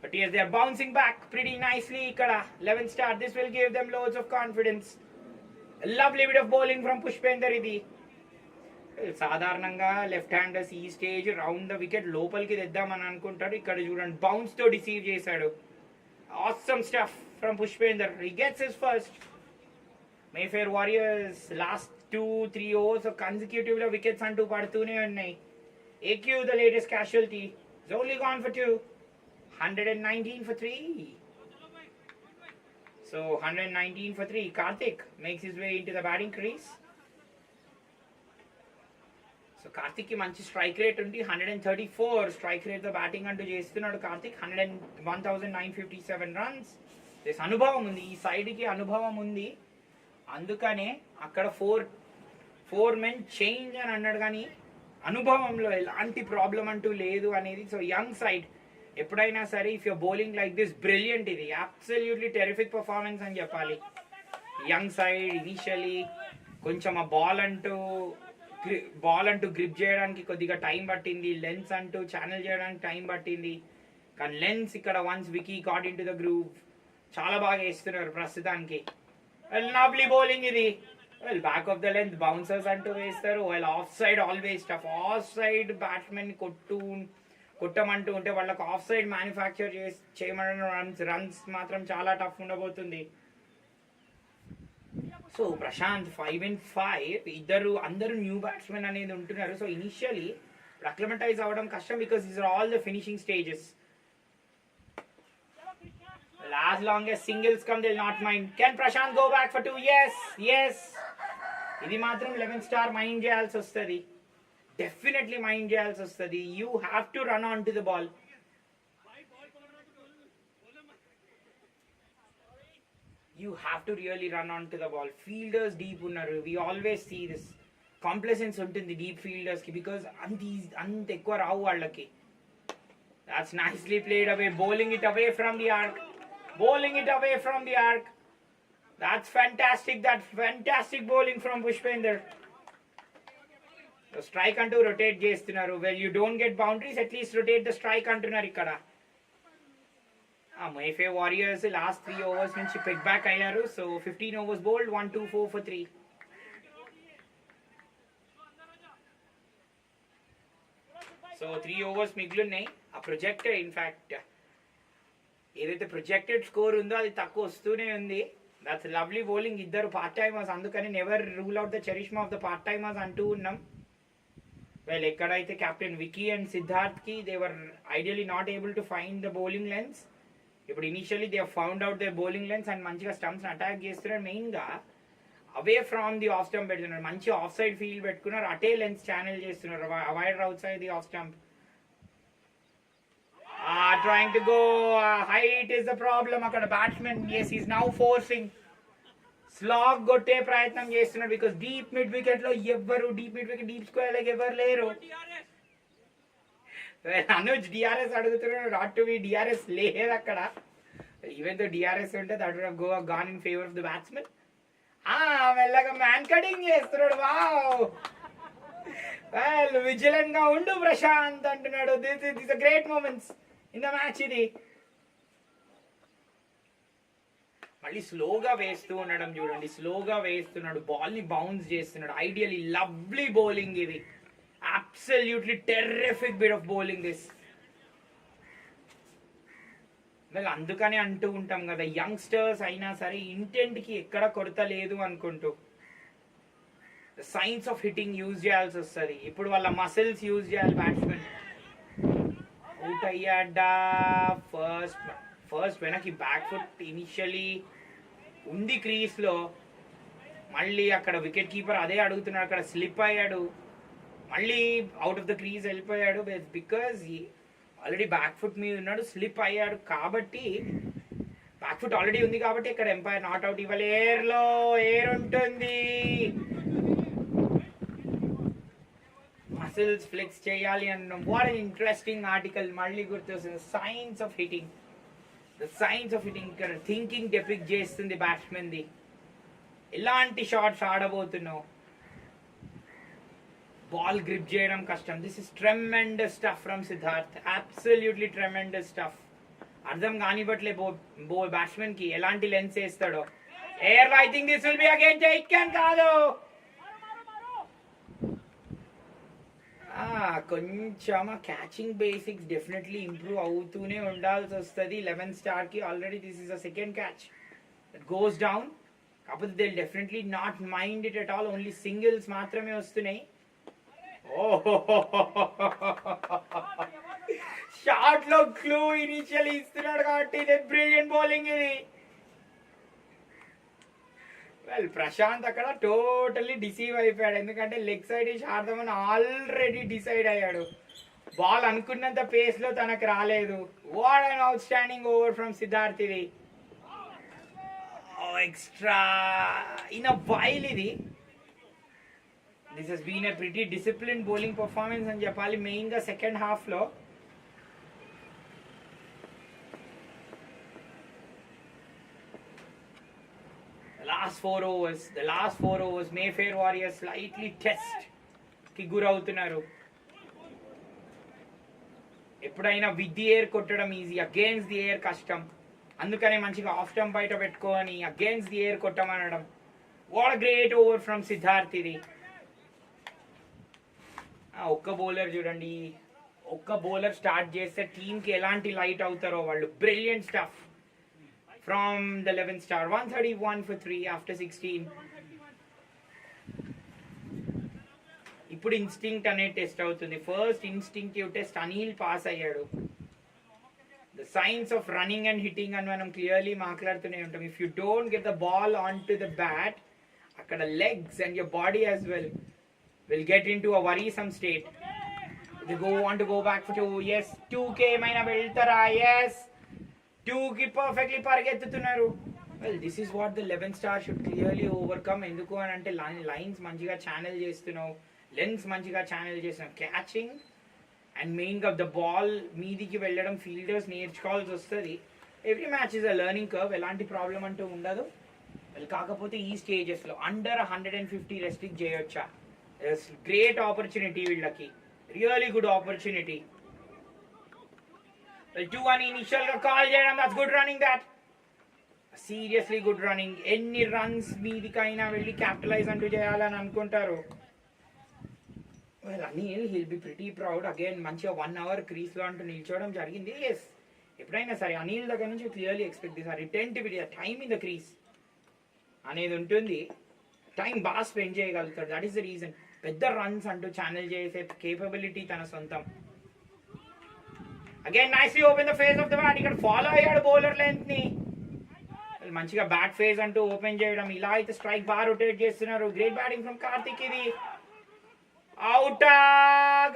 But yes, they are bouncing back pretty nicely. Ikkada 11 star. This will give them loads of confidence. A lovely bit of bowling from Pushpender idi. సాధారణంగా left handers ఈ stage round the wicket లోపలికి తెద్దామని అనుకుంటాడు. ఇక్కడ చూడండి bounce తో deceive చేశాడు. Awesome stuff from Pushpender. He gets his first. Mayfair Warriors last 2-3 overs consecutive లో వికెట్స్ అంటూ పడుతూనే ఉన్నాయి. AQ the latest casualty. He's only gone for 2. 119 for 3. So 119 for 3. Karthik makes his way into the batting crease. So Karthik ki manchi strike rate undi, 134 strike rate తో batting అంటూ చేస్తున్నాడు Karthik. 1957 runs. This అనుభవం ఉంది, ఈ side కి అనుభవం ఉంది. అందుకనే అక్కడ 4 men చేంజ్ అని అన్నాడు, కానీ అనుభవంలో ఎలాంటి ప్రాబ్లం అంటూ లేదు అనేది. సో యంగ్ సైడ్ ఎప్పుడైనా సరే if you're bowling like this brilliant, ఇది అబ్సల్యూట్లీ టెరిఫిక్ పర్ఫార్మెన్స్ అని చెప్పాలి. యంగ్ సైడ్ ఇనిషియలీ కొంచెం ఆ బాల్ అంటూ గ్రిప్ చేయడానికి కొద్దిగా టైం పట్టింది, లెన్స్ అంటూ ఛానల్ చేయడానికి టైం పట్టింది. కానీ లెన్స్ ఇక్కడ once Vicky got in to the groove చాలా బాగా వేస్తున్నారు ప్రస్తుతానికి. లవ్లీ బౌలింగ్ ఇది. Well back of the length bouncers అంటూ వేస్తారు. Well off side always tough. Off side batsmen కొట్టమంటూ ఉంటే వాళ్ళకి ఆఫ్ సైడ్ మ్యానుఫ్యాక్చర్ చేయమని రన్స్ మాత్రం చాలా టఫ్ ఉండబోతుంది. సో ప్రశాంత్ 5-5 అందరూ న్యూ బ్యాట్స్మెన్ అనేది ఉంటున్నారు. సో ఇనిషియలీ అక్లమటైజ్ అవ్వడం కష్టం because these are all the finishing stages. As long as singles come, they'll not mind. Can Prashant go back for 2? Yes. ఇది మాత్రం 11 స్టార్ మైండ్ చేయాల్సి వస్తుంది. డెఫినెట్లీ మైండ్ చేయాల్సి వస్తుంది. You have to run on to the ball. You have to really run on to the ball. Fielders deep unnaru. We always see this. Complacence ఉంటుంది deep fielders ki because అంత ఎక్కువ రావు వాళ్ళకి. That's nicely played away. Bowling it away from the arc. That's fantastic. Bowling from Pushpender. So strike antu rotate చేస్తున్నారు. Well, you don't get boundaries, at least rotate the strike అంటున్నారు ఇక్కడ. Mayfair Warriors last 3 overs నుంచి pick back అయ్యారు. So 15 overs bowled, 1-2-4 for 3. So 3 overs మిగిలిన్నాయి. ఆ projected in fact ఏదైతే projected score ఉందో అది తక్కువ వస్తూనే ఉంది. That's lovely bowling. ఇద్దరు పార్ట్ టైమర్స్, అందుకని never rule out the charisma of the part timers అంటూ ఉన్నాం. వెల్, ఎక్కడైతే కెప్టెన్ వికీ అండ్ సిద్ధార్థ్ కి they were ideally not able to find the bowling lengths. ఇప్పుడు initially they found out the bowling lengths and మంచిగా stumps attack చేస్తున్నారు. మెయిన్గా away from the off stump పెడుతున్నారు. మంచి ఆఫ్ సైడ్ ఫీల్డ్ పెట్టుకున్నారు, అటే లెన్స్ ఛానల్ చేస్తున్నారు. Avoid out side the off stump. Trying to go height is the problem. అక్కడ batsmen yes he's now forcing slog కొట్టే ప్రయత్నం చేస్తున్నారు బికాస్ డీప్ మిడ్ వికెట్ లో ఎవ్వరు డీప్ స్క్వేర్ లైక్ ఎవరు లేరు. అనుజ్ డిఆర్ఎస్ అడుగుతున్నాడు. నాట్ టు బి డిఆర్ఎస్ లేదు అక్కడ. ఈవెన్ తో డిఆర్ఎస్ ఉంటే that would have gone in favour of the batsmen. మెల్లగా మ్యాన్ కటింగ్ చేస్తున్నాడు. వావ్, వెల్ విజిలెంట్ గా ఉండు ప్రశాంత్ అంటున్నాడు. This a great moments in the match. ఇది మళ్ళీ స్లోగా వేస్తూ ఉండడం చూడండి. స్లోగా వేస్తున్నాడు, బాల్ ని బౌన్స్ చేస్తున్నాడు. ఐడియలీ లవ్లీ బౌలింగ్ ఇది. Absolutely terrific bit of bowling this. Well, అందుకనే అంటూ ఉంటాం కదా, యంగ్స్టర్స్ అయినా సరే ఇంటెంట్ కి ఎక్కడ కొరత లేదు అనుకుంటూ సైన్స్ ఆఫ్ హిట్టింగ్ యూజ్ చేయాల్సి వస్తుంది. ఇప్పుడు వాళ్ళ మసిల్స్ యూజ్ చేయాలి బ్యాట్స్మెన్. అవుట్ అయ్యాడా ఫస్ట్ వెనక్కి బ్యాక్ ఫుట్ ఇనిషియలీ ఉంది క్రీస్ లో. మళ్ళీ అక్కడ వికెట్ కీపర్ అదే అడుగుతున్నాడు. అక్కడ స్లిప్ అయ్యాడు, మళ్ళీ అవుట్ ఆఫ్ ద క్రీజ్ వెళ్ళిపోయాడు. బికాజ్ ఆల్రెడీ బ్యాక్ ఫుట్ మీద ఉన్నాడు, స్లిప్ అయ్యాడు. కాబట్టి బ్యాక్ ఫుట్ ఆల్రెడీ ఉంది కాబట్టి ఇక్కడ ఎంపైర్ నాట్ అవుట్ ఇవ్వాలి. ఎయిర్ ఉంటుంది, మసిల్స్ ఫ్లెక్స్ చేయాలి అన్నాం. What an interesting article. మళ్ళీ గుర్తొస్తుంది science of hitting. The science of hitting ఇక్కడ థింకింగ్ డెపిక్ చేస్తుంది బ్యాట్స్మెన్ ది. ఎలాంటి షాట్స్ ఆడబోతున్నావు, బాల్ గ్రిప్ చేయడం కష్టం. This is tremendous stuff from Siddharth. Absolutely tremendous stuff. అర్థం కానివ్వట్లే బ్యాట్స్మెన్ కి ఎలాంటి లెన్స్ వేస్తాడో. Air I think this will be again taken. కాదు, కొంచెం క్యాచింగ్ బేసిక్స్ డెఫినెట్లీ ఇంప్రూవ్ అవుతూనే ఉండాల్సి వస్తుంది 11 స్టార్ కి. Already this is a second catch that goes down. కాకపోతే they definitely not mind it at all. Only singles మాత్రమే వస్తున్నాయి. Short లో క్లూ ఇనిషియల్ ఇస్తున్నాడు కాబట్టి ఇది బ్రిలియంట్ బౌలింగ్ ఇది. వెల్, ప్రశాంత్ అక్కడ టోటల్లీ డిసీవ్ అయిపోయాడు. ఎందుకంటే లెగ్ సైడ్ ఇచ్చి ఆడదామని ఆల్రెడీ డిసైడ్ అయ్యాడు. బాల్ అనుకున్నంత పేస్ లో తనకు రాలేదు. What an outstanding over from Siddharth ఇది. ఎక్స్ట్రా ఇన్ అ వైల్ ఇది. This has been a pretty discipline bowling performance అని చెప్పాలి. మెయిన్ గా సెకండ్ హాఫ్ లో the last 4 overs Mayfair Warriors slightly test కి గురవుతున్నారు. ఎప్పుడైనా విత్ ది ఎయిర్ కొట్టడం ఈజీ, అగేన్స్ట్ ది ఎయిర్ కష్టం. అందుకనే మంచిగా ఆఫ్ స్టంప్ బయట పెట్టుకొని అగేన్స్ట్ ది ఎయిర్ కొట్టమనడం. What a great over from Siddharth ఇది. ఒక్క బౌలర్ చూడండి, ఒక్క బౌలర్ స్టార్ట్ చేస్తే టీంకి ఎలాంటి లైట్ అవుతారో వాళ్ళు. Brilliant stuff from the 11 star. 131 for 3 after 16. ఇప్పుడు ఇన్స్టింక్ట్ అనే టెస్ట్ అవుతుంది. First instinctive test Anil pass అయ్యాడు. The science of running and hitting అని మనం క్లియర్లీ మాట్లాడుతూనే ఉంటాం. If you don't get the ball on to the bat, అక్కడ legs and your body as well will get into a worrisome state. They want to go back for 2. Yes, 2K మైనా వెళ్తారా? Yes, 2కి perfectly పరిగెత్తుతున్నారు. Well, this is what the 11 star should clearly overcome. ఎందుకు అని అంటే lines మంచిగా channel చేస్తున్నావు, lens మంచిగా ఛానల్ చేస్తున్నావు. క్యాచింగ్ అండ్ మెయిన్గా ద బాల్ మీదికి వెళ్ళడం ఫీల్డర్స్ నేర్చుకోవాల్సి వస్తుంది. Every match is a learning curve, ఎలాంటి ప్రాబ్లం అంటూ ఉండదు. కాకపోతే ఈ స్టేజెస్లో అండర్ 150 రెస్ట్రిక్ట్ చేయొచ్చా? గ్రేట్ ఆపర్చునిటీ వీళ్ళకి, రియలీ గుడ్ ఆపర్చునిటీ. 2 అని ఇనిషియల్ గా కాల్ చేయడం, that's good running. That seriously good running. ఎన్ని రన్స్ మీదికైనా వెళ్ళి క్యాపిటలైజ్ అంటూ చేయాలని అనుకుంటారు. Well, Anil hill B pretty proud. Again మంచిగా 1 hour క్రీజ్ లో అంటూ నిల్చోవడం జరిగింది. ఎస్, ఎప్పుడైనా సరే అనిల్ దగ్గర నుంచి clearly expect this retentivity, time in the crease అనేది ఉంటుంది. టైం బాగా స్పెండ్ చేయగలుగుతాడు. That is the reason. పెద్ద రన్స్ అంటూ ఛానల్ చేసే కేపబిలిటీ తన సొంతం. Again nicely open the face of the bat. ఇక్కడ ఫాలో అయ్యాడు బౌలర్ లెంత్ ని. మంచిగా బ్యాట్ ఫేస్ అంటూ ఓపెన్ చేయడం. ఇలా అయితే స్ట్రైక్ బాగా రొటేట్ చేస్తున్నారు. Great batting from Karthik. ఇది అవుట్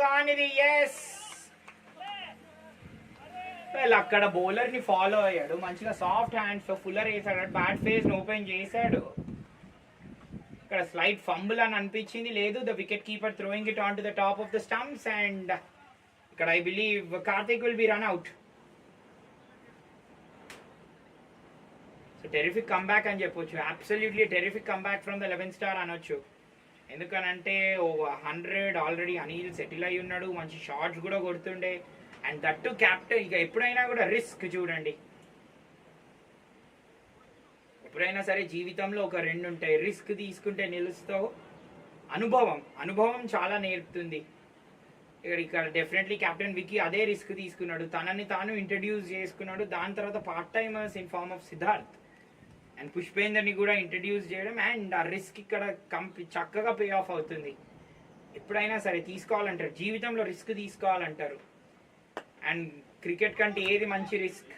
కానిది. ఎస్, వెల్ అక్కడ బౌలర్ ని ఫాలో అయ్యాడు. మంచిగా సాఫ్ట్ హ్యాండ్స్ తో ఫుల్లర్ వేసాడు. బ్యాట్ ఫేస్ ఓపెన్ చేశాడు. ఇక్కడ స్లైట్ ఫంబుల్ అని అనిపించింది. లేదు, the wicket keeper throwing it on to the top of the stumps and ఇక్కడ I believe Karthik will be run out. So terrific comeback అని చెప్పొచ్చు. Absolutely terrific comeback from the 11 star అనొచ్చు. ఎందుకనంటే 100 ఆల్రెడీ అనిల్ సెటిల్ అయి ఉన్నాడు. మంచి షాట్స్ కూడా కొడుతుండే. And that captain. ఇక ఎప్పుడైనా కూడా రిస్క్ చూడండి. ఎప్పుడైనా సరే జీవితంలో ఒక 2 ఉంటాయి. రిస్క్ తీసుకుంటే నిలుస్తావు, అనుభవం చాలా నేర్పుతుంది. ఇక్కడ డెఫినెట్లీ కెప్టెన్ విక్కీ అదే రిస్క్ తీసుకున్నాడు. తనని తాను ఇంట్రడ్యూస్ చేసుకున్నాడు. దాని తర్వాత part timers in form of Siddharth and పుష్పేందర్ని కూడా ఇంట్రడ్యూస్ చేయడం. అండ్ ఆ రిస్క్ ఇక్కడ చక్కగా పే ఆఫ్ అవుతుంది. ఎప్పుడైనా సరే తీసుకోవాలంటారు, జీవితంలో రిస్క్ తీసుకోవాలంటారు. అండ్ క్రికెట్ కంటే ఏది మంచి రిస్క్?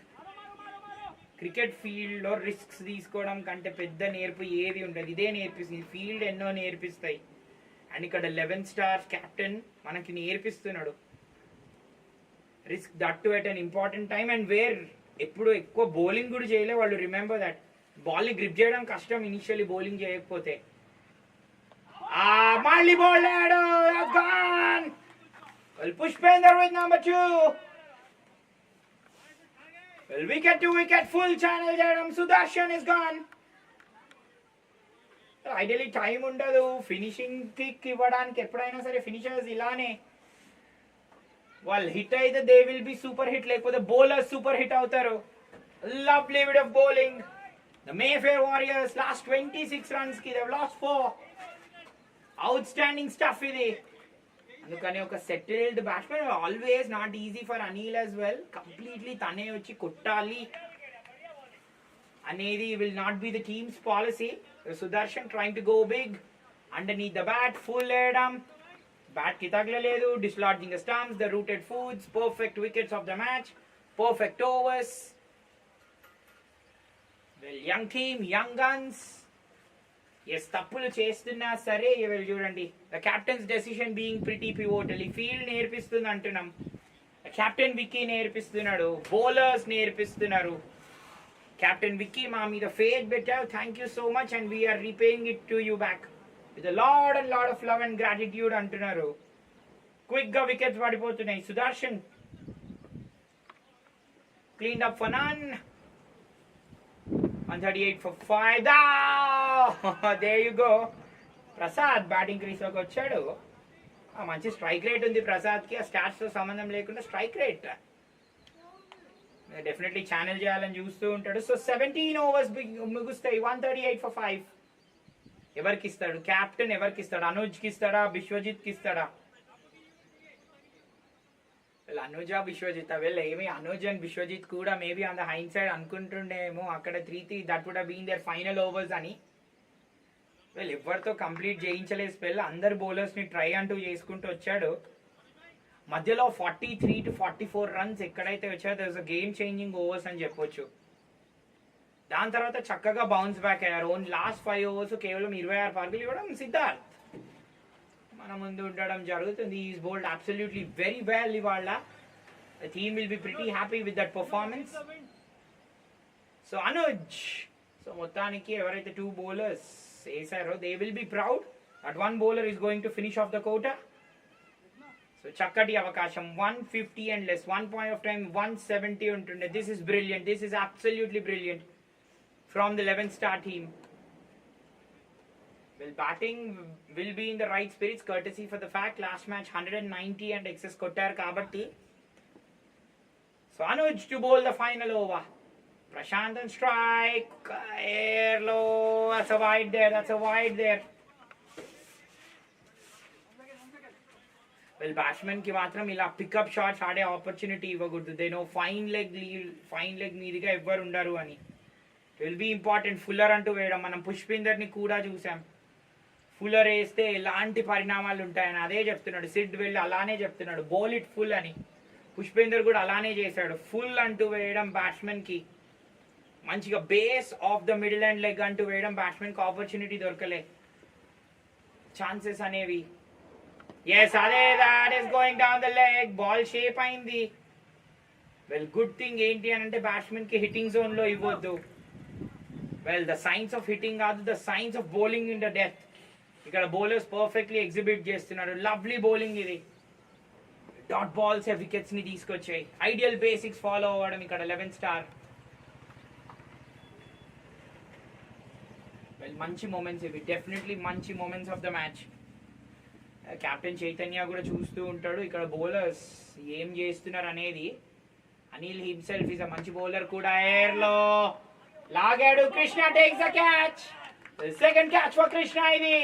క్రికెట్ ఫీల్డ్లో రిస్క్స్ తీసుకోవడం కంటే పెద్ద నేర్పు ఏది ఉండదు. ఇదే నేర్పిస్తుంది. ఫీల్డ్ ఎన్నో నేర్పిస్తాయి. అండ్ ఇక్కడ 11 star కెప్టెన్ మనకి నేర్పిస్తున్నాడు risk, that too at an important time and where ఎప్పుడు ఎక్కువ బౌలింగ్ కూడా చేయలే వాళ్ళు. Remember that. బాల్ని గ్రిప్ చేయడం కష్టం ఇనిషియల్లీ బౌలింగ్ చేయకపోతే. మళ్ళీ bowl Pushpender with number 2. Well, wicket to wicket, full channel చేయడం. Sudarshan is gone. Ideally time ఉండదు ఫినిషింగ్ కిక్ ఇవ్వడానికి. ఎప్పుడైనా సరే ఫినిషర్స్ ఇలానే, వాళ్ళు హిట్ అయితే they will be super hit, లేకపోతే బౌలర్స్ సూపర్ హిట్ అవుతారు. Lovely bit of bowling. The Mayfair Warriors lost 26 runs కి they lost 4. Outstanding stuff ఇది. అందుకని ఒక settled batsmen always not easy for Anil as well. Completely తనే వచ్చి కొట్టాలి అనేది will not be the team's policy. Sudarshan trying to go big underneath the bat. Full వేయడం, bat కి తగలలేదు. Dislodging the stumps, the Rooted foods, perfect wickets of the match, perfect overs. Well, young team, young guns. Yes, తప్పులు చేస్తున్నా సరే వీళ్ళు చూడండి. The captain's decision being pretty pivotal. ఈ field నేర్పిస్తుంది అంటున్నాం. కెప్టెన్ విక్కీ నేర్పిస్తున్నాడు, బౌలర్స్ నేర్పిస్తున్నారు. కెప్టెన్ విక్కీ మా మీద ఫేత్ పెట్టావు, thank you so much and we're repaying it to you back with lot and lot of love and gratitude అంటున్నారు. క్విక్ గా వికెట్స్ పడిపోతున్నాయి. Sudarshan cleaned up for none. 138 for 5. There you go. Prasad batting crease లోకి వచ్చాడు. మంచి strike rate ఉంది ప్రసాద్ కి. ఆ stats తో సంబంధం లేకుండా స్ట్రైక్ రేట్ డెఫినెట్లీ ఛానల్ చేయాలని చూస్తూ ఉంటాడు. సో 17 overs ముగుస్తాయి. 138 for 5. ఎవరికి ఇస్తాడు కెప్టెన్? ఎవరికి ఇస్తాడు? అనుజ్ కి ఇస్తాడా? బిశ్వజిత్ కి ఇస్తాడా? అనుజ విశ్వజిత్ వీళ్ళు ఏమి అనుజ్ అండ్ విశ్వజిత్ కూడా maybe on the hindsight అనుకుంటుండేమో అక్కడ 3-3 that would have been their final overs అని. వీళ్ళు ఎవరితో కంప్లీట్ చేయించలేదు స్పెల్, అందరు బౌలర్స్ని ట్రై అంటూ చేసుకుంటూ వచ్చాడు. మధ్యలో 43 to 44 రన్స్ ఎక్కడైతే వచ్చాయో that was a game changing overs అని చెప్పొచ్చు. దాని తర్వాత చక్కగా బౌన్స్ బ్యాక్ అయ్యారు. ఓన్లీ లాస్ట్ 5 ఓవర్స్ కేవలం 26 పరుగులు ఇవ్వడం సిద్ధార్థ్ మన ముందు ఉండడం జరుగుతుంది. Is bowled absolutely very well ఇవాళ. The team will be pretty happy with that performance. So Anuj, so మొత్తానికి ఎవరైతే 2 బౌలర్స్ వేసారో they will be proud that 1 bowler is going to finish off the quota. So చక్కటి అవకాశం. 150 and less, 1 point of time 170 ఉంటుండే. This is brilliant, this is absolutely brilliant from the 11 star team. Well, batting will be in the right spirits courtesy for the fact last match 190 and excess kottar kabatti. So Anuj to bowl the final over. Prashant and strike, air low, that's a wide there, that's a wide there. Well, batsman ki matram ila pick up shots aade opportunity ivvaguddu. They know fine leg meediga evvaru undaru ani. Will be important. Fuller అంటూ వేయడం, మనం పుష్పిందర్ని కూడా చూసాం. Fuller వేస్తే ఎలాంటి పరిణామాలు ఉంటాయని అదే చెప్తున్నాడు. సిడ్ వెళ్ళి అలానే చెప్తున్నాడు, బౌల్ ఇట్ ఫుల్ అని. పుష్పేందర్ కూడా అలానే చేశాడు. ఫుల్ అంటూ వేయడం బ్యాట్స్మెన్కి మంచిగా, base of the middle and leg అంటూ వేయడం బ్యాట్స్మెన్కి ఆపర్చునిటీ దొరకలే, ఛాన్సెస్ అనేవి. ఎస్, అదే that is going down the leg, ball shape అయింది. వెల్, గుడ్ థింగ్ ఏంటి అని అంటే బ్యాట్స్మెన్కి హిట్టింగ్ జోన్లో ఇవ్వద్దు. Well, the science of hitting కాదు, the science of bowling in the death. ఇక్కడ బౌలర్స్ పర్ఫెక్ట్లీ ఎగ్జిబిట్ చేస్తున్నారు. లవ్లీ బౌలింగ్ ఇది. డాట్ బాల్స్ వికెట్స్ ని తీసుకొచ్చాయి. ఐడియల్ బేసిక్స్ ఫాలో అవ్వడం ఇక్కడ 11 స్టార్. వెల్, మంచి మూమెంట్స్ ఇవి, డెఫినెట్లీ మంచి moments of the match. Captain Chaitanya కూడా చూస్తూ ఉంటాడు ఇక్కడ బౌలర్స్ ఏం చేస్తున్నారు అనేది. అనిల్ హిమ్సెల్ఫ్ ఈజ్ అ మంచి బౌలర్ కూడా. ఎయిర్లో లాగాడు, Krishna takes the catch. Second catch for Krishna ఇది.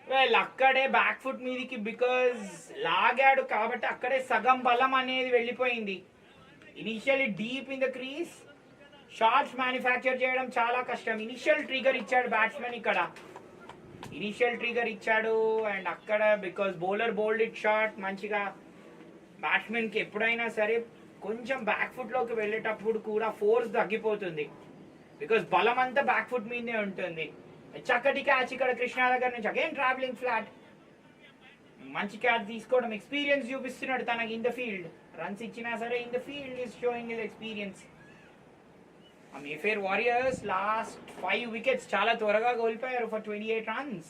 వెల్, అక్కడే బ్యాక్ ఫుట్ మీదికి బికాజ్ లాగాడు కాబట్టి అక్కడే సగం బలం అనేది వెళ్ళిపోయింది. Initially deep in the crease shots manufacture చేయడం చాలా కష్టం. ఇనిషియల్ ట్రిగర్ ఇచ్చాడు బ్యాట్స్మెన్ ఇక్కడ, ఇనిషియల్ ట్రిగర్ ఇచ్చాడు. అండ్ అక్కడ because bowler bowled it shot మంచిగా. బ్యాట్స్మెన్కి ఎప్పుడైనా సరే కొంచెం బ్యాక్ ఫుట్ లోకి వెళ్ళేటప్పుడు కూడా ఫోర్స్ తగ్గిపోతుంది, బికాస్ బలం అంతా బ్యాక్ ఫుట్ మీదే ఉంటుంది. చక్కటి క్యాచ్ ఇక్కడ కృష్ణ దగ్గర నుంచి. అగైన్ ట్రావెలింగ్ ఫ్లాట్, మంచి క్యాచ్ తీసుకోవడం, ఎక్స్పీరియన్స్ చూపిస్తున్నాడు తనకి ఇన్ ద ఫీల్డ్. రన్స్ ఇచ్చినా సరే in the field is showing his experience. Mayfair Warriors last 5 wickets చాలా త్వరగా కోల్పోయారు for 28 runs.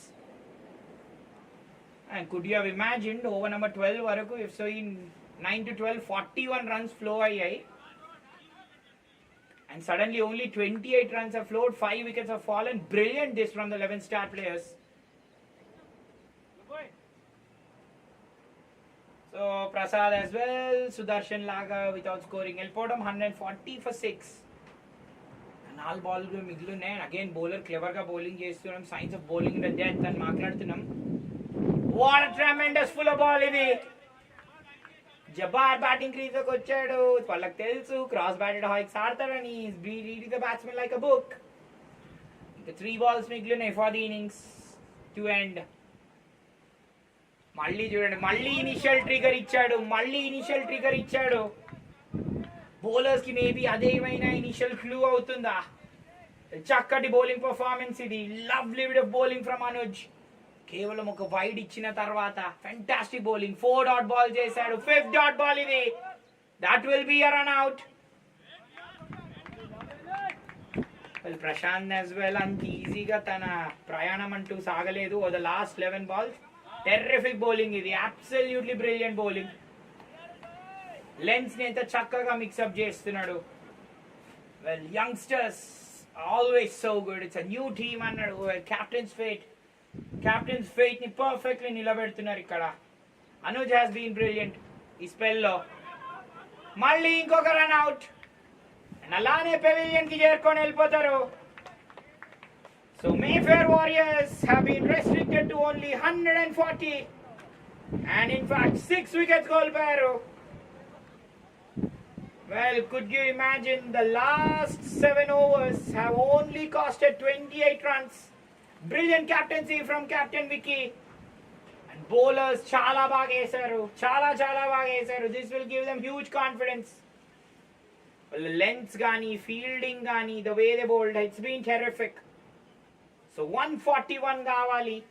And could you have imagined over number 12 వరకు, if so in 9 to 12 41 runs flow అయ్యాయి. And suddenly only 28 runs have flowed, 5 wickets have fallen. Brilliant this from the 11 star players. So Prasad as well, Sudarshan laga without scoring వెళ్ళిపోవడం. 140 for 6. 4 ball మిగిలినాయి. Again bowler clever గా bowling చేస్తున్నాం. Science of bowling in the death అని మాట్లాడుతున్నాం. What a tremendous full ball ఇది. Jabbar batting crease లోకి వచ్చాడు. వాళ్ళకి తెలుసు క్రాస్ బ్యాటెడ్ హాయిక్స్ ఆడతాడని. Reading the batsmen like a book. ఇంకా 3 balls మిగిలినాయి for the innings to end. మళ్ళీ చూడండి, మళ్ళీ ఇనిషియల్ ట్రిగర్ ఇచ్చాడు. బౌలర్స్ కి మేబీ అదేమైనా ఇనిషియల్ క్లూ అవుతుందా. చక్కటి బౌలింగ్ పర్ఫార్మెన్స్ ఇది. Lovely bit of bowling from Anuj. కేవలం ఒక వైడ్ ఇచ్చిన తర్వాత ఫ్యాంటాస్టిక్ బౌలింగ్. 4 dot బాల్ చేశాడు. 5th dot బాల్ ఇది. That will be a run out. Prashant as well అంత ఈజీగా తన ప్రయాణం అంటూ సాగలేదు. The last 11 balls terrific bowling ఇది. Absolutely brilliant bowling. లెన్స్ ని ఎంత చక్కగా మిక్సప్ చేస్తున్నాడు. Well, youngsters always so good. It's a new team అన్నాడు. కెప్టెన్స్ ఫెయిత్ ని పర్ఫెక్ట్లీ నిలబెడుతున్నారు ఇక్కడ. అనుజ్ హ్యాస్ బీన్ బ్రిలియంట్ ఈ స్పెల్లో. మళ్ళీ ఇంకొక రన్ అవుట్. అలానే పెవిలియన్ కి చేరుకొని వెళ్ళిపోతారు. So Mayfair Warriors have been restricted to only 140 and in fact 6 wickets కోల్పోయారు. Well, could you imagine the last 7 overs have only costed 28 runs? Brilliant captaincy from Captain Vicky. And bowlers chala baga esaru. Chala baga esaru. This will give them huge confidence. Well, the lengths gani, fielding gani, the way they bowled, it's been terrific. So 141 gavali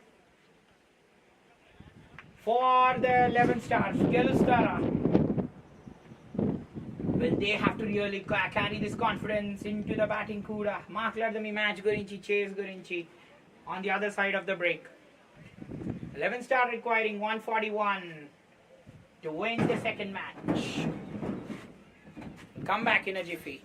for the 11 stars. Gelustara. Well, they have to really carry this confidence into the batting kuda. Maatladami match gurinchi, chase gurinchi on the other side of the break. 11 star requiring 141 to win the second match. Come back in a jiffy.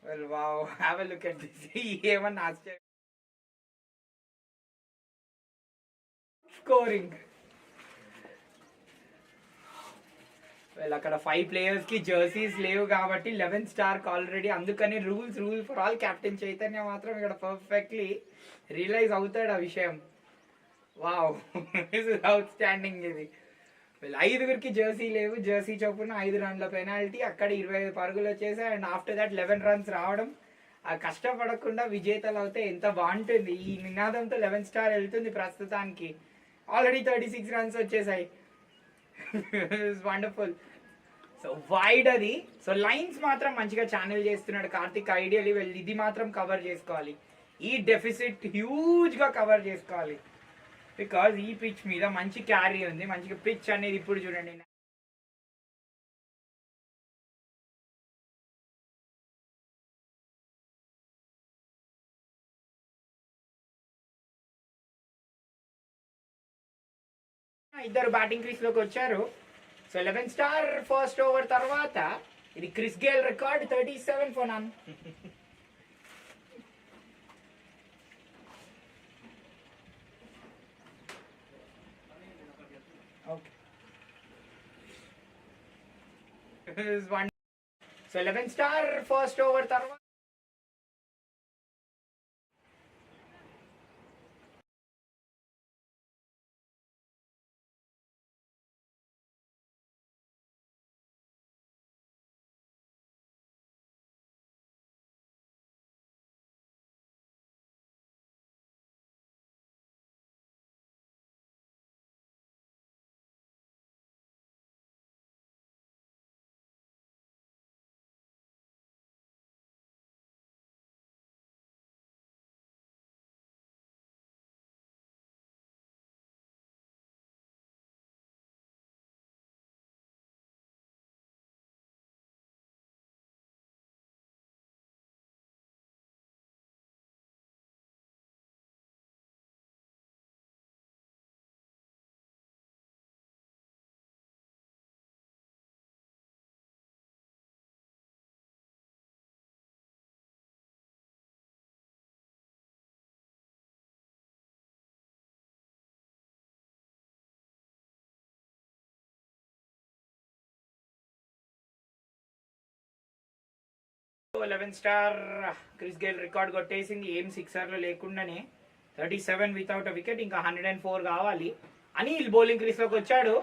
Well, wow. Have a look at this. ఏమన్నా ఆశ్చర్యం. Scoring. Well అక్కడ 5 players కి jerseys లేవు కాబట్టి 11 star already, అందుకని rule for all. Captain Chaitanya మాత్రం ఇక్కడ perfectly realise అవుతాడు ఆ విషయం. వావ్. అవుట్ స్టాండింగ్ ఇది. వీళ్ళు 5గురికి జెర్సీ లేవు, జెర్సీ చొప్పున 5 రన్ల పెనాల్టీ, అక్కడ 25 పరుగులు వచ్చేసాయి. అండ్ ఆఫ్టర్ దట్ 11 రన్స్ రావడం. ఆ కష్టపడకుండా విజేతలు అవుతే ఎంత బాగుంటుంది. ఈ నినాదంతో 11 స్టార్ వెళ్తుంది ప్రస్తుతానికి. ఆల్రెడీ 36 రన్స్ వచ్చేసాయి. వండర్ఫుల్. సో వైడ్ అది. సో లైన్స్ మాత్రం మంచిగా ఛానల్ చేస్తున్నాడు కార్తిక్. ఐడియల్లీ వెళ్ళి ఇది మాత్రం కవర్ చేసుకోవాలి. ఈ డెఫిసిట్ హ్యూజ్ గా కవర్ చేసుకోవాలి. బికాజ్ ఈ పిచ్ మీద మంచి క్యారీ ఉంది. మంచిగా పిచ్ అనేది ఇప్పుడు చూడండి. ఇద్దరు బ్యాటింగ్ క్రీస్ లోకి వచ్చారు. సో 11 స్టార్ ఫస్ట్ ఓవర్ తర్వాత ఇది Chris Gayle record 37 for none. Okay. So 11 star first over తర్వాత so 11 star Chris Gayle record కొట్టేసింది. ఏం సిక్సర్లు లేకుండానే 37 వితౌట్ అ వికెట్. ఇంకా 104 కావాలి. అనిల్ బౌలింగ్ క్రీస్ లోకి వచ్చాడు.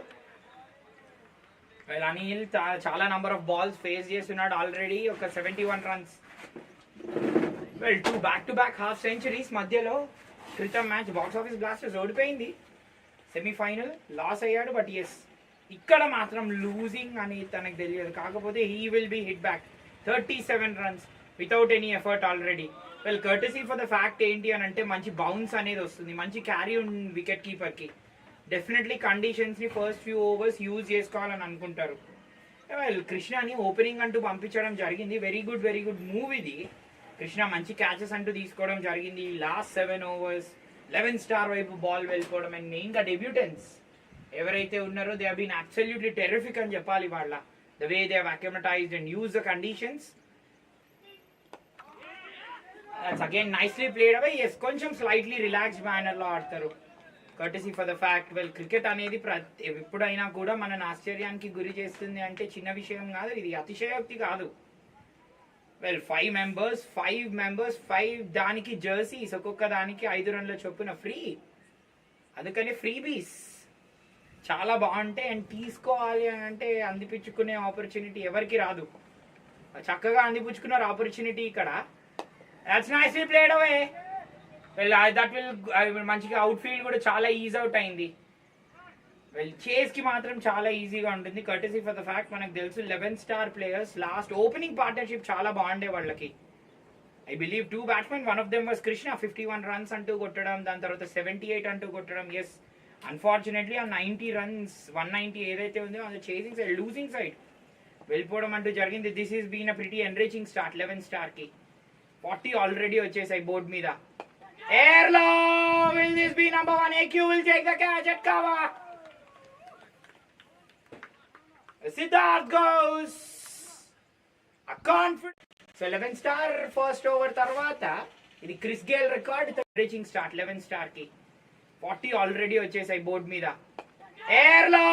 అనిల్ చాలా నంబర్ ఆఫ్ బాల్స్ ఫేస్ చేస్తున్నాడు ఆల్రెడీ. ఒక 71 runs. Well 2 back to back half centuries. మధ్యలో క్రితం మ్యాచ్ బాక్స్ ఆఫీస్ బ్లాస్టర్స్ ఓడిపోయింది. సెమీఫైనల్ లాస్ అయ్యాడు. బట్ ఎస్, ఇక్కడ మాత్రం లూజింగ్ అని తనకు తెలియదు. కాకపోతే he will be hit back. 37 runs without any effort already. Well, courtesy for the fact ఏంటి అని అంటే మంచి బౌన్స్ అనేది వస్తుంది, మంచి క్యారీ ఉంది వికెట్ కీపర్ కి. డెఫినెట్లీ కండిషన్స్ ని ఫస్ట్ ఫ్యూ ఓవర్స్ యూజ్ చేసుకోవాలని అనుకుంటారు. వెల్ కృష్ణని ఓపెనింగ్ అంటూ పంపించడం జరిగింది. వెరీ గుడ్ మూవ్ ఇది. కృష్ణ మంచి క్యాచెస్ అంటూ తీసుకోవడం జరిగింది. లాస్ట్ 7 overs 11 స్టార్ వైపు బాల్ వెళ్ళిపోవడం. అండ్ మెయిన్ గా డెబ్యూటెంట్స్ ఎవరైతే ఉన్నారో they have been absolutely terrific అని చెప్పాలి. వాళ్ళ the way they have acclimatized and used the conditions. That's again nicely played away. Yes, కొంచెం slightly relaxed manner లో ఆడతారు. courtesy for the fact, well, cricket అనేది ఎప్పుడైనా కూడా మనని ఆశ్చర్యానికి గురి చేస్తుంది అంటే చిన్న విషయం కాదు, ఇది అతిశయోక్తి కాదు. వెల్ 5 members 5 దానికి జెర్సీస్, ఒక్కొక్క దానికి 5 రన్ల చొప్పున ఫ్రీ. అందుకని ఫ్రీబీస్ చాలా బాగుంటాయి. అండ్ తీసుకోవాలి అని అంటే అందిపించుకునే ఆపర్చునిటీ ఎవరికి రాదు. చక్కగా అందిపుచ్చుకున్నారు ఆపర్చునిటీ ఇక్కడ. That's nicely played away. Well that will మంచిగా అవుట్ ఫీల్డ్ కూడా చాలా ఈజీ అవుట్ అయింది. వెల్ చేస్ కి మాత్రం చాలా ఈజీగా ఉంటుంది. కర్టసీ ఫర్ ద ఫ్యాక్ట్ మనకు తెలుసు 11 star players. Last opening partnership చాలా బాగుండే వాళ్ళకి. I believe 2 batsmen, one of them was Krishna. 51 runs అంటూ కొట్టడం, దాని తర్వాత 78 అంటూ కొట్టడం. ఎస్, అన్ఫార్చునేట్లీ ఆ 90 runs 190 ఏదైతే ఉందో అది చేసింగ్ సైడ్, లూజింగ్ సైడ్ వెళ్ళిపోవడం అంటూ జరిగింది. This is been a pretty enriching start 11 star కి. 40 ఆల్రెడీ వచ్చేసాయి బోర్డ్ మీద. ఎయిర్లో will this be number 1? AQ will take the catch at cover. Siddharth goes a confident so 11 star first over తర్వాత ఇది Chris Gayle record reaching start 11 star కి 40 already వచ్చేసాయి board మీద. Air లో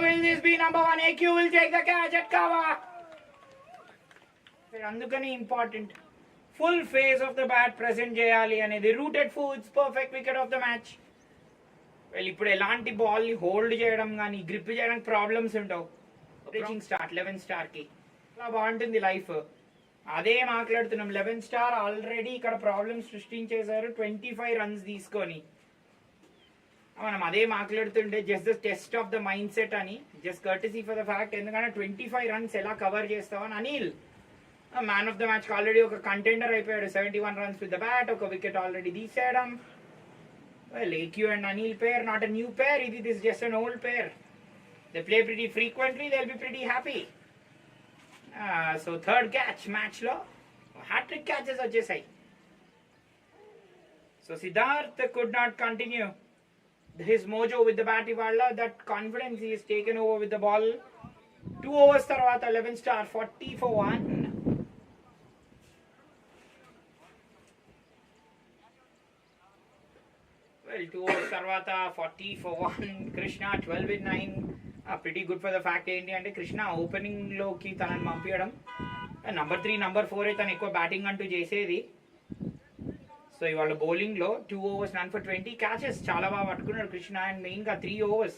will this be number 1 AQ will take the catch at cover. అందుకని important full face of the bat present చేయాలి అనేది. Rooted foods perfect wicket of the match. Well ఇప్పుడు ఎలాంటి ball ని హోల్డ్ చేయడం కానీ గ్రిప్ చేయడానికి ప్రాబ్లమ్స్ ఉండవు. రీచింగ్ స్టార్ట్ 11 స్టార్ కి చాలా బాగుంటుంది లైఫ్. అదే మాట్లాడుతున్నాం. 11 స్టార్ ఆల్రెడీ ఇక్కడ ప్రాబ్లమ్స్ సృష్టించేశారు 25 రన్స్ తీసుకొని. మనం అదే మాట్లాడుతుంటే just the test of the mind set అని, just courtesy for the fact. ఎందుకంటే 25 రన్స్ ఎలా కవర్ చేస్తావని Anil man of the match already ఒక కంటెండర్ అయిపోయాడు. 71 రన్స్ విత్ ద బ్యాట్, ఒక వికెట్ ఆల్రెడీ తీసేయడం. Well AQ and Anil pair not a new pair, ఇది this just an old pair. They play pretty frequently, they will be pretty happy. So third catch match లో hat trick catches వచ్చేసాయి. So Siddharth could not continue his mojo with the bat ఇవాళ. That confidence he has taken over with the ball. 2 overs తర్వాత 11 star 40 for 1. Well, 2 overs తర్వాత 40 for 1. Krishna 12 in 9. Pretty good for the fact ఏంటి అంటే Krishna opening లోకి తనని పంపించడం. Number 3 number 4 తను ఎక్కువ బ్యాటింగ్ అంటూ చేసేది. సో ఇవాళ బౌలింగ్ లో 2 overs none for 20 క్యాచెస్ చాలా బాగా పట్టుకున్నాడు కృష్ణ. అండ్ మెయిన్ గా 3 overs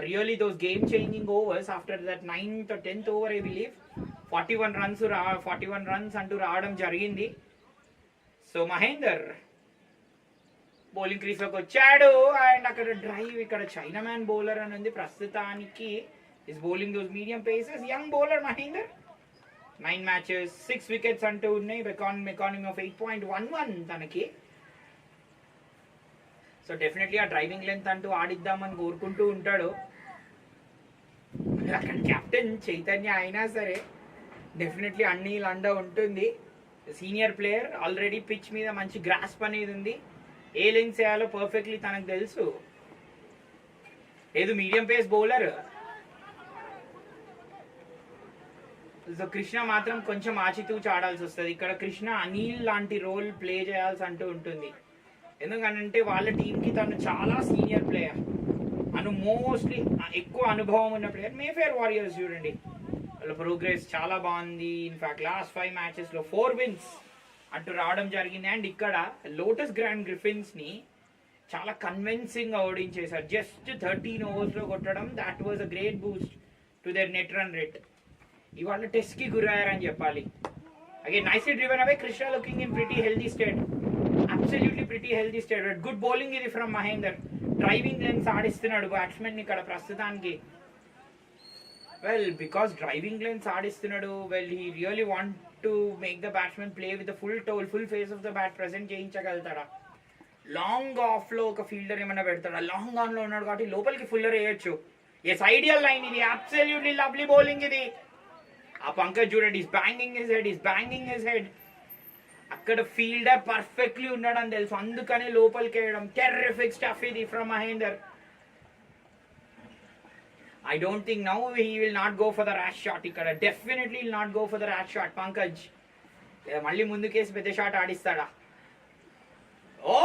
really those game changing overs. After that 9th or 10th over I believe 41 runs అంటూ రావడం జరిగింది. సో మహేందర్ బౌలింగ్ క్రీజ్ లోకి వచ్చాడు. అండ్ అక్కడ డ్రైవ్, ఇక్కడ చైనా మ్యాన్ బౌలర్ అని ఉంది ప్రస్తుతానికి. Is bowling those medium phases. Young bowler Mahender. 9 matches 6 wickets అంటూ ఉన్నాయి. ఎకానమీ ఆఫ్ 8.11 తనకి. సో డెఫినెట్లీ ఆ డ్రైవింగ్ లెంత్ అంటూ ఆడిద్దామని కోరుకుంటూ ఉంటాడు. అక్కడ కెప్టెన్ చైతన్య అయినా సరే డెఫినెట్లీ అన్నిల్ అండ ఉంటుంది. సీనియర్ ప్లేయర్, ఆల్రెడీ పిచ్ మీద మంచి గ్రాస్ప్ అనేది ఉంది. ఏ లెంగ్స్ వేయాలో పర్ఫెక్ట్లీ తనకు తెలుసు. లేదు medium pace bowler. So Krishna మాత్రం కొంచెం ఆచితూచి ఆడాల్సి వస్తుంది. ఇక్కడ కృష్ణ అనిల్ లాంటి రోల్ ప్లే చేయాల్సి అంటూ ఉంటుంది. ఎందుకంటే వాళ్ళ టీంకి తను చాలా సీనియర్ ప్లేయర్, మోస్ట్లీ ఎక్కువ అనుభవం ఉన్న ప్లేయర్. మేఫేర్ వారియర్స్ చూడండి, వాళ్ళ ప్రోగ్రెస్ చాలా బాగుంది. ఇన్ఫాక్ట్ లాస్ట్ 5 matches లో 4 wins అంటూ రావడం జరిగింది. అండ్ ఇక్కడ లోటస్ గ్రాండ్ గ్రిఫిన్స్ ని చాలా కన్విన్సింగ్ గా ఓడించేశారు. జస్ట్ 13 overs లో కొట్టడం, that was a great boost to their net run rate. ఇవాళ టెస్ట్ కి గురయ్యారని చెప్పాలి. Again nicely driven away. Krishna looking in pretty healthy state, absolutely pretty healthy state. Good bowling ఇది ఫ్రమ్ మహేందర్. డ్రైవింగ్ లెన్స్ ఆడిస్తున్నాడు batsmen ఇక్కడ ప్రస్తుతానికి. వెల్ బికాస్ డ్రైవింగ్ లెన్స్ ఆడిస్తున్నాడు, well he really want to make the batsmen play with the full face of the bat present చేయించగలుగుతాడా. Long off లో ఒక fielder ఏమైనా పెడతాడా. లాంగ్ ఆన్ లో ఉన్నాడు కాబట్టి లోపలికి ఫుల్లర్ వేయొచ్చు. ఎస్, ఐడియల్ లైన్ ఇది. అబ్సల్యూట్లీ లవ్లీ బౌలింగ్ ఇది. ఆ పంకజ్ చూడండి, ఈస్ బ్యాంగింగ్ హిస్ హెడ్. అక్కడ ఫీల్డర్ పర్ఫెక్ట్లీ ఉన్నాడని తెలుసు, అందుకనే లోపలికి వేయడం. టెర్రిఫిక్ స్టఫ్ ఇది from Mahender. I don't think now he will not go for the rash shot. ఇక్కడ definitely will not go for the rash shot. Pankaj మళ్ళీ ముందుకేసి పెద్ద షాట్ ఆడిస్తాడా. ఓ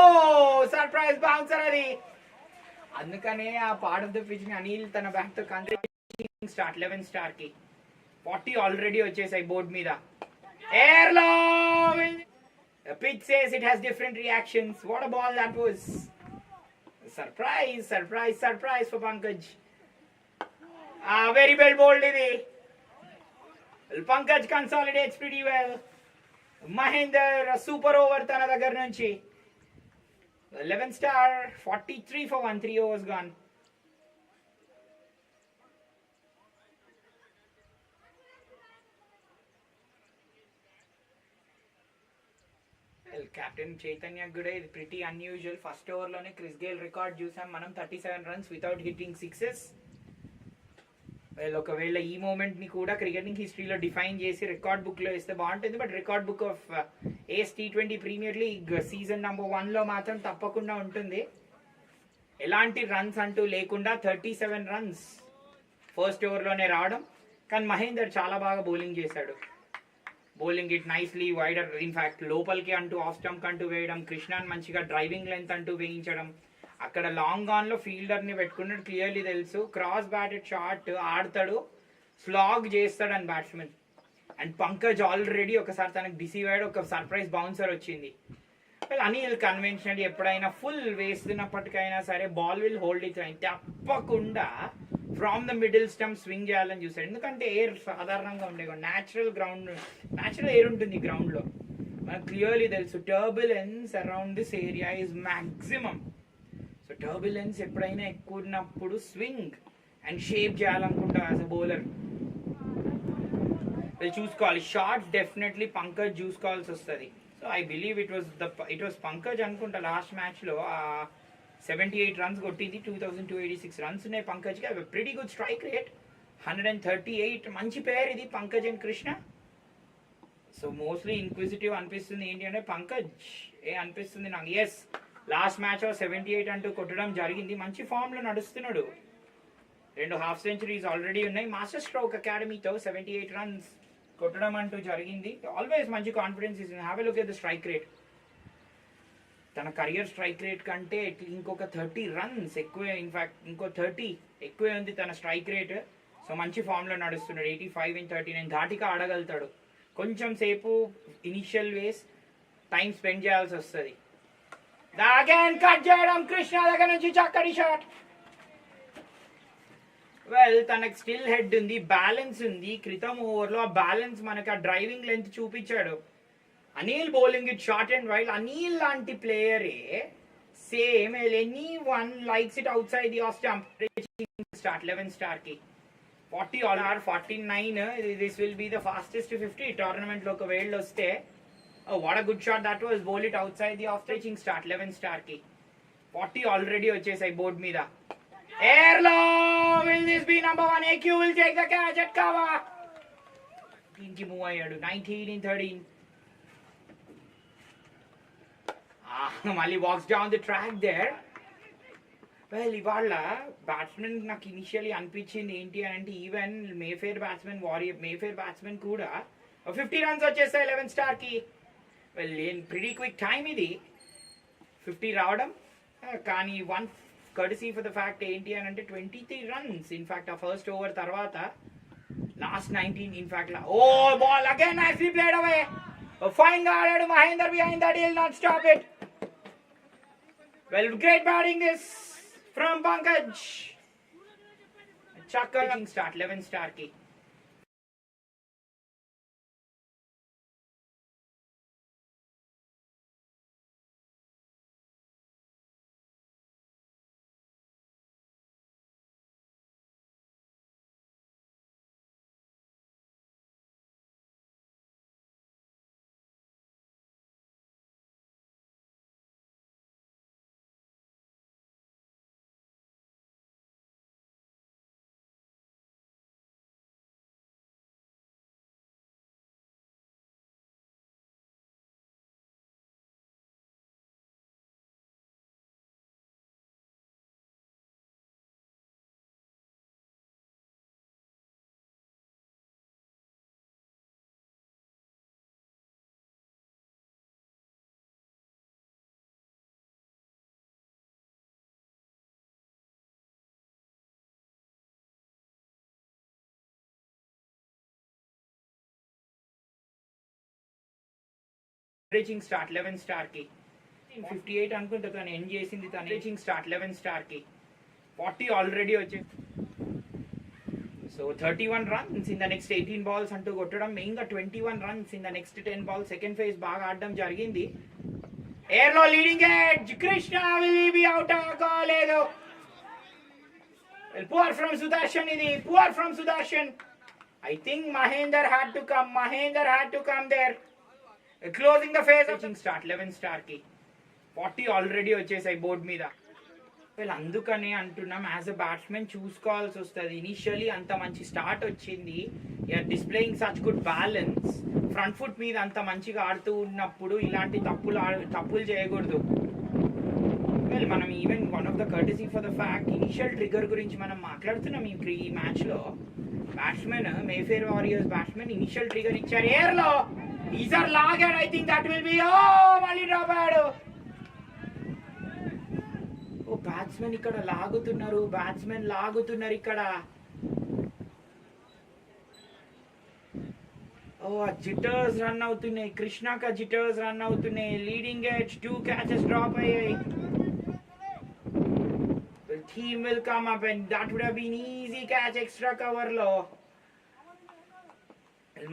సర్ప్రైజ్ బౌన్సర్ అది. అందుకనే ఆ పార్ట్ ఆఫ్ ద పిచ్ ని అనిల్ తన బ్యాట్ తో కంట్రోల్ స్టార్ట్ 11 స్టార్ కి 40 ఆల్రెడీ వచ్చేసాయి బోర్డ్ మీద. ఎయిర్ లో pitch says it has different reactions. What a ball that was. Surprise for Pankaj. Very well bowled ఇది. Pankaj consolidates pretty well. Mahender super over తన దగ్గర నుంచి. 11 star 43 for 1. 3 overs gone. Captain Chaitanya కూడా ఇది ప్రిటీ అన్యూజువల్. ఫస్ట్ ఓవర్ లోనే Chris Gayle record చూసాం మనం, 37 runs without hitting 6s. ఒకవేళ ఈ మూమెంట్ ని కూడా క్రికెటింగ్ హిస్టరీలో డిఫైన్ చేసి రికార్డ్ బుక్ లో ఇస్తే బాగుంటుంది. But record book of ace T20 premier league season number 1 లో మాత్రం తప్పకుండా ఉంటుంది. ఎలాంటి రన్స్ అంటూ లేకుండా 37 runs ఫస్ట్ ఓవర్ లోనే రావడం. కానీ మహేందర్ చాలా బాగా బౌలింగ్ చేశాడు. Bowling it nicely wider, in fact లోపలికి అంటూ ఆఫ్ స్టంప్ అంటూ వేయడం, కృష్ణాన్ మంచిగా డ్రైవింగ్ లెంత్ అంటూ వేయించడం, అక్కడ లాంగ్ ఆన్లో ఫీల్డర్ని పెట్టుకున్నట్టు క్లియర్లీ తెలుసు. క్రాస్ బ్యాటెడ్ షాట్ ఆడతాడు, స్లాగ్ చేస్తాడు బ్యాట్స్మెన్. అండ్ పంకజ్ ఆల్రెడీ ఒకసారి తనకు డిసీవ్ అయ్యాడు, ఒక సర్ప్రైజ్ బౌన్సర్ వచ్చింది. అనిల్ కన్వెన్షనల్ ఎప్పుడైనా ఫుల్ వేస్తున్నప్పటికైనా సరే బాల్ విల్ హోల్డ్ ఇట్, తప్పకుండా from the middle stump swing చేయాలని చూసాడు. ఎందుకంటే ఎయిర్ సాధారణంగా ఉండే న్యాచురల్ ఎయిర్ ఉంటుంది గ్రౌండ్లో, మనకు క్లియర్లీ తెలుసు. Turbulence around this area is maximum. So turbulence ఎప్పుడైనా ఎక్కువ ఉన్నప్పుడు స్వింగ్ అండ్ షేప్ చేయాలనుకుంటా యాజ్ అ బౌలర్. చూసుకోవాలి షార్ట్, డెఫినెట్లీ పంకజ్ చూసుకోవాల్సి వస్తుంది. So I believe it was Pankaj అనుకుంటా లాస్ట్ మ్యాచ్లో 78 రన్స్ కొట్టింది. 2286 రన్స్ ఉన్నాయి పంకజ్కి. అవి ప్రిటీ గుడ్ స్ట్రైక్ రేట్, 138. మంచి పేరు ఇది Pankaj and Krishna. So mostly inquisitive అనిపిస్తుంది ఏంటి అంటే పంకజ్ అనిపిస్తుంది నాకు. ఎస్, లాస్ట్ మ్యాచ్ 78 అంటూ కొట్టడం జరిగింది. మంచి ఫామ్లో నడుస్తున్నాడు. 2 హాఫ్ సెంచరీస్ ఆల్రెడీ ఉన్నాయి. మాస్టర్ స్ట్రోక్ అకాడమీతో 78 రన్స్ కొట్టడం అంటూ జరిగింది. ఆల్వేస్ మంచి confidence is. Have a look at the strike rate. తన కెరియర్ స్ట్రైక్ రేట్ కంటే ఇంకొక 30 రన్స్ ఎక్కువే, ఇన్ఫాక్ట్ ఇంకో 30 ఎక్కువే ఉంది తన స్ట్రైక్ రేట్. సో మంచి ఫామ్లో నడుస్తున్నాడు. 85 in 39 ధాటిగా ఆడగలుగుతాడు. కొంచెం సేపు ఇనిషియల్ వేస్ టైం స్పెండ్ చేయాల్సి వస్తుంది. అగైన్ కట్ చేయడం కృష్ణ దగ్గర నుంచి చక్కటి షాట్. వెల్, తనకు స్టిల్ హెడ్ ఉంది, బ్యాలెన్స్ ఉంది. క్రితం ఓవర్లో ఆ బ్యాలెన్స్ మనకు ఆ డ్రైవింగ్ లెంత్ చూపించాడు. Anil bowling it short and wide. Anil లాంటి ప్లేయరే same any one likes it out side the off stump. Start 11 స్టార్కి 40 all or 49. This will be the fastest 50 టోర్నమెంట్లో ఒకవేళ వస్తే. What a good shot that was. Bowl it out side the off reaching start 11 స్టార్కి 40 already వచ్చేసాయి board మీద. ఎయిర్లో will this be number 1? AQ will take the catch at cover. దీనికి move అయ్యాడు. 19 in 13. మళ్ళీ walks down the track there. Well, ఇవాళ batsmen నాకు initially అనిపించింది ఏంటి అని అంటే ఈవెన్ మేఫేర్ బ్యాట్స్మెన్ కూడా 50 రన్స్ వచ్చేస్తాయి 11 స్టార్కి. వెల్, ప్రిటీ క్విక్ టైం ఇది 50 రావడం. కానీ one courtesy for the fact ఏంటి అని అంటే 23 రన్స్ ఇన్ఫాక్ట్ ఆ ఫస్ట్ ఓవర్ తర్వాత last 19. In fact ball again nicely played away. Fine గా ఆడాడు Mahender behind that. He'll not stop it. Well, great batting this from Pankaj. Chakka start 11 స్టార్కి. Reaching start 11 స్టార్కి 58 అనుకుంటా తను ఎండ్ చేసింది. తను రీచింగ్ స్టార్ట్ 11 స్టార్కి 40 ఆల్రెడీ వచ్చే. So 31 runs in the next 18 balls అంటూ కొట్టడం. మెయిన్గా 21 runs in the next 10 balls. Second phase బాగా ఆడడం జరిగింది. ఎయిర్లో leading edge Krishna will be out. కాలేదు. Poor from Sudarshan. ఇది poor from Sudarshan. I think Mahender had to come there. Closing the phase. Start 11 స్టార్కి 40 ఆల్రెడీ వచ్చేసాయి బోర్డ్ మీద. వీళ్ళు అందుకనే అంటున్నాం యాజ్ అ బ్యాట్స్మెన్ చూసుకోవాల్సి వస్తుంది. ఇనిషియలీ అంత మంచి స్టార్ట్ వచ్చింది, displaying such good balance. Front foot మీద అంత మంచిగా ఆడుతూ ఉన్నప్పుడు ఇలాంటి తప్పులు చేయకూడదు. వెల్, మనం even one of the courtesy for the fact initial trigger గురించి మనం మాట్లాడుతున్నాం ఈ మ్యాచ్లో. Batsmen Mayfair warriors batsmen initial trigger ఇచ్చారు. ఎయిర్లో ఈసారి లాగాడు. I think that will be మళ్ళీ డ్రాప్ అయ్యాడు. ఓ బ్యాట్స్మెన్ ఇక్కడ లాగుతున్నారు ఇక్కడ. ఓ జిటర్స్ రన్ అవుతున్నాయి, కృష్ణాక జిటర్స్ రన్ అవుతున్నాయి. లీడింగ్ ఎడ్జ్ 2 catches డ్రాప్ అయ్యాయి. Team will come up and that would have been easy catch extra cover lo.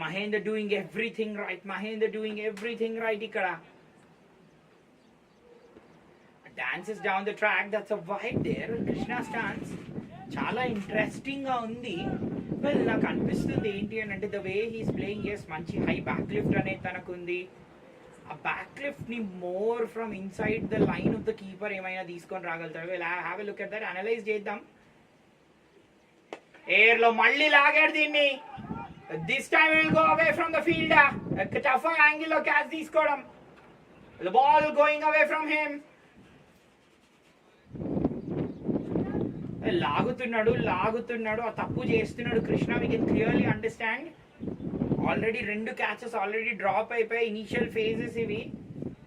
Mahendra doing everything right ikkada. Dances down the track. That's a wide there. Krishna stance చాలా interesting గా ఉంది. Well నాకు అనిపిస్తుంది ఏంటి అని అంటే the way he's playing, yes మంచి high back lift అనేది తనకు ఉంది. ఆ బ్యాక్ లిఫ్ట్ ని more from inside the line of the keeper ఏమైనా తీసుకొని రాగలుగుతాడు. Well have a look at that, analyse చేద్దాం. ఎయిర్ లో మళ్ళీ లాగాడు దీన్ని. This time will go away from the field. Tough angle లో క్యాచ్ తీసుకోవడం. The ball going away from him. లాగుతున్నాడు, ఆ తప్పు చేస్తున్నాడు కృష్ణ. We can clearly understand. Already 2 catches already drop అయిపోయాయి ఇనిషియల్ ఫేజెస్ ఇవి.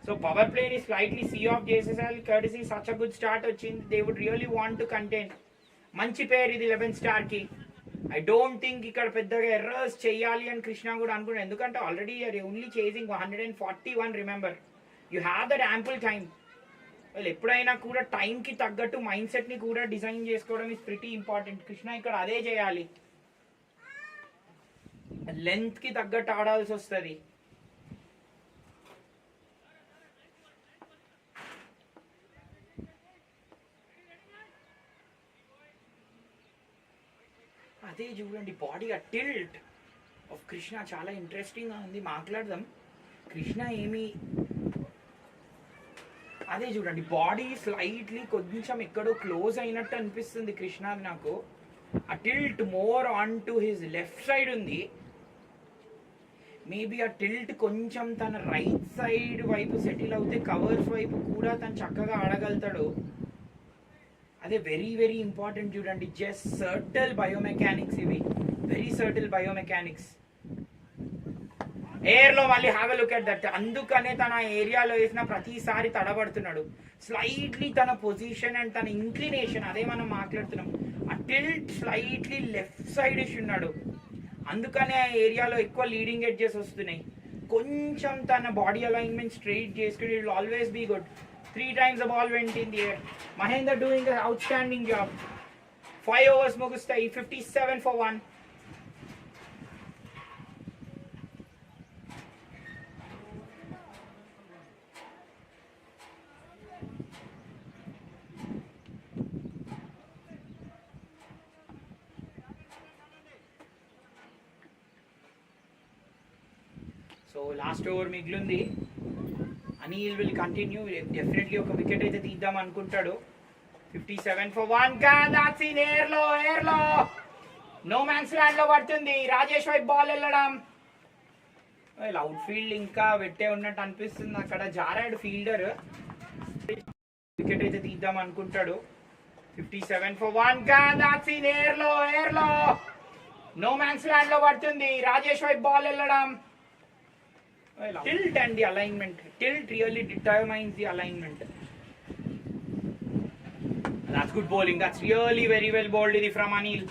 సో పవర్ ప్లే ని స్లైట్లీ సీ ఆఫ్ చేసేసారు. Courtesy such a good start వచ్చింది. They would really want to contain. మంచి పేరు ఇది 11 star కి. ఐ డోంట్ థింక్ ఇక్కడ పెద్దగా ఎర్రర్స్ చేయాలి అని కృష్ణ కూడా అనుకున్నాడు. ఎందుకంటే already only chasing 141. Remember, you have that ample time. వాళ్ళు ఎప్పుడైనా కూడా టైంకి తగ్గట్టు మైండ్ సెట్ ని కూడా డిజైన్ చేసుకోవడం ఇస్ ప్రిటీ ఇంపార్టెంట్. కృష్ణ ఇక్కడ అదే చేయాలి. లెంత్ కి తగ్గట్టు ఆడాల్సి వస్తుంది. అదే చూడండి బాడీ ఆ టిల్ట్ ఆఫ్ కృష్ణ చాలా ఇంట్రెస్టింగ్ గా ఉంది. మాట్లాడదాం. కృష్ణ ఏమి అదే చూడండి బాడీ స్లైట్లీ కొంచెం ఎక్కడో క్లోజ్ అయినట్టు అనిపిస్తుంది కృష్ణ నాకు. ఆ tilt more on to his left side ఉంది. మేబీ ఆ టిల్ట్ కొంచెం తన రైట్ సైడ్ వైపు సెటిల్ అవుతే కవర్స్ వైపు కూడా తను చక్కగా ఆడగలుగుతాడు. అదే వెరీ వెరీ ఇంపార్టెంట్ చూడండి. జస్ట్ సర్టల్ బయోమెకానిక్స్ ఇవి, వెరీ సర్టల్ బయోమెకానిక్స్. ఎయిర్ లో మళ్ళీ have a look at that. అందుకనే తన ఏరియాలో వేసిన ప్రతిసారి తడబడుతున్నాడు. స్లైట్లీ తన పొజిషన్ అండ్ తన ఇంక్లినేషన్ అదే మనం మాట్లాడుతున్నాం. ఆ టిల్ట్ స్లైట్లీ లెఫ్ట్ సైడ్ ఉన్నాడు. అందుకనే ఆ ఏరియాలో ఎక్కువ లీడింగ్ ఎడ్జెస్ వస్తున్నాయి. కొంచెం తన బాడీ అలైన్మెంట్ స్ట్రైట్ చేసుకుని it will always be good. 3 times the ball went in the air. Mahendra doing an outstanding job. 5 overs ముగుస్తాయి. 57 for 1. సో లాస్ట్ ఓవర్ మిగిలింది. Anil will continue. డెఫినెట్లీ ఒక వికెట్ అయితే తీద్దాం అనుకుంటాడు. 57 for 1. దాట్స్ ఇన్ ఎయిర్ లో no man's land లో పడుతుంది. రాజేష్ వైపు బాల్ వెళ్ళడం. అవుట్ ఫీల్డ్ ఇంకా పెట్టే ఉన్నట్టు అనిపిస్తుంది. అక్కడ జారాడు ఫీల్డర్. వికెట్ అయితే తీద్దాం అనుకుంటాడు. 57 for 1. దాట్స్ ఇన్ ఎయిర్ లో నో మ్యాన్స్ ల్యాండ్ లో పడుతుంది. రాజేష్ వైపు బాల్ వెళ్ళడం. Tilt and the alignment. Tilt really determines the alignment. That's good bowling. That's really very well bowled ఇది from Anil.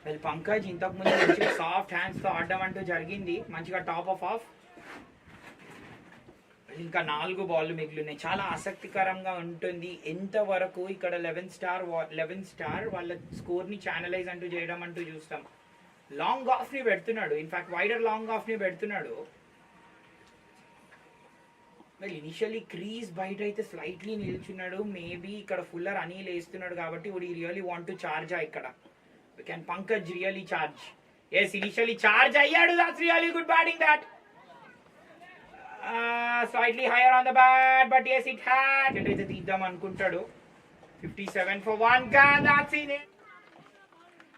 Well, Pankaj ఇంతకు ముందు మంచిగా సాఫ్ట్ హ్యాండ్స్ తో ఆడడం అంటూ జరిగింది. మంచిగా టాప్ ఆఫ్ ఆఫ్. ఇంకా 4 బాల్ మిగిలినాయి. చాలా ఆసక్తికరంగా ఉంటుంది. ఎంతవరకు ఇక్కడ 11 స్టార్ వాళ్ళ స్కోర్ ని ఛానలైజ్ అంటూ చేయడం అంటూ చూస్తాం. లాంగ్ ఆఫ్ ని పెడుతున్నాడు. ఇన్ఫాక్ట్ వైడర్ లాంగ్ ఆఫ్ ని పెడుతున్నాడు. వెల్ ఇనిషియలీ క్రీజ్ బయట అయితే స్లైట్లీ నిల్చున్నాడు. మేబీ ఇక్కడ ఫుల్లర్ అనిల్ వేస్తున్నాడు కాబట్టి would he really want to charge ఇక్కడ. We can Pankaj really charge. Yes initially charge అయ్యాడు. That's really good batting that. Slightly higher on the bat but yes it had. అయితే తీద్దాం అనుకుంటాడు. 57 for 1. That's in.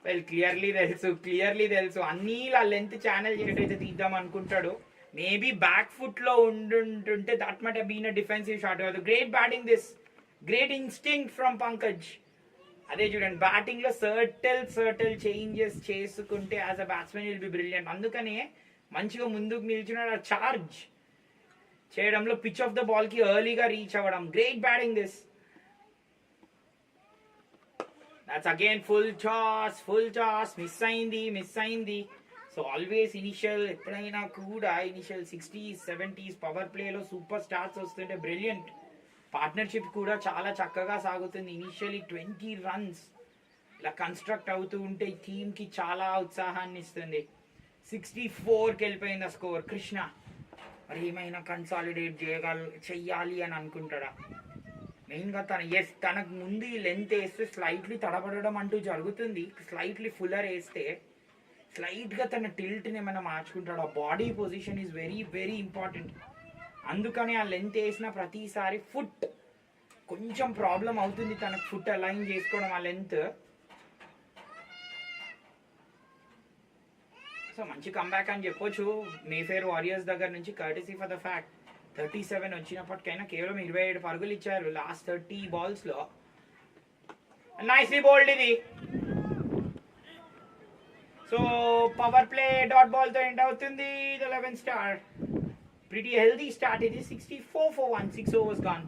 Well clearly తెలుసు అనిల్ ఆ length channel అయితే తీద్దాం అనుకుంటాడు. మేబీ బ్యాక్ ఫుట్ లో ఉంటుంటే that must have been a defensive shot. Great batting this. Great instinct from Pankaj. అదే చూడండి బ్యాటింగ్ లో సర్టల్ చేంజెస్ చేసుకుంటే as a batsmen will be brilliant. అందుకనే మంచిగా ముందుకు నిల్చున్నాడు. చార్జ్ చేయడంలో పిచ్ ఆఫ్ ద బాల్కి ఎర్లీగా రీచ్ అవ్వడం. Great batting this. That's again full toss. Miss అయింది. సో ఆల్వేస్ ఇనిషియల్ ఎప్పుడైనా కూడా ఇనిషియల్ 60s 70s పవర్ ప్లేలో సూపర్ స్టార్స్ వస్తుంటే బ్రిలియంట్. పార్ట్నర్షిప్ కూడా చాలా చక్కగా సాగుతుంది. ఇనిషియలీ 20 runs ఇలా కన్స్ట్రక్ట్ అవుతూ ఉంటే టీంకి చాలా ఉత్సాహాన్ని ఇస్తుంది. 64కి వెళ్ళిపోయింది ఆ స్కోర్. కృష్ణ మరి ఏమైనా కన్సాలిడేట్ చెయ్యాలి అని అనుకుంటాడా? మెయిన్గా తనకు ముందు ఈ లెంత్ వేస్తే స్లైట్లీ తడబడడం అంటూ జరుగుతుంది. స్లైట్లీ ఫుల్లర్ వేస్తే స్లైట్గా తన టిల్ట్ని ఏమైనా మార్చుకుంటాడు. ఆ body position is very very important. అందుకని ఆ లెంత్ వేసిన ప్రతిసారి ఫుట్ కొంచెం ప్రాబ్లం అవుతుంది తనకు, ఫుట్ అలైన్ చేసుకోవడం ఆ లెంత్. సో మంచి కంబ్యాక్ అని చెప్పొచ్చు మేఫేర్ వారియర్స్ దగ్గర నుంచి, కర్టసీ ఫర్ ద ఫ్యాక్ట్ 37 వచ్చినప్పటికైనా కేవలం 27 పరుగులు ఇచ్చారు లాస్ట్ 30 balls-లో. నైస్లీ బౌల్డ్ ఇది. సో పవర్ ప్లే డాట్ బాల్తో ఎండ్ అవుతుంది. The 11 star. Pretty healthy start ఇది. 64 for 1, 6 overs gone.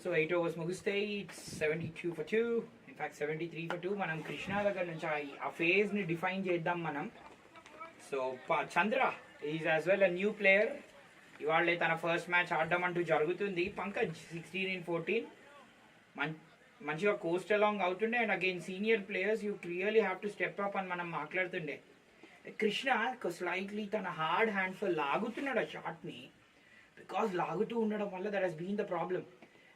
So 8 overs ముగిస్తాయి. It's 72 for 2, in fact 73 for 2. మనం కృష్ణ దగ్గర నుంచి ఆ ఫేజ్ని డిఫైన్ చేద్దాం మనం. So Chandra is as well a new player. ఇవాళ తన ఫస్ట్ మ్యాచ్ ఆడడం అంటూ జరుగుతుంది. పంకజ్ 16-14 మంచిగా కోస్ట్ అలాంగ్ అవుతుండే. And again senior players you really have to step up అని మనం మాట్లాడుతుండే. కృష్ణ స్లైట్లీ తన హార్డ్ హ్యాండ్స్తో లాగుతున్నాడు ఆ షాట్ని. బికాస్ లాగుతూ ఉండడం వల్ల that he's been the problem.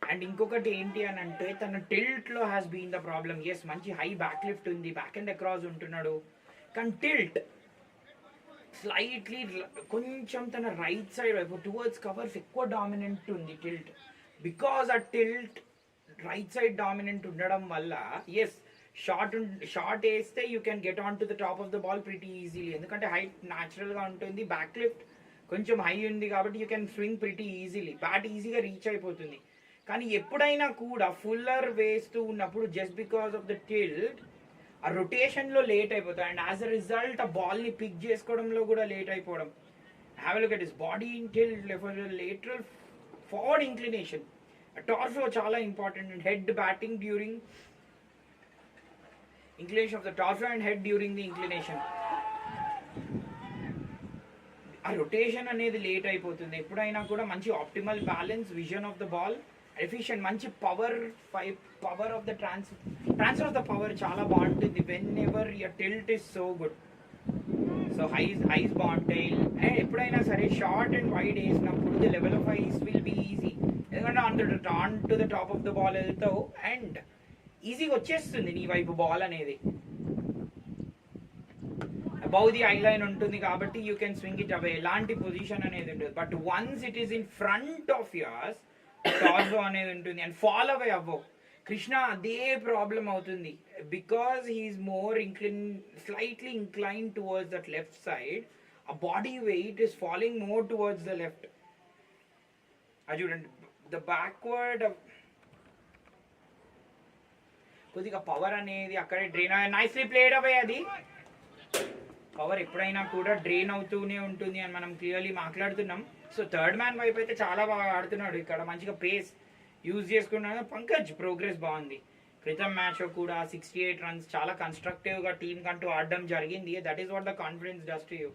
And ఇంకొకటి ఏంటి అని అంటే తన టిల్ట్లో has been the problem. Yes, మంచి హై బ్యాక్ లిఫ్ట్ ఉంది, బ్యాక్ అండ్ అక్రాస్ ఉంటున్నాడు, కానీ టిల్ట్ స్లైట్లీ కొంచెం తన రైట్ సైడ్ వైపు టువర్డ్స్ కవర్స్ ఎక్కువ డామినెంట్ ఉంది టిల్ట్. బికాస్ ఆ టిల్ట్ రైట్ సైడ్ డామినెంట్ ఉండడం వల్ల ఎస్ షార్ట్ వేస్తే you can get on to the top of the ball pretty easily. ఎందుకంటే హైట్ న్యాచురల్గా ఉంటుంది, బ్యాక్ లిఫ్ట్ కొంచెం హై ఉంది కాబట్టి you can swing pretty easily, bat ఈజీగా రీచ్ అయిపోతుంది. కానీ ఎప్పుడైనా కూడా ఫుల్లర్ వేస్తూ ఉన్నప్పుడు just because of the tilt ఆ రొటేషన్లో లేట్ అయిపోతుంది. అండ్ యాజ్ అ రిజల్ట్ ఆ బాల్ని పిక్ చేసుకోవడంలో కూడా లేట్ అయిపోవడం. Have a look at his body in tilt, lateral forward inclination, torso చాలా ఇంపార్టెంట్. And head batting during inclination of the torso and head during the inclination. ఆ rotation అనేది late అయిపోతుంది. ఎప్పుడైనా కూడా మంచి optimal balance, vision of the ball, efficient, మంచి power of the transfer of the power చాలా బాగుంటుంది whenever your tilt is so good. So eyes బాగుంటాయి. అండ్ ఎప్పుడైనా సరే షార్ట్ అండ్ వైడ్ వేసినప్పుడు the level of eyes will be easy. ఎందుకంటే on to the top of the ball వెళ్తావు and ఈజీగా వచ్చేస్తుంది నీ వైపు బాల్ అనేది. అబౌవ్ ది ఐ లైన్ ఉంటుంది కాబట్టి you can swing it away, ఎలాంటి పొజిషన్ అనేది ఉంటుంది. But once it is in front of yours torso అనేది ఉంటుంది అండ్ ఫాల్ అవే అవ్వవు. కృష్ణ అదే ప్రాబ్లం అవుతుంది because he's slightly incline towards that left side. ఆ body weight is falling more towards the left. అది చూడండి, ద బ్యాక్వర్డ్ కొద్దిగా పవర్ అనేది అక్కడే డ్రైన్ నైస్లీ ప్లేడ్ అవే. అది పవర్ ఎప్పుడైనా కూడా డ్రైన్ అవుతూనే ఉంటుంది అని మనం క్లియర్లీ మాట్లాడుతున్నాం. సో థర్డ్ మ్యాన్ వైపు అయితే చాలా బాగా ఆడుతున్నాడు, ఇక్కడ మంచిగా పేస్ యూజ్ చేసుకున్నాడు. పంకజ్ ప్రోగ్రెస్ బాగుంది. క్రితం మ్యాచ్ కూడా 68 runs చాలా కన్స్ట్రక్టివ్గా టీమ్ కంటూ ఆడడం జరిగింది. That is what the confidence does to you.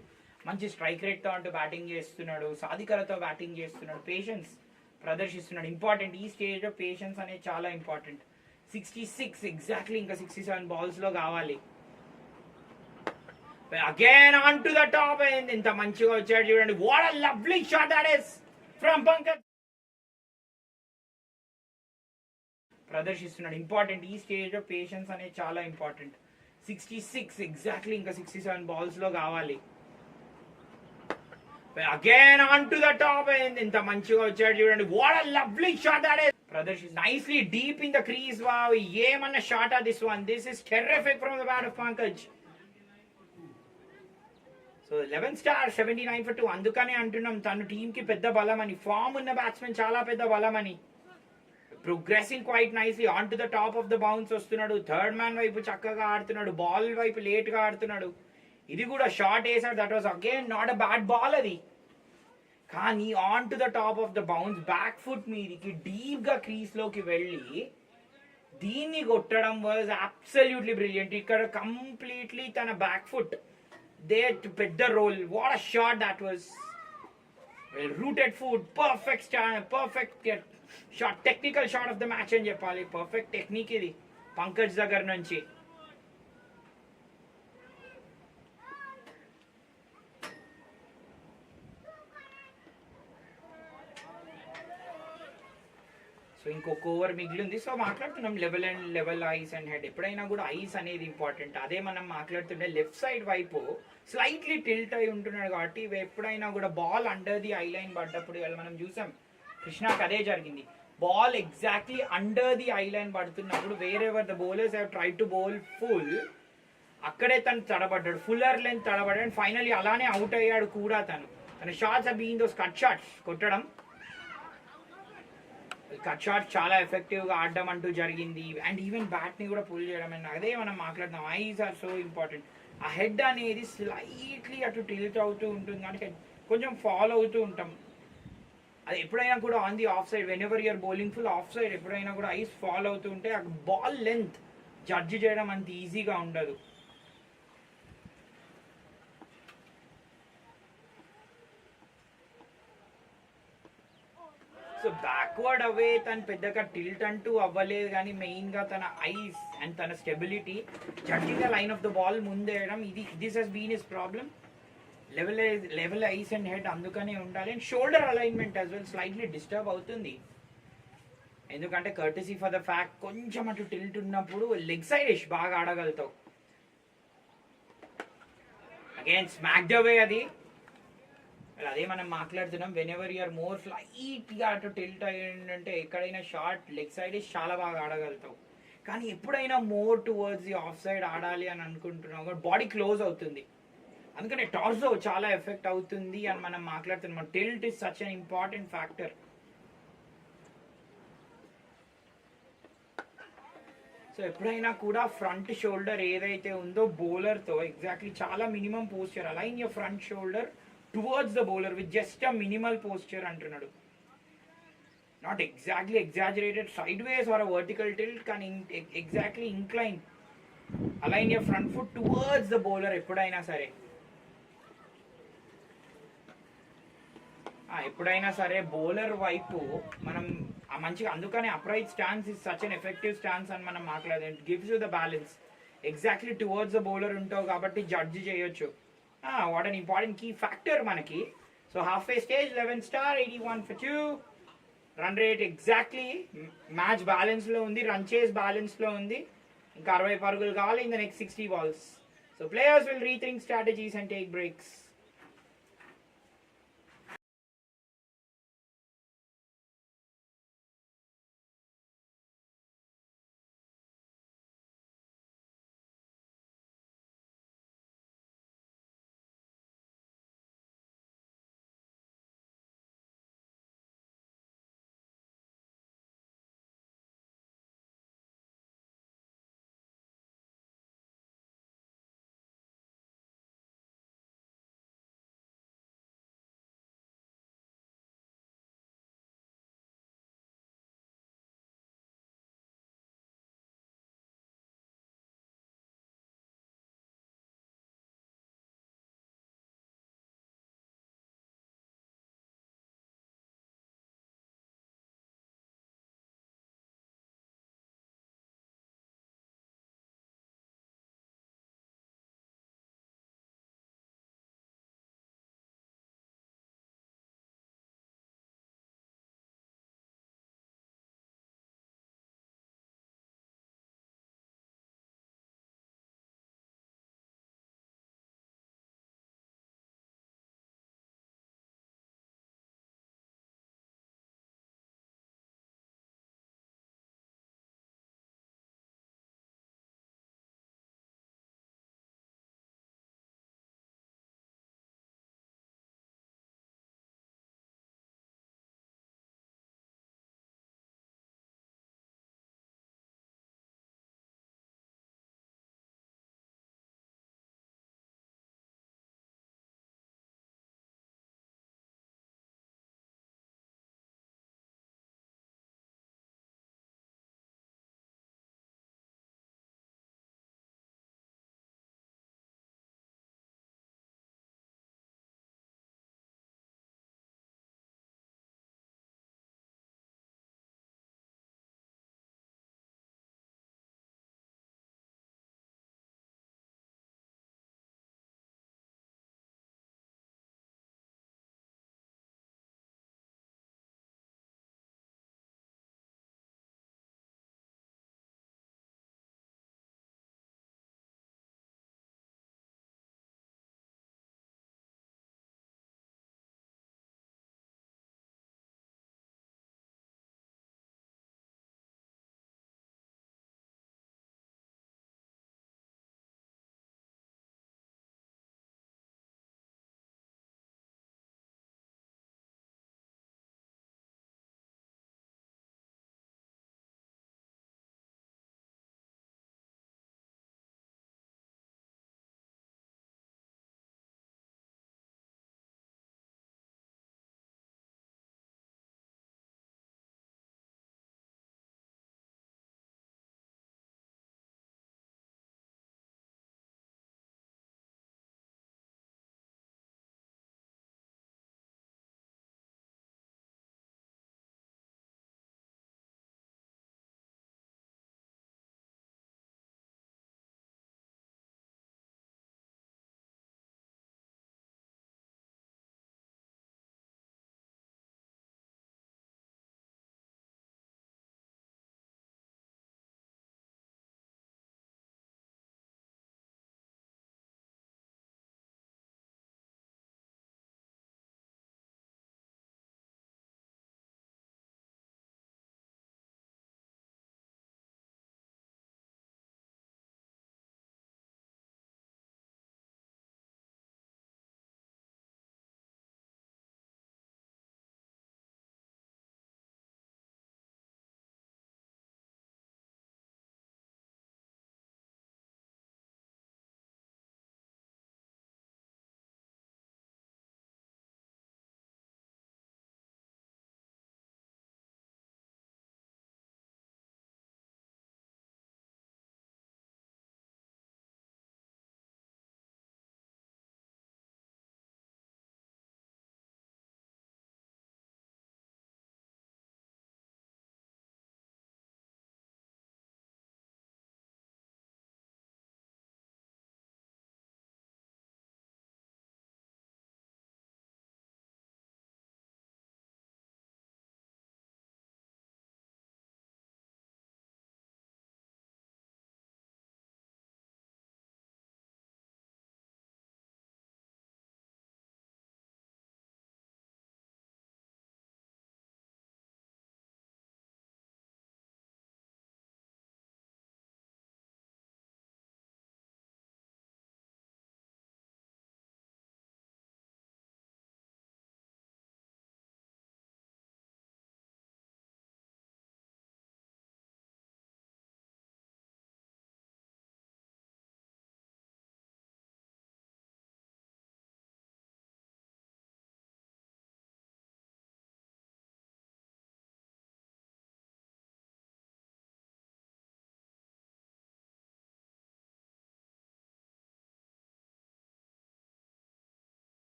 మంచి స్ట్రైక్ రేట్తో అంటూ బ్యాటింగ్ చేస్తున్నాడు, సాధికరతో బ్యాటింగ్ చేస్తున్నాడు, పేషెన్స్ ప్రదర్శిస్తున్నాడు. ఇంపార్టెంట్ ఈ స్టేజ్లో పేషెన్స్ అనేది చాలా ఇంపార్టెంట్. 66 ఎగ్జాక్ట్లీ, ఇంకా 67 balls-లో కావాలి. Again on to the top. ఇంత మంచిగా వచ్చాడు చూడండి. What a lovely shot that is from Pankaj. ప్రదర్శిస్తున్నాడు. ఇంపార్టెంట్ ఈ స్టేజ్లో పేషెన్స్ అనేది చాలా ఇంపార్టెంట్. 66 ఎగ్జాక్ట్లీ, ఇంకా 67 balls-లో కావాలి. Again on to the top. ఇంత మంచిగా వచ్చాడు చూడండి. What a lovely shot that is. Nicely deep in the crease. Wow, ఏమన్నా shot at this one. This is terrific from the bat of Pankaj. So 11 star 79 for 2. అందుకనే అంటున్నాం తన టీంకి పెద్ద బలం అని. ఫామ్ ఉన్న బ్యాట్స్మెన్ చాలా పెద్ద బలం అని. Progressing quite nicely on to the top of the bounce వస్తున్నాడు. థర్డ్ మ్యాన్ వైపు చక్కగా ఆడుతున్నాడు, బాల్ వైపు లేట్గా ఆడుతున్నాడు. ఇది కూడా షార్ట్ వేసాడు. That was again not a bad ball అది. కానీ on to the top of the bounce back foot మీదకి డీప్గా క్రీస్లోకి వెళ్ళి దీన్ని కొట్టడం వాజ్ అబ్సల్యూట్లీ బ్రిలియంట్. ఇక్కడ కంప్లీట్లీ తన బ్యాక్ ఫుట్ దే పెద్ద రోల్. What a shot that was. Rooted foot, perfect shot, technical shot of the match అని చెప్పాలి. పర్ఫెక్ట్ టెక్నిక్ ఇది పంకజ్ దగ్గర నుంచి. సో ఇంకొక ఓవర్ మిగిలింది. సో మాట్లాడుతున్నాం లెవెల్ ఐస్ అండ్ హెడ్. ఎప్పుడైనా కూడా ఐస్ అనేది ఇంపార్టెంట్. అదే మనం మాట్లాడుతుంటే లెఫ్ట్ సైడ్ వైపు స్లైట్లీ టిల్ట్ అయి ఉంటున్నాడు కాబట్టి ఎప్పుడైనా కూడా ball under the eye line పడ్డప్పుడు ఇవాళ మనం చూసాం కృష్ణకి అదే జరిగింది. Ball exactly under the eye line పడుతున్నప్పుడు wherever the bowlers have try to bowl full, అక్కడే తను తడబడ్డాడు, ఫుల్లర్ లెంత్ తడబడ్డాడు. అండ్ ఫైనలీ అలానే అవుట్ అయ్యాడు కూడా. తన shots are being those cut shots కొట్టడం. కట్ షాట్ చాలా ఎఫెక్టివ్గా ఆడడం అంటూ జరిగింది. అండ్ ఈవెన్ బ్యాట్ని కూడా పుల్ చేయడం. అండ్ అదే మనం మాట్లాడుతున్నాం, ఐస్ ఆర్ సో ఇంపార్టెంట్. ఆ హెడ్ అనేది స్లైట్లీ అటు టిల్ట్ అవుతూ ఉంటుంది, అంటే కొంచెం ఫాలో అవుతూ ఉంటాం. అది ఎప్పుడైనా కూడా on the off side, whenever you're bowling full off side ఎప్పుడైనా కూడా ఐస్ ఫాల్ అవుతుంటే ఆ బాల్ లెంత్ జడ్జ్ చేయడం అంత ఈజీగా ఉండదు. సో బ్యాక్వర్డ్ అవే తను పెద్దగా టిల్ట్ అంటూ అవ్వలేదు, కానీ మెయిన్గా తన ఐస్ అండ్ తన stability judging the line of the ball ముందేయడం, this he's been his problem. Level eyes and head అందుకనే ఉండాలి. And shoulder alignment as well slightly disturb అవుతుంది, ఎందుకంటే కర్టసీ ఫర్ ద ఫ్యాక్ట్ కొంచెం అటు టిల్ట్ ఉన్నప్పుడు లెగ్ సైడ్ ఇష్ బాగా ఆడగలుగుతావు. అగైన్ స్మాక్డ్ అవే అది. అదే మనం మాట్లాడుతున్నాం, వెన్ ఎవర్ యూఆర్ మోర్ ఫ్లైట్గా అటు టిల్ట్ అయ్యిందంటే ఎక్కడైనా షార్ట్ లెగ్ సైడ్ చాలా బాగా ఆడగలుగుతావు. కానీ ఎప్పుడైనా more towards the off side ఆడాలి అని అనుకుంటున్నావు కూడా బాడీ క్లోజ్ అవుతుంది, అందుకనే టార్జో చాలా ఎఫెక్ట్ అవుతుంది అని మనం మాట్లాడుతున్నాం. Tilt is such an important factor. So ఎప్పుడైనా కూడా ఫ్రంట్ షోల్డర్ ఏదైతే ఉందో బౌలర్తో ఎగ్జాక్ట్లీ చాలా minimum posture, align your front shoulder towards the bowler with just a minimal posture అంటున్నాడు. Not exactly exaggerated sideways or a vertical tilt, కానీ exactly incline. Align your front foot towards the bowler ఎప్పుడైనా సరే. ఎప్పుడైనా సరే bowler వైపు మనం మంచిగా, అందుకనే upright stance is such an effective stance అని మనం మాట్లాడేది. It gives you the balance. Exactly towards the bowler ఉంటావు కాబట్టి జడ్జ్ చేయొచ్చు. What an important key factor మనకి. So halfway stage 11 star 81 for 2. Run rate exactly match బ్యాలెన్స్లో ఉంది, run chase బ్యాలెన్స్లో ఉంది. ఇంకా 60 పరుగులు కావాలి in the next 60 balls. So players will rethink strategies and take breaks.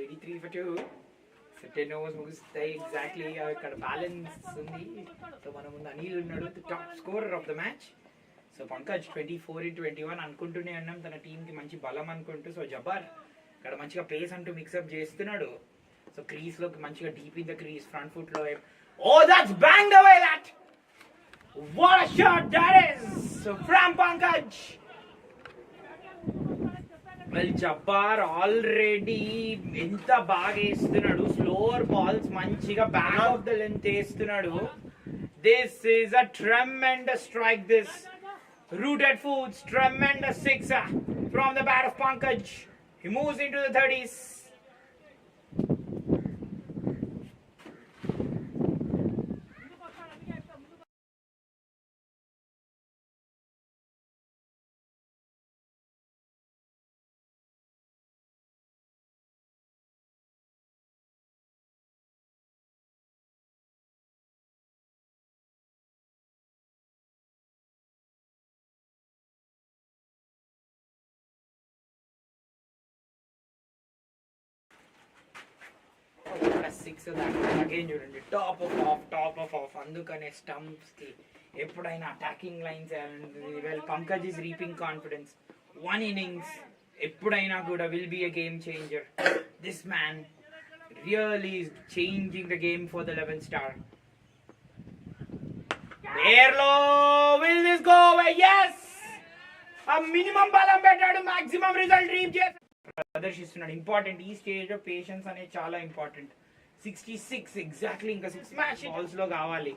83 for 2. So 10 overs ముగుస్తాయి exactly. ఇక్కడ బ్యాలెన్స్ ఉంది. సో మన ముందు అనిల్ ఉన్నాడు, the top scorer of the match. So Pankaj 24/21 అనుకుంటూనే ఉన్నాం తన టీంకి మంచి బలం అనుకుంటూ. సో జబ్బార్ ఇక్కడ మంచిగా పేస్ అంటూ మిక్సప్ చేస్తున్నాడు. సో క్రీస్లోకి మంచిగా deep in the crease front ఫుట్లో. Oh that's banged away that. What a shot that is from Pankaj. Well Jabbar already ఎంత బాగా వేస్తున్నాడు. స్లోవర్ బాల్స్ మంచిగా బ్యాక్ ఆఫ్ ద లెంత్ వేస్తున్నాడు. This is a tremendous strike. This rooted foods tremendous sixer from the bat of Pankaj. He moves into the 30s. Six again చూడండి, top of off. అందుకనే stumps కి ఎప్పుడైనా attacking lines well Pankaj is reaping confidence. One innings ఎప్పుడైనా కూడా will be a game changer. This man really is changing the game for the 11 star. ఎయిర్లో will this go away? yes, ఆ minimum బలం పెట్టాడు, maximum result reach చేశాడు, ప్రదర్శిస్తున్నాడు. Important ఈ stage లో పేషెన్స్ అనేది చాలా ఇంపార్టెంట్. 66 ఎగ్జాక్ట్లీ, ఇంకా 6 మ్యాచ్ బాల్స్ లో కావాలి.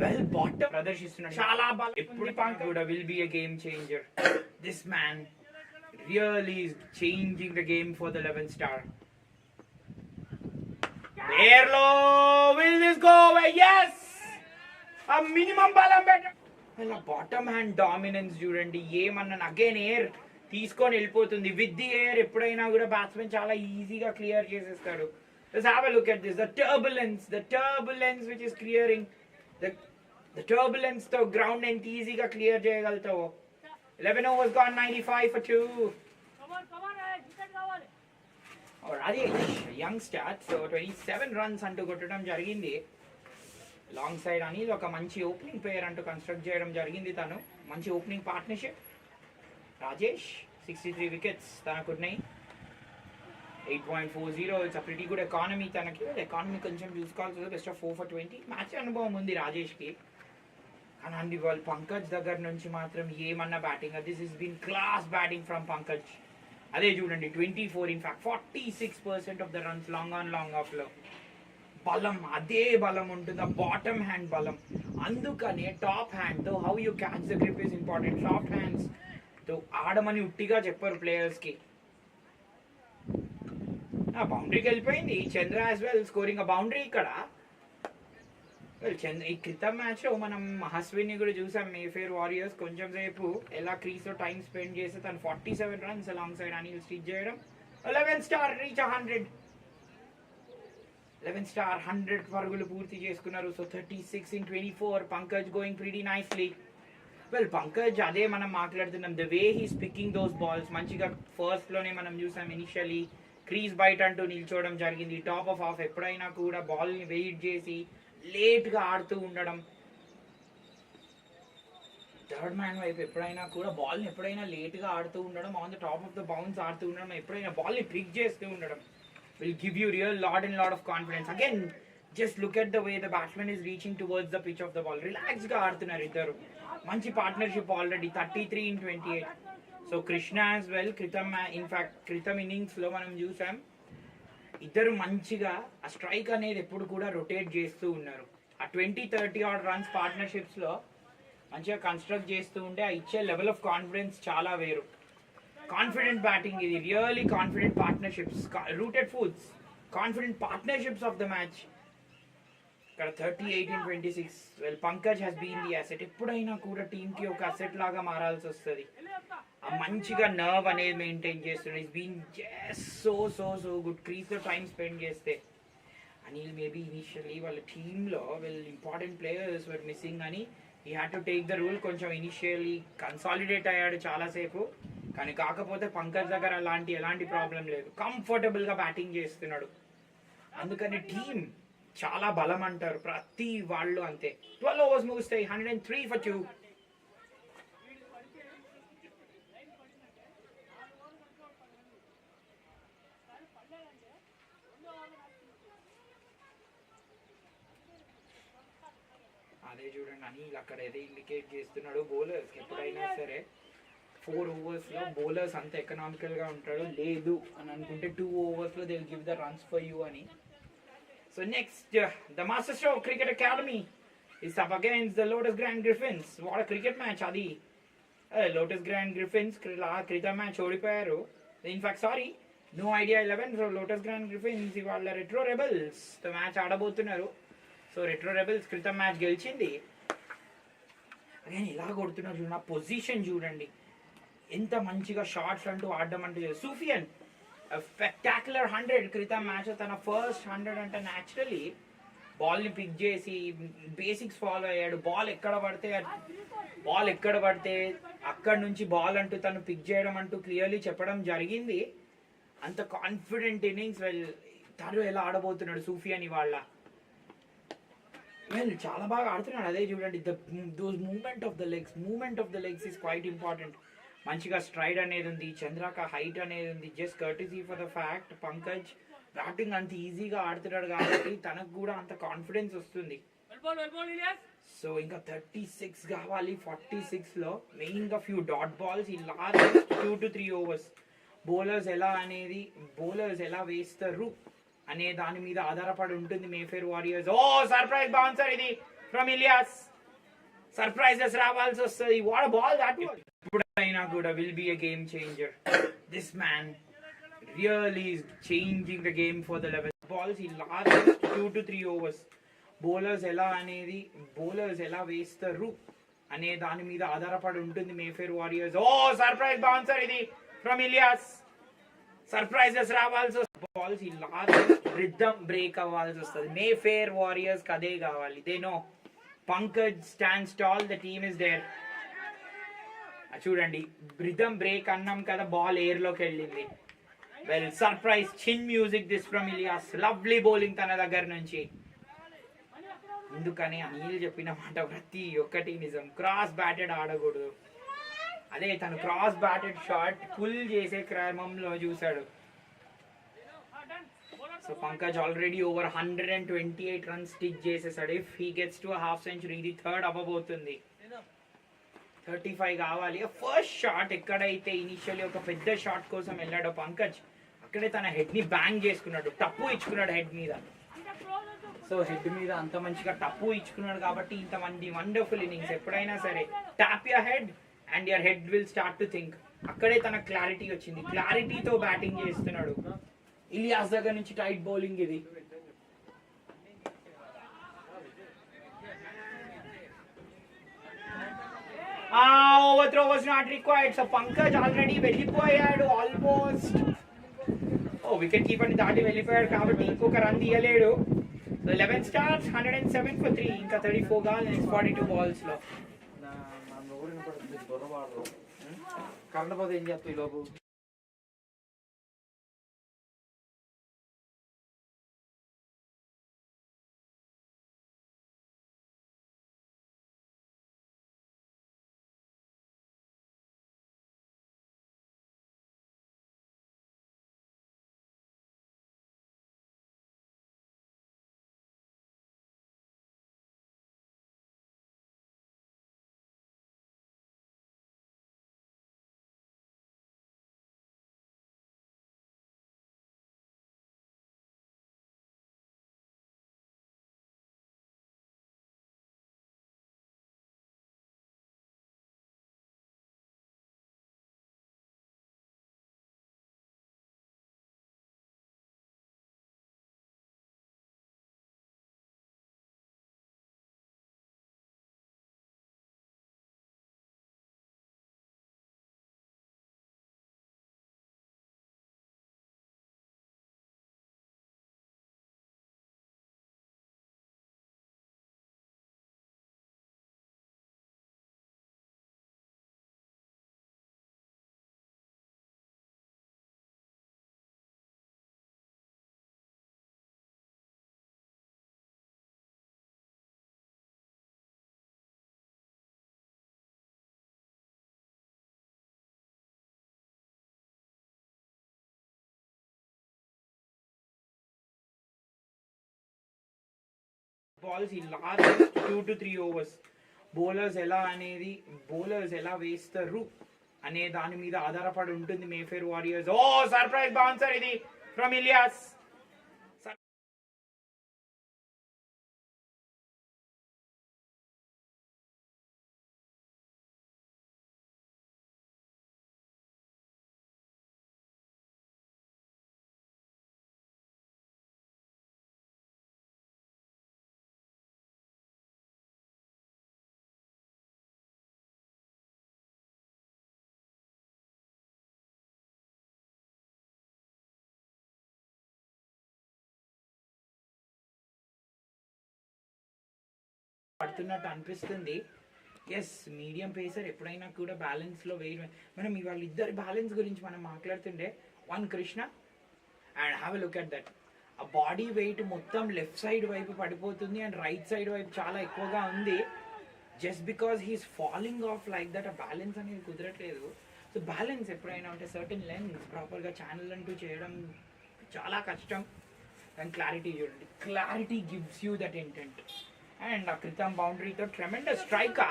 వెల్ బాటమ్ ప్రదర్శిస్తున్నాడు, చాలా బాల్. ఎప్పుడు పంకజ్ కూడా will be a game changer. This man really is changing the game for the 11 star. ఎయిర్లో will this go away? yes, ఆ మినిమం బలం పెట్టాడు. అలా బాటమ్ హ్యాండ్ డామినెన్స్ చూడండి. ఏమన్నా అగైన్ ఎయిర్ తీసుకొని వెళ్ళిపోతుంది. విత్ ది ఎయిర్ ఎప్పుడైనా కూడా బ్యాట్స్మెన్ చాలా ఈజీగా క్లియర్ చేసేస్తాడు. Let's have a look at this. The turbulence which is clearing. The turbulence తో గ్రౌండ్ ఎంత ఈజీగా క్లియర్ చేయగలుగుతావు. 11 overs gone, 95 for 2. Rajesh young star. So 27 runs అంటూ కొట్టడం జరిగింది. లాంగ్ సైడ్ అనిల్ ఒక మంచి ఓపెనింగ్ ప్లేయర్ అంటూ కన్స్ట్రక్ట్ చేయడం జరిగింది. తను మంచి opening partnership. Rajesh 63 wickets తనకున్నాయి. 8.40. It's a pretty good economy తనకి. ఎకానమీ కొంచెం చూసుకోవాల్సి వస్తుంది. Best of 4 for 20. మ్యాచ్ అనుభవం ఉంది రాజేష్కి. కానీ వాళ్ళు పంకజ్ దగ్గర నుంచి మాత్రం ఏమన్నా batting. This is been class batting from Pankaj. అదే చూడండి 24, in fact 46% of the runs long on long off లో. బలం అదే బలం ఉంటుంది, బాటమ్ హ్యాండ్ బలం. అందుకనే టాప్ హ్యాండ్ తో how you catch the grip is important. Soft hands తో ఆడమని ఉట్టిగా చెప్పరు ప్లేయర్స్ కి. బౌండరీకి వెళ్ళిపోయింది. Chandra as well scoring a boundary ఇక్కడ. ఈ క్రితం మ్యాచ్ లో మనం అశ్విన్ కూడా చూసాం. మేఫేర్ వారియర్స్ కొంచెం సేపు ఎలా క్రీజ్ లో టైం స్పెండ్ చేస్తే తను 47 runs along side Anil stitch చేయడం. 11 స్టార్ రీచ్ 100. 11 స్టార్ 100 పరుగులు పూర్తి చేసుకున్నారు. So 36 in 24. Pankaj going pretty nicely. Well Pankaj అదే మనం మాట్లాడుతున్నాం. The way he's picking those balls మంచిగా ఫస్ట్ లోనే మనం చూసాం. ఇనిషియలీ క్రీజ్ బయట అంటూ నిల్చోవడం జరిగింది. టాప్ ఆఫ్ ఆఫ్ ఎప్పుడైనా కూడా బాల్ ని వెయిట్ చేసి లేట్ గా ఆడుతూ ఉండడం. థర్డ్ మ్యాన్ వైపు ఎప్పుడైనా కూడా బాల్ ని ఎప్పుడైనా లేట్ గా ఆడుతూ ఉండడం. On the top of the bounce ఆడుతూ ఉండడం. ఎప్పుడైనా బాల్ ని పిక్ చేస్తూ ఉండడం will give you real lot of confidence. Again, just look at the way the batsman is reaching towards the pitch of the ball. Relaxed ga ఆడుతున్నారు ఇద్దరు. మంచి partnership already 33 in 28. So Krishna as well క్రితం innings లో మనం చూసాం ఇద్దరు మంచిగా ఆ స్ట్రైక్ అనేది ఎప్పుడు కూడా రొటేట్ చేస్తూ ఉన్నారు. ఆ 20-30 odd runs పార్ట్నర్షిప్స్ లో మంచిగా కన్స్ట్రక్ట్ చేస్తూ ఉంటే ఆ ఇచ్చే లెవెల్ ఆఫ్ కాన్ఫిడెన్స్ చాలా వేరు. కాన్ఫిడెంట్ బ్యాటింగ్ ఇది. Really confident partnerships. Rooted foot confident partnerships of the match. ఇక్కడ 38 in 26. Well Pankaj has been the asset. ఎప్పుడైనా కూడా టీమ్ కి ఒక అసెట్ లాగా మారాల్సి వస్తుంది. ఆ మంచిగా నర్వ్ అనేది మెయింటైన్ చేస్తున్నాడు. Is been just so good. Crease లో టైం స్పెండ్ చేస్తే అనిల్ మేబీ ఇనిషియల్లీ వాళ్ళ టీంలో వీళ్ళు ఇంపార్టెంట్ ప్లేయర్స్ వర్ మిస్సింగ్ అని he had to take the role. కొంచెం ఇనిషియల్లీ కన్సాలిడేట్ అయ్యాడు చాలాసేపు. కానీ కాకపోతే పంకజ్ దగ్గర ఎలాంటి ప్రాబ్లం లేదు, కంఫర్టబుల్గా బ్యాటింగ్ చేస్తున్నాడు. అందుకని టీం చాలా బలం అంటారు ప్రతి వాళ్ళు. అంతే 12 overs ముగుస్తాయి. 103 for 2. అదే చూడండి అనిల్ అక్కడ ఏదో ఇండికేట్ చేస్తున్నాడు బౌలర్స్కి. ఎప్పుడైనా సరే 4 ఓవర్స్లో బౌలర్స్ అంత ఎకనామికల్గా ఉంటాడు, లేదు అని అనుకుంటే 2 ఓవర్స్లో they will give the runs for you అని. So next the master stroke cricket academy is up against the Lotus Grand Griffins. What a cricket match అది. Lotus Grand Griffins క్రితం మ్యాచ్ ఓడిపోయారు. In fact sorry, no idea 11 so Lotus Grand Griffins ఇవాళ retro rebels తో match ఆడబోతున్నారు. So retro rebels క్రితం match గెలిచింది. Again ఇలా కొడుతున్నారు చూడండి, ఆ పొజిషన్ చూడండి, ఎంత మంచిగా షార్ట్స్ అంటూ ఆడడం అంటే. సూఫియన్ స్పెక్టాక్యులర్ 100 క్రితం మ్యాచ్, తన ఫస్ట్ 100 అంటే న్యాచురలీ బాల్ని పిక్ చేసి బేసిక్స్ ఫాలో అయ్యాడు. బాల్ ఎక్కడ పడితే అక్కడ నుంచి బాల్ అంటూ తను పిక్ చేయడం అంటూ క్లియర్లీ చెప్పడం జరిగింది. అంత కాన్ఫిడెంట్ ఇన్నింగ్స్. తను ఎలా ఆడబోతున్నాడు సూఫియన్ ఇవాళ, చాలా బాగా ఆడుతున్నాడు. అదే చూడండి, those moment of the legs is quite important. మంచిగా స్ట్రైడ్ అనేది ఉంది, చంద్రాక హైట్ అనేది ఉంది. Just courtesy for the fact Pankaj batting అంత ఈజీగా ఆడుతున్నాడు కాబట్టి తనకు కూడా అంత కాన్ఫిడెన్స్ వస్తుంది. సో ఇంకా 36 కావాలి 46లో. మెయిన్గా ఫ్యూ డాట్ బాల్స్ ఈ లాస్ట్ 2 to 3 overs. బౌలర్స్ ఎలా వేస్తారు అనే దాని మీద ఆధారపడి ఉంటుంది Mayfair warriors. Oh surprise bouncer ఇది ఫ్రమ్ ఇలియాస్. సర్ప్రైజెస్ రావాల్సి వస్తుంది. What ball that. ఎప్పుడైనా కూడా will be a game changer. This man really is changing the game for the 11 balls. ఈ లాస్ట్ 2 to 3 overs. బౌలర్స్ ఎలా వేస్తారు అనే దాని మీద ఆధారపడి ఉంటుంది Mayfair warriors. Oh surprise bouncer ఇది ఫ్రమ్ ఇలియాస్. సర్ప్రైజెస్ రావాల్సి వస్తుంది. బాల్స్ ఈ లాస్ట్ రిథమ్ బ్రేక్ అవ్వాల్సి వస్తుంది. మేఫేర్ వారియర్స్ అదే కావాలి. They know Pankaj stands tall, the team is there. చూడండి రిథమ్ బ్రేక్ అన్నాం కదా, బాల్ ఎయిర్ లోకి వెళ్ళింది. Well surprise chin music this from Ilyas. Lovely bowling తన దగ్గర నుంచి. అందుకని అనిల్ చెప్పిన మాట ప్రతి ఒక్కటి నిజం. క్రాస్ బ్యాటెడ్ ఆడకూడదు. అదే తను క్రాస్ బ్యాటెడ్ షాట్ పుల్ చేసే క్రమంలో చూశాడు. So Pankaj already over 128 runs stick చేసేసాడు. If he gets to half century ఇది థర్డ్ అవ్వబోతుంది. 35 కావాలి. ఫస్ట్ షాట్ ఎక్కడైతే ఇనిషియల్లీ ఒక పెద్ద షాట్ కోసం వెళ్ళాడో పంకజ్, అక్కడే తన హెడ్ ని బ్యాంగ్ చేసుకున్నాడు, టప్పు ఇచ్చుకున్నాడు హెడ్ మీద. సో హెడ్ మీద అంత మంచిగా టప్పు ఇచ్చుకున్నాడు కాబట్టి ఇంతమంది వండర్ఫుల్ ఇన్నింగ్స్. ఎప్పుడైనా సరే tap your head and your head will start to think. అక్కడే తన క్లారిటీ వచ్చింది, క్లారిటీతో బ్యాటింగ్ చేస్తున్నాడు. ఇలియాస్ దగ్గర నుంచి టైట్ బౌలింగ్ ఇది. Overthrow was not required. So Pankaj already వెళ్ళిపోయాడు ఆల్మోస్ట్. వికెట్ కీపర్ ని దాటి వెళ్ళిపోయాడు కాబట్టి ఇంకొక రన్ తీయలేడు. 11 starts 107 for 3. ఇంకా 34 కావాలి నెక్స్ట్ 42 balls లో. కరెంట్ పోతే ఏం చేస్తాయి లోపు. balls in largest 2 to 3 overs. Bowlers ఎలా వేస్తారు అనే దాని మీద ఆధారపడి ఉంటుంది Mayfair warriors. Oh surprise bouncer ఇది ఫ్రమ్ ఇలియాస్. పడుతున్నట్టు అనిపిస్తుంది. ఎస్, మీడియం పేసర్ ఎప్పుడైనా కూడా బ్యాలెన్స్లో మనం ఇవాళ ఇద్దరి బ్యాలెన్స్ గురించి మనం మాట్లాడుతుండే one Krishna and have a look at that. ఆ బాడీ వెయిట్ మొత్తం లెఫ్ట్ సైడ్ వైపు పడిపోతుంది అండ్ రైట్ సైడ్ వైపు చాలా ఎక్కువగా ఉంది. Just because he's falling off like that ఆ బ్యాలెన్స్ అనేది కుదరట్లేదు. సో బ్యాలెన్స్ ఎప్పుడైనా అంటే సర్టన్ లెన్స్ ప్రాపర్గా ఛానల్ అంటూ చేయడం చాలా కష్టం. అండ్ క్లారిటీ చూడండి, clarity gives you that intent. And Kritam boundary to tremendous striker.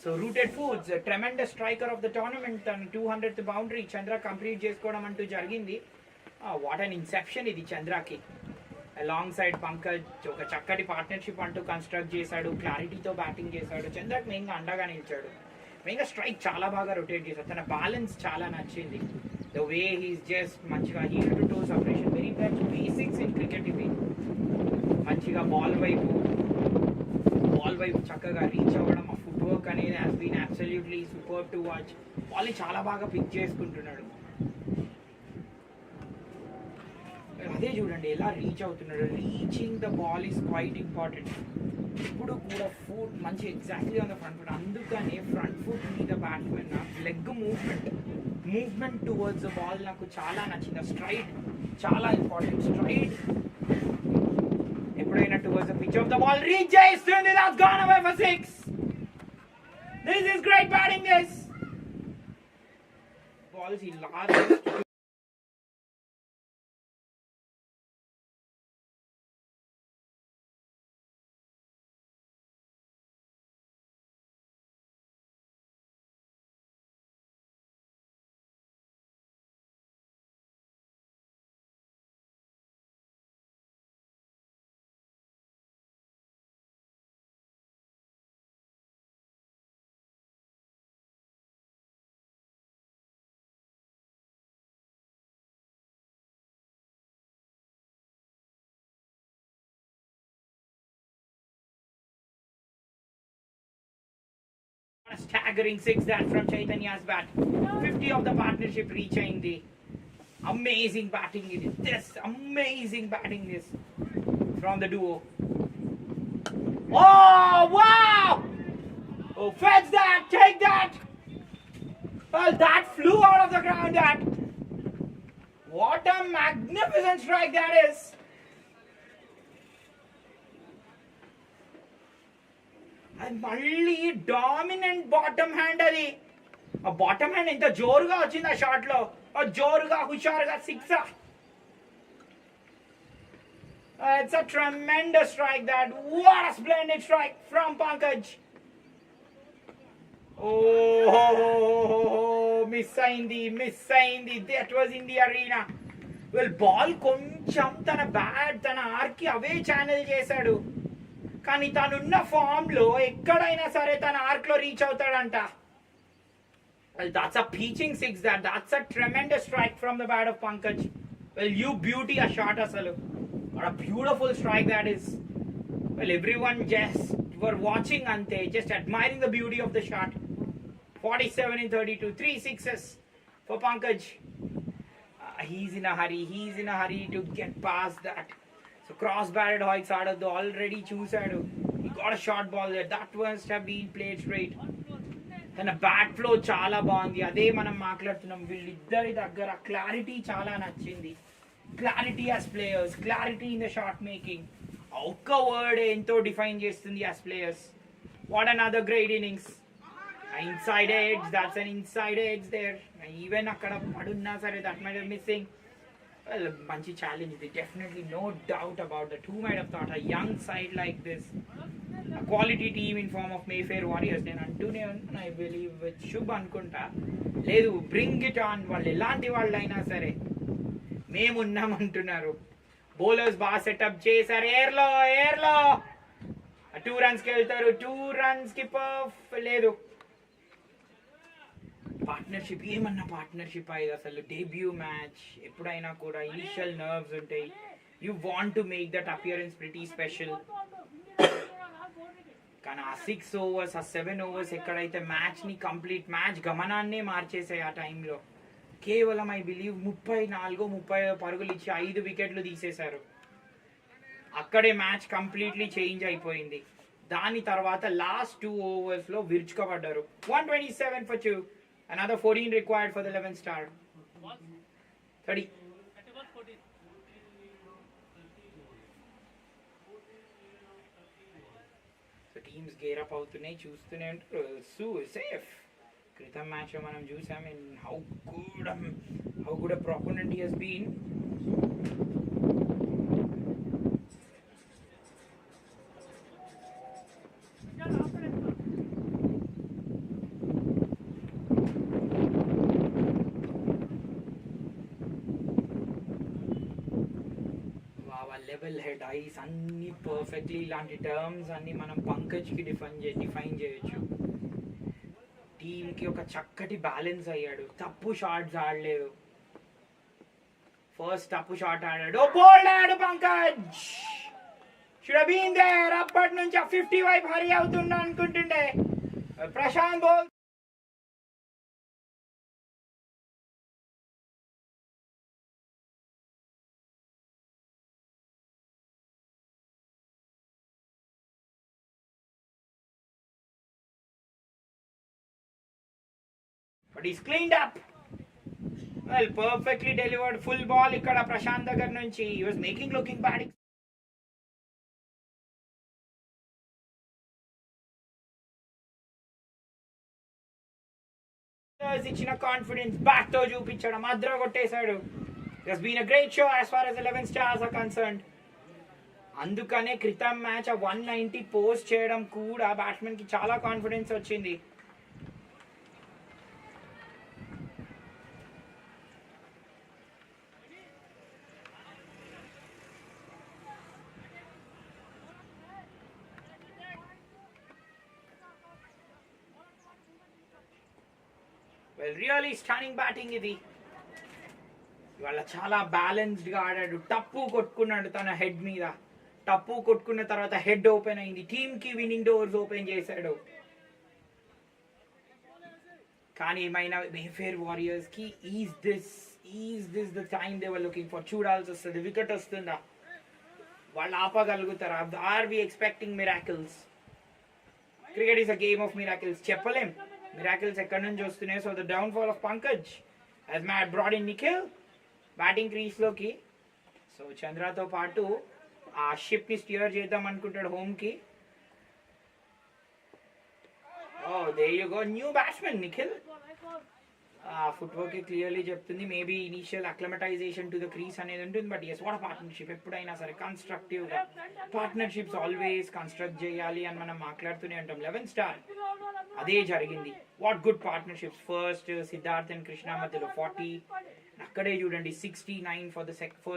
So Rooted Foods, a tremendous striker of the tournament and 200th boundary Chandra complete చేసుకోవడం అంటూ జరిగింది. వాట్ అన్ ఇన్సెప్షన్ ఇది చంద్రకి. Along side Pankaj ఒక చక్కటి partnership అంటూ construct చేశాడు, క్లారిటీతో batting చేశాడు. చంద్రకి మెయిన్గా అండగా నిలిచాడు. మెయిన్గా స్ట్రైక్ చాలా బాగా రొటేట్ చేశాడు. తన బ్యాలెన్స్ చాలా నచ్చింది. ద వే హీస్ జస్ట్ మంచిగా heel to toe separation, very much basics in cricket ఇవి. మంచిగా బాల్ వైపు చక్కగా రీచ్ అవ్వడం, ఆ ఫుట్ వర్క్ అనేది has been absolutely super to watch. బాల్ని చాలా బాగా పిక్ చేసుకుంటున్నాడు. అదే చూడండి ఎలా రీచ్ అవుతున్నాడు. Reaching the ball is quite important. ఇప్పుడు కూడా ఫుట్ మంచి exactly on the front foot. అందుకనే ఫ్రంట్ ఫుట్ మీద batsmen leg movement towards the ball నాకు చాలా నచ్చింది. స్ట్రైడ్ చాలా ఇంపార్టెంట్. స్ట్రైడ్ ఎప్పుడైనా towards the pitch of the ball, reach Jayestundi, that's gone away for 6. This is great batting, this. Balls he largest. A staggering 6 that from Chaitanya's bat. 50 of the partnership reaching the amazing batting. This amazing batting this from the duo. Oh wow! Oh, fetch that, take that. Well, that flew out of the ground. That. What a magnificent strike that is. మళ్ళీ dominant bottom hand అది. ఆ bottom hand ఎంత జోరుగా వచ్చింది ఆ shot లో, జోరుగా హుషారుగా 6. It's a tremendous strike that. What a splendid strike from Pankaj. Oh, miss అయింది. That was in the arena. Well, ball కొంచెం తన ఆర్కి అవే ఛానల్ చేశాడు. కానీ తనున్న ఫామ్లో ఎక్కడైనా సరే తన ఆర్క్లో reach అవుతాడంట. Well, that's a peaching 6 that. That's a tremendous strike from the bat of Pankaj. Well, you beauty a shot asalu. What a beautiful strike that is. Well, everyone just were watching ante, just admiring the beauty of the shot. 47 in 32, 3 sixes for Pankaj. He's in a hurry to get past that. So cross-batted Hoyts ఆడద్దు, already చూశాడు. He got a short ball there. That must have been played straight. తన bat flow చాలా బాగుంది. అదే మనం మాట్లాడుతున్నాం. వీళ్ళిద్దరి దగ్గర క్లారిటీ చాలా నచ్చింది. Clarity as players, clarity in the shot making. ఒక్క వర్డ్ ఎంతో డిఫైన్ చేస్తుంది as players. What another great innings. Inside edge, that's an inside edge there. Even అక్కడ పడున్నా సరే that might be missing. Well, మంచి challenge ఇది definitely no doubt about that. Who might have thought a young side like this, a quality team in form of Mayfair Warriors, నేను అంటూనే ఉన్నాను, I believe with Shubh అనుకుంటా, లేదు bring it on, వాళ్ళు ఎలాంటి వాళ్ళు అయినా సరే మేమున్నాం అంటున్నారు. బౌలర్స్ బాగా సెటప్ చేశారు, ఎయిర్లో 2 runsకి వెళ్తారు, 2 runsకి లేదు. పార్ట్నర్షిప్ ఏమన్నా పార్ట్నర్షిప్ అయ్యేది అసలు. డెబ్యూ మ్యాచ్ ఎప్పుడైనా కూడా ఇనిషియల్ నర్వ్స్ ఉంటాయి. You want to make that appearance pretty special. కానీ ఆ 6 overs ఆ 7 overs ఎక్కడైతే మ్యాచ్ని కంప్లీట్ మ్యాచ్ గమనాన్నే మార్చేసాయి ఆ టైంలో. కేవలం ఐ బిలీవ్ 34-30 పరుగులు ఇచ్చి 5 వికెట్లు తీసేశారు. అక్కడే మ్యాచ్ కంప్లీట్లీ చేంజ్ అయిపోయింది. దాని తర్వాత last 2 overs విరుచుకోబడ్డారు. 127 for 2. Another 14 required for the 11 star. 30. So teams gear up అవుతున్నాయి, చూస్తూనే ఉంటారు. Safe. క్రితం మ్యాచ్ లో మనం చూసాం in how good a proponent he has been. Level head ice అన్ని పర్ఫెక్ట్లీ, ఇలాంటి టర్మ్స్ అన్ని మనం పంకజ్కి డిఫైన్ చేయొచ్చు. టీమ్కి ఒక చక్కటి బ్యాలెన్స్ అయ్యాడు. తప్పు షాట్స్ ఆడలేదు. ఫస్ట్ తప్పు షాట్ ఆడాడు, బోల్డ్ ఆడాడు Pankaj. Should have been there. అప్పటి నుంచి ఆ 50 వైపు హరి అవుతుండ అనుకుంటుండే. ప్రశాంత్ బోల్ but he's cleaned up. Well, perfectly delivered full ball ikkada Prashant దగ్గర నుంచి. He was looking bad. ఇచ్చిన కాన్ఫిడెన్స్ బ్యాట్ తో చూపించాడు, మద్ర కొట్టేశాడు. It has been a great show as far as 11 stars are concerned. అందుకనే క్రితం మ్యాచ్ ఆ 190 పోస్ట్ చేయడం కూడా బ్యాట్స్మెన్ కి చాలా కాన్ఫిడెన్స్ వచ్చింది. Well, really stunning batting ఇది. ఇవాళ చాలా బ్యాలెన్స్డ్గా ఆడాడు. టప్పు కొట్టుకున్నాడు తన హెడ్ మీద. టప్పు కొట్టుకున్న తర్వాత హెడ్ ఓపెన్ అయింది. టీమ్కి విన్నింగ్ డోర్స్ ఓపెన్ చేశాడు. కానీ ఏమైనా మేఫేర్ వారియర్స్కి is this the time they were looking for. చూడాల్సి వస్తుంది, వికెట్ వస్తుందా, వాళ్ళు ఆపగలుగుతారా? Are we expecting miracles? Cricket is a game of miracles. చెప్పలేం మిరాకిల్స్ ఎక్కడి నుంచి వస్తున్నాయి. So the downfall of Pankaj as Matt brought in Nikhil batting క్రీస్లోకి. సో చంద్రతో పాటు ఆ షిప్ని స్టియర్ చేద్దాం అనుకుంటాడు హోమ్కి. there you go, new batsmen Nikhil. Footwork clearly చెప్తుంది. Maybe initial acclimatization to the క్రీస్ అనేది ఉంటుంది. But yes, what partnership. ఎప్పుడైనా సరే కన్స్ట్రక్టివ్గా పార్ట్నర్షిప్స్ ఆల్వేస్ కన్స్ట్రక్ట్ చేయాలి అని మనం మాట్లాడుతూనే ఉంటాం. 11 స్టార్ అదే జరిగింది. What good partnerships. First Siddharth and Krishna మధ్యలో 40, అక్కడే చూడండి 69 for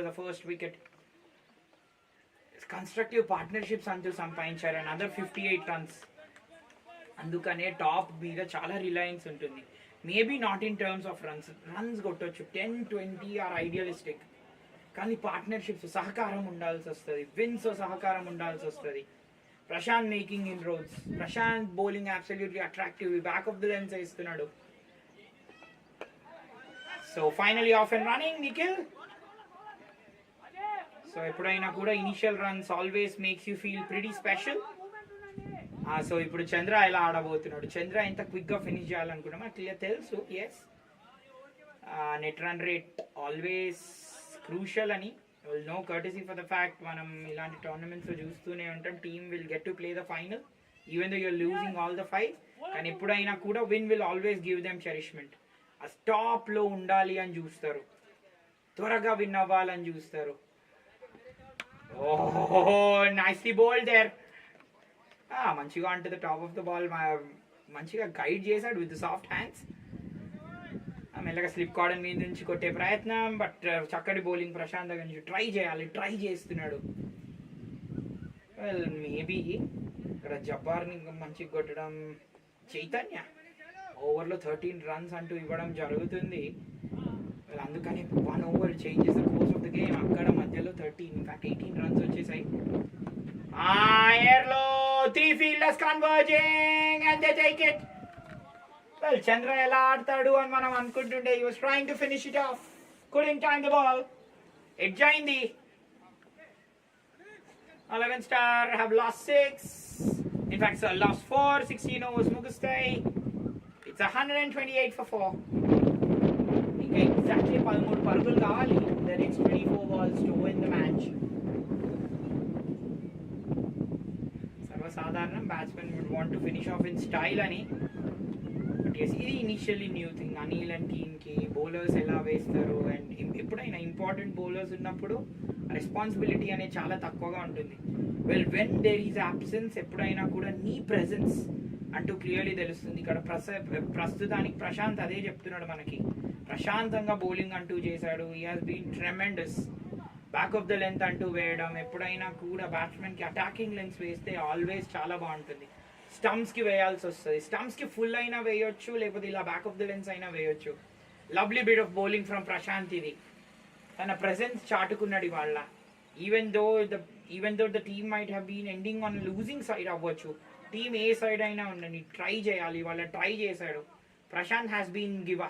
the first wicket. Constructive partnerships అంటూ సంపాదించారు. Another 58 runs. అందుకనే టాప్ మీద చాలా రిలయన్స్ ఉంటుంది. Maybe not in terms of runs కొట్టొచ్చు, 10-20 ఆర్ ఐడియలిస్టిక్. కానీ పార్ట్నర్షిప్స్ సహకారం ఉండాల్సి వస్తుంది, విన్స్ సహకారం ఉండాల్సి వస్తుంది. Prashant making inroads. Prashant bowling absolutely attractive. Back of the length ఇస్తున్నాడు. So finally off and running Nikhil. So ఎప్పుడైనా కూడా initial runs always makes you feel pretty special. So ఇప్పుడు చంద్ర ఎలా ఆడబోతున్నాడు, చంద్ర ఎంత క్విక్గా ఫినిష్ చేయాలనుకున్నా మనకు క్లియర్ తెలుసు. Yes, net run rate always crucial అని no courtesy for the fact మనం ఇలాంటి టోర్నమెంట్స్లో చూస్తూనే ఉంటాం. Team will get to play the final even though you're losing all the 5. కానీ ఎప్పుడైనా కూడా win will always give them cherishment. ఆ టాప్లో ఉండాలి అని చూస్తారు. త్వరగా విన్ అవ్వాలని చూస్తారు. ఓహో, నైస్లీ బౌల్డ్ దేర్. మంచిగా on to the top of the ball, మంచిగా గైడ్ చేశాడు విత్ సాఫ్ట్ హ్యాండ్స్. మెల్లగా స్లిప్ కార్డన్ మీద నుంచి కొట్టే ప్రయత్నం, బట్ చక్కటి బౌలింగ్ ప్రశాంత్ దగ్గర నుంచి ట్రై చేస్తున్నాడు. వెల్ మేబీ ఇక్కడ జబ్బార్ని మంచిగా కొట్టడం, చైతన్య ఓవర్లో 13 runs అంటూ ఇవ్వడం జరుగుతుంది. అందుకని 1 over changes the course of the game. అక్కడ మధ్యలో 13, ఇన్ఫాక్ట్ 18 runs వచ్చేసాయి. ఎయిర్లో 3 fielders converging and they take it. Well, Chandra ఎలా ఆడతాడు అని మనం అనుకుంటుండే. He was trying to finish it off, couldn't time the ball. Edge అయింది. 11 star have lost 6. In fact, so lost 4. 16 overs ముగుస్తాయి. It's 128 for 4. ఇంకా exactly 13 పరుగులు కావాలి. The next 24 balls to win the match. సర్వసాధారణం batsmen would want to finish off in style అని. But yes, ఇది initially new thing. Anil and టీమ్కి bowlers ఎలా వేస్తారు, అండ్ ఎప్పుడైనా ఇంపార్టెంట్ బౌలర్స్ ఉన్నప్పుడు రెస్పాన్సిబిలిటీ అనేది చాలా తక్కువగా ఉంటుంది. Well, when there is absence, ఎప్పుడైనా కూడా నీ ప్రెజెన్స్ అంటూ క్లియర్లీ తెలుస్తుంది. ఇక్కడ ప్రస్తుతానికి ప్రశాంత్ అదే చెప్తున్నాడు మనకి. ప్రశాంతంగా బౌలింగ్ అంటూ చేశాడు. He has been tremendous. Back of the length అంటూ వేయడం, ఎప్పుడైనా కూడా బ్యాట్స్మెన్కి అటాకింగ్ లెన్స్ వేస్తే ఆల్వేస్ చాలా బాగుంటుంది. స్టంప్స్కి వేయాల్సి వస్తుంది. స్టంప్స్కి ఫుల్ అయినా వేయొచ్చు, లేకపోతే ఇలా బ్యాక్ ఆఫ్ ద లెన్స్ అయినా వేయొచ్చు. Lovely bit of bowling from Prashant. ఇది తన ప్రెజెన్స్ చాటుకున్నాడు ఇవాళ. Even though the team might have been ending on losing side అవ్వచ్చు, టీమ్ ఏ సైడ్ అయినా ఉండని ట్రై చేయాలి. ఇవాళ ట్రై చేశాడు. Prashant has been give.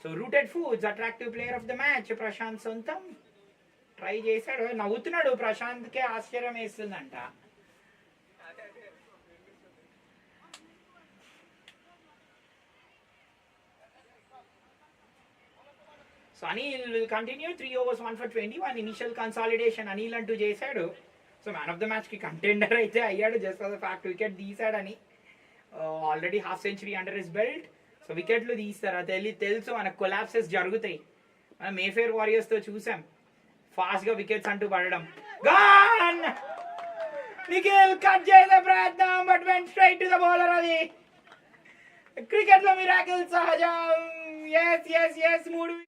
So rooted foods attractive player of the match Prashant సొంతం. ట్రై చేశాడు, నవ్వుతున్నాడు. ప్రశాంత్కే ఆశ్చర్యం వేస్తుందంట. So Anil will continue. 3 overs 1 for 21. Initial consolidation Anil అంటూ చేశాడు. సో మ్యాన్ ఆఫ్ ద మ్యాచ్కి కంటెండర్ అయితే అయ్యాడు, just for the fact wicket తీసాడని. Already half century under his belt. So వికెట్లు తీస్తారా తెలుసు, మనకు కొలాప్సెస్ జరుగుతాయి. మనం మేఫేర్ వారియర్స్తో చూసాం ఫాస్ట్గా వికెట్స్ అంటూ పడడం. గాన్! నిఖిల్ కట్ చేసే ప్రయత్నం, but vent straight to the bowler. అది క్రికెట్లో మిరాకిల్ సహజం. ఎస్ 3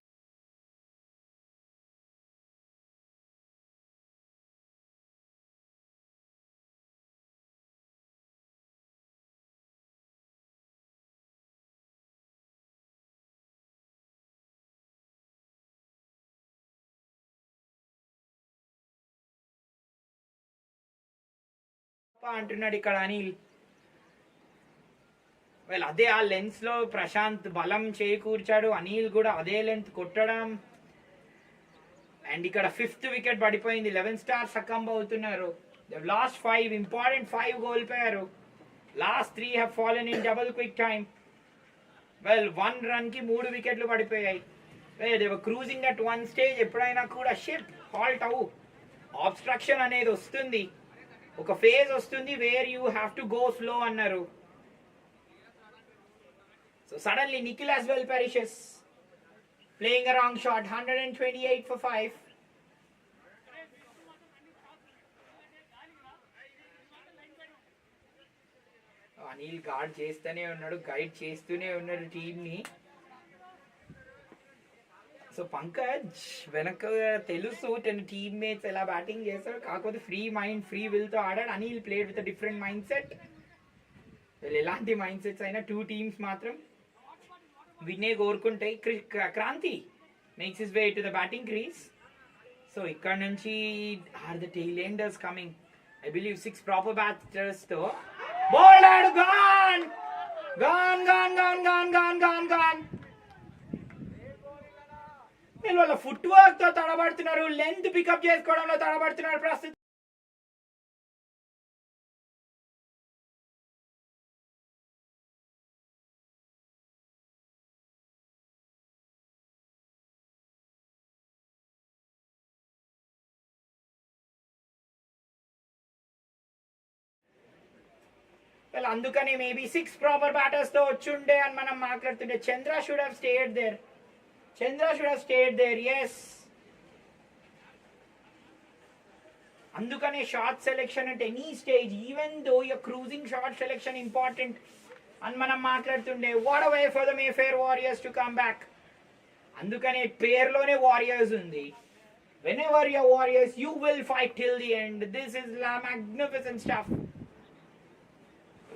అంటున్నాడు ఇక్కడ అనిల్. వెల్, అదే ఆ లెన్స్ లో ప్రశాంత్ బలం చేకూర్చాడు. అనిల్ కూడా అదే లెంత్ కొట్టడం. అండ్ ఇక్కడ 5th వికెట్ పడిపోయింది. 11 stars సకంబ్ అవుతున్నారు. లాస్ట్ 5 ఇంపార్టెంట్ 5 కోల్పోయారు. Last 3 have fallen in double quick time. Well, 1 run కి 3 వికెట్లు పడిపోయాయి. They were cruising at 1 stage. ఎప్పుడైనా కూడా షిప్ హాల్ట్ అవు, ఆబ్స్ట్రక్షన్ అనేది వస్తుంది. ఒక ఫేజ్ వస్తుంది where you have to go slow అన్నారు. So suddenly Nikhil as well perishes, playing a wrong shot. 128 for 5. Anil gourd చేస్తూనే ఉన్నాడు, గైడ్ చేస్తూనే ఉన్నాడు టీంని. సో పంకజ్ వెనక తెలుసు తన టీమ్మేట్స్ ఎలా బ్యాటింగ్ చేస్తాడు, కాకపోతే ఫ్రీ మైండ్ ఫ్రీ విల్తో ఆడాడు. Anil played with different mindset. ఎలాంటి మైండ్ సెట్స్ అయినా 2 teams మాత్రం విన్నే కోరుకుంటాయి. Kranti makes his way to the batting crease. So ఇక్కడ నుంచి are the tail enders coming. I believe 6 proper బ్యాటర్స్తో bowled. Gone gone gone gone gone gone gone gone వీళ్ళు వాళ్ళ ఫుట్ వర్క్ తో తడబడుతున్నారు, లెంత్ పికప్ చేసుకోవడంలో తడబడుతున్నారు ప్రస్తుతం. అందుకని మేబీ 6 ప్రాపర్ బ్యాటర్స్ తో వచ్చుండే అని మనం మాట్లాడుతుంటే Chandra should have stayed there. Yes. అందుకనే shot selection at any stage, even though you're cruising, short selection important అని మనం మాట్లాడుతుండే. What a way for the Mayfair Warriors to come back. అందుకనే పేరులోనే వారియర్స్ ఉంది. whenever you're warriors you will fight till the end. This is magnificent stuff.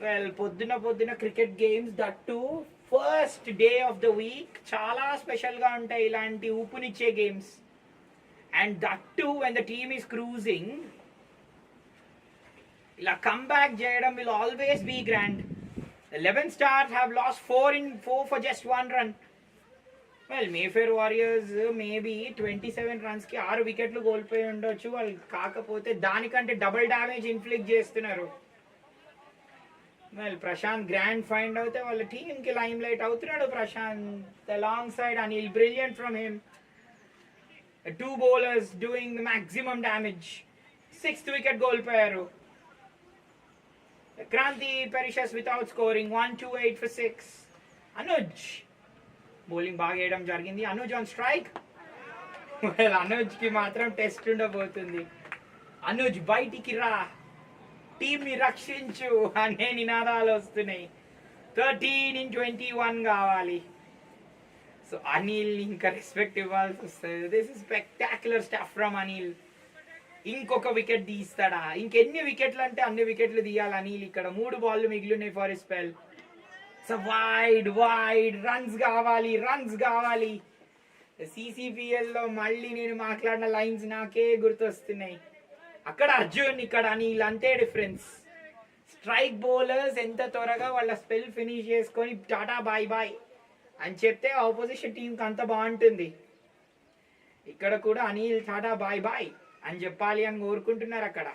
Well, పొద్దున cricket games, that too first day of the week చాలా స్పెషల్గా ఉంటాయి ఇలాంటి ఊపునిచ్చే games. And that too when the team is cruising, ఇలా comeback చేయడం will always be grand. 11 stars have lost 4 for just 1 run. Well, Mayfair Warriors maybe 27 runsకి 6 వికెట్లు కోల్పోయి ఉండొచ్చు వాళ్ళు. కాకపోతే దానికంటే డబుల్ డ్యామేజ్ ఇన్ఫ్లిక్ట్ చేస్తున్నారు. వెల్, ప్రశాంత్ గ్రాండ్ ఫైండ్ అవుతే వాళ్ళ టీంకి లైమ్ లైట్ అవుతున్నాడు. Prashanth alongside Anil, brilliant from him. 2 bowlers doing the maximum damage. 6th wicket కోల్పోయారు. Kranti perishes without scoring 128 for 6. Anuj bowling బాగా వేయడం జరిగింది. Anuj on strike. అనుజ్కి మాత్రం టెస్ట్ ఉండబోతుంది. అనుజ్ బయటికి రా, టీంని రక్షించు అనే నినాదాలు వస్తున్నాయి. 13 in 21 కావాలి. సో అనిల్ ఇంకా రెస్పెక్ట్ ఇవ్వాల్సి వస్తుంది. This is spectacular stuff from Anil. ఇంకొక వికెట్ తీస్తాడా? ఇంకెన్ని వికెట్లు అంటే అన్ని వికెట్లు తీయాలి అనిల్. ఇక్కడ 3 balls మిగిలినాయి for spell. So wide runs కావాలి. సిసిపిఎల్లో మళ్ళీ నేను మాట్లాడిన లైన్స్ నాకే గుర్తొస్తున్నాయి. అక్కడ అర్జున్, ఇక్కడ అనిల్, అంతే డిఫరెన్స్. స్ట్రైక్ బౌలర్స్ ఎంత త్వరగా వాళ్ళ స్పెల్ ఫినిష్ చేసుకొని టాటా బాయ్ బాయ్ అని చెప్తే ఆపోజిషన్ టీంకి అంత బాగుంటుంది. ఇక్కడ కూడా అనిల్ టాటా బాయ్ బాయ్ అని చెప్పాలి అని కోరుకుంటున్నారు అక్కడ.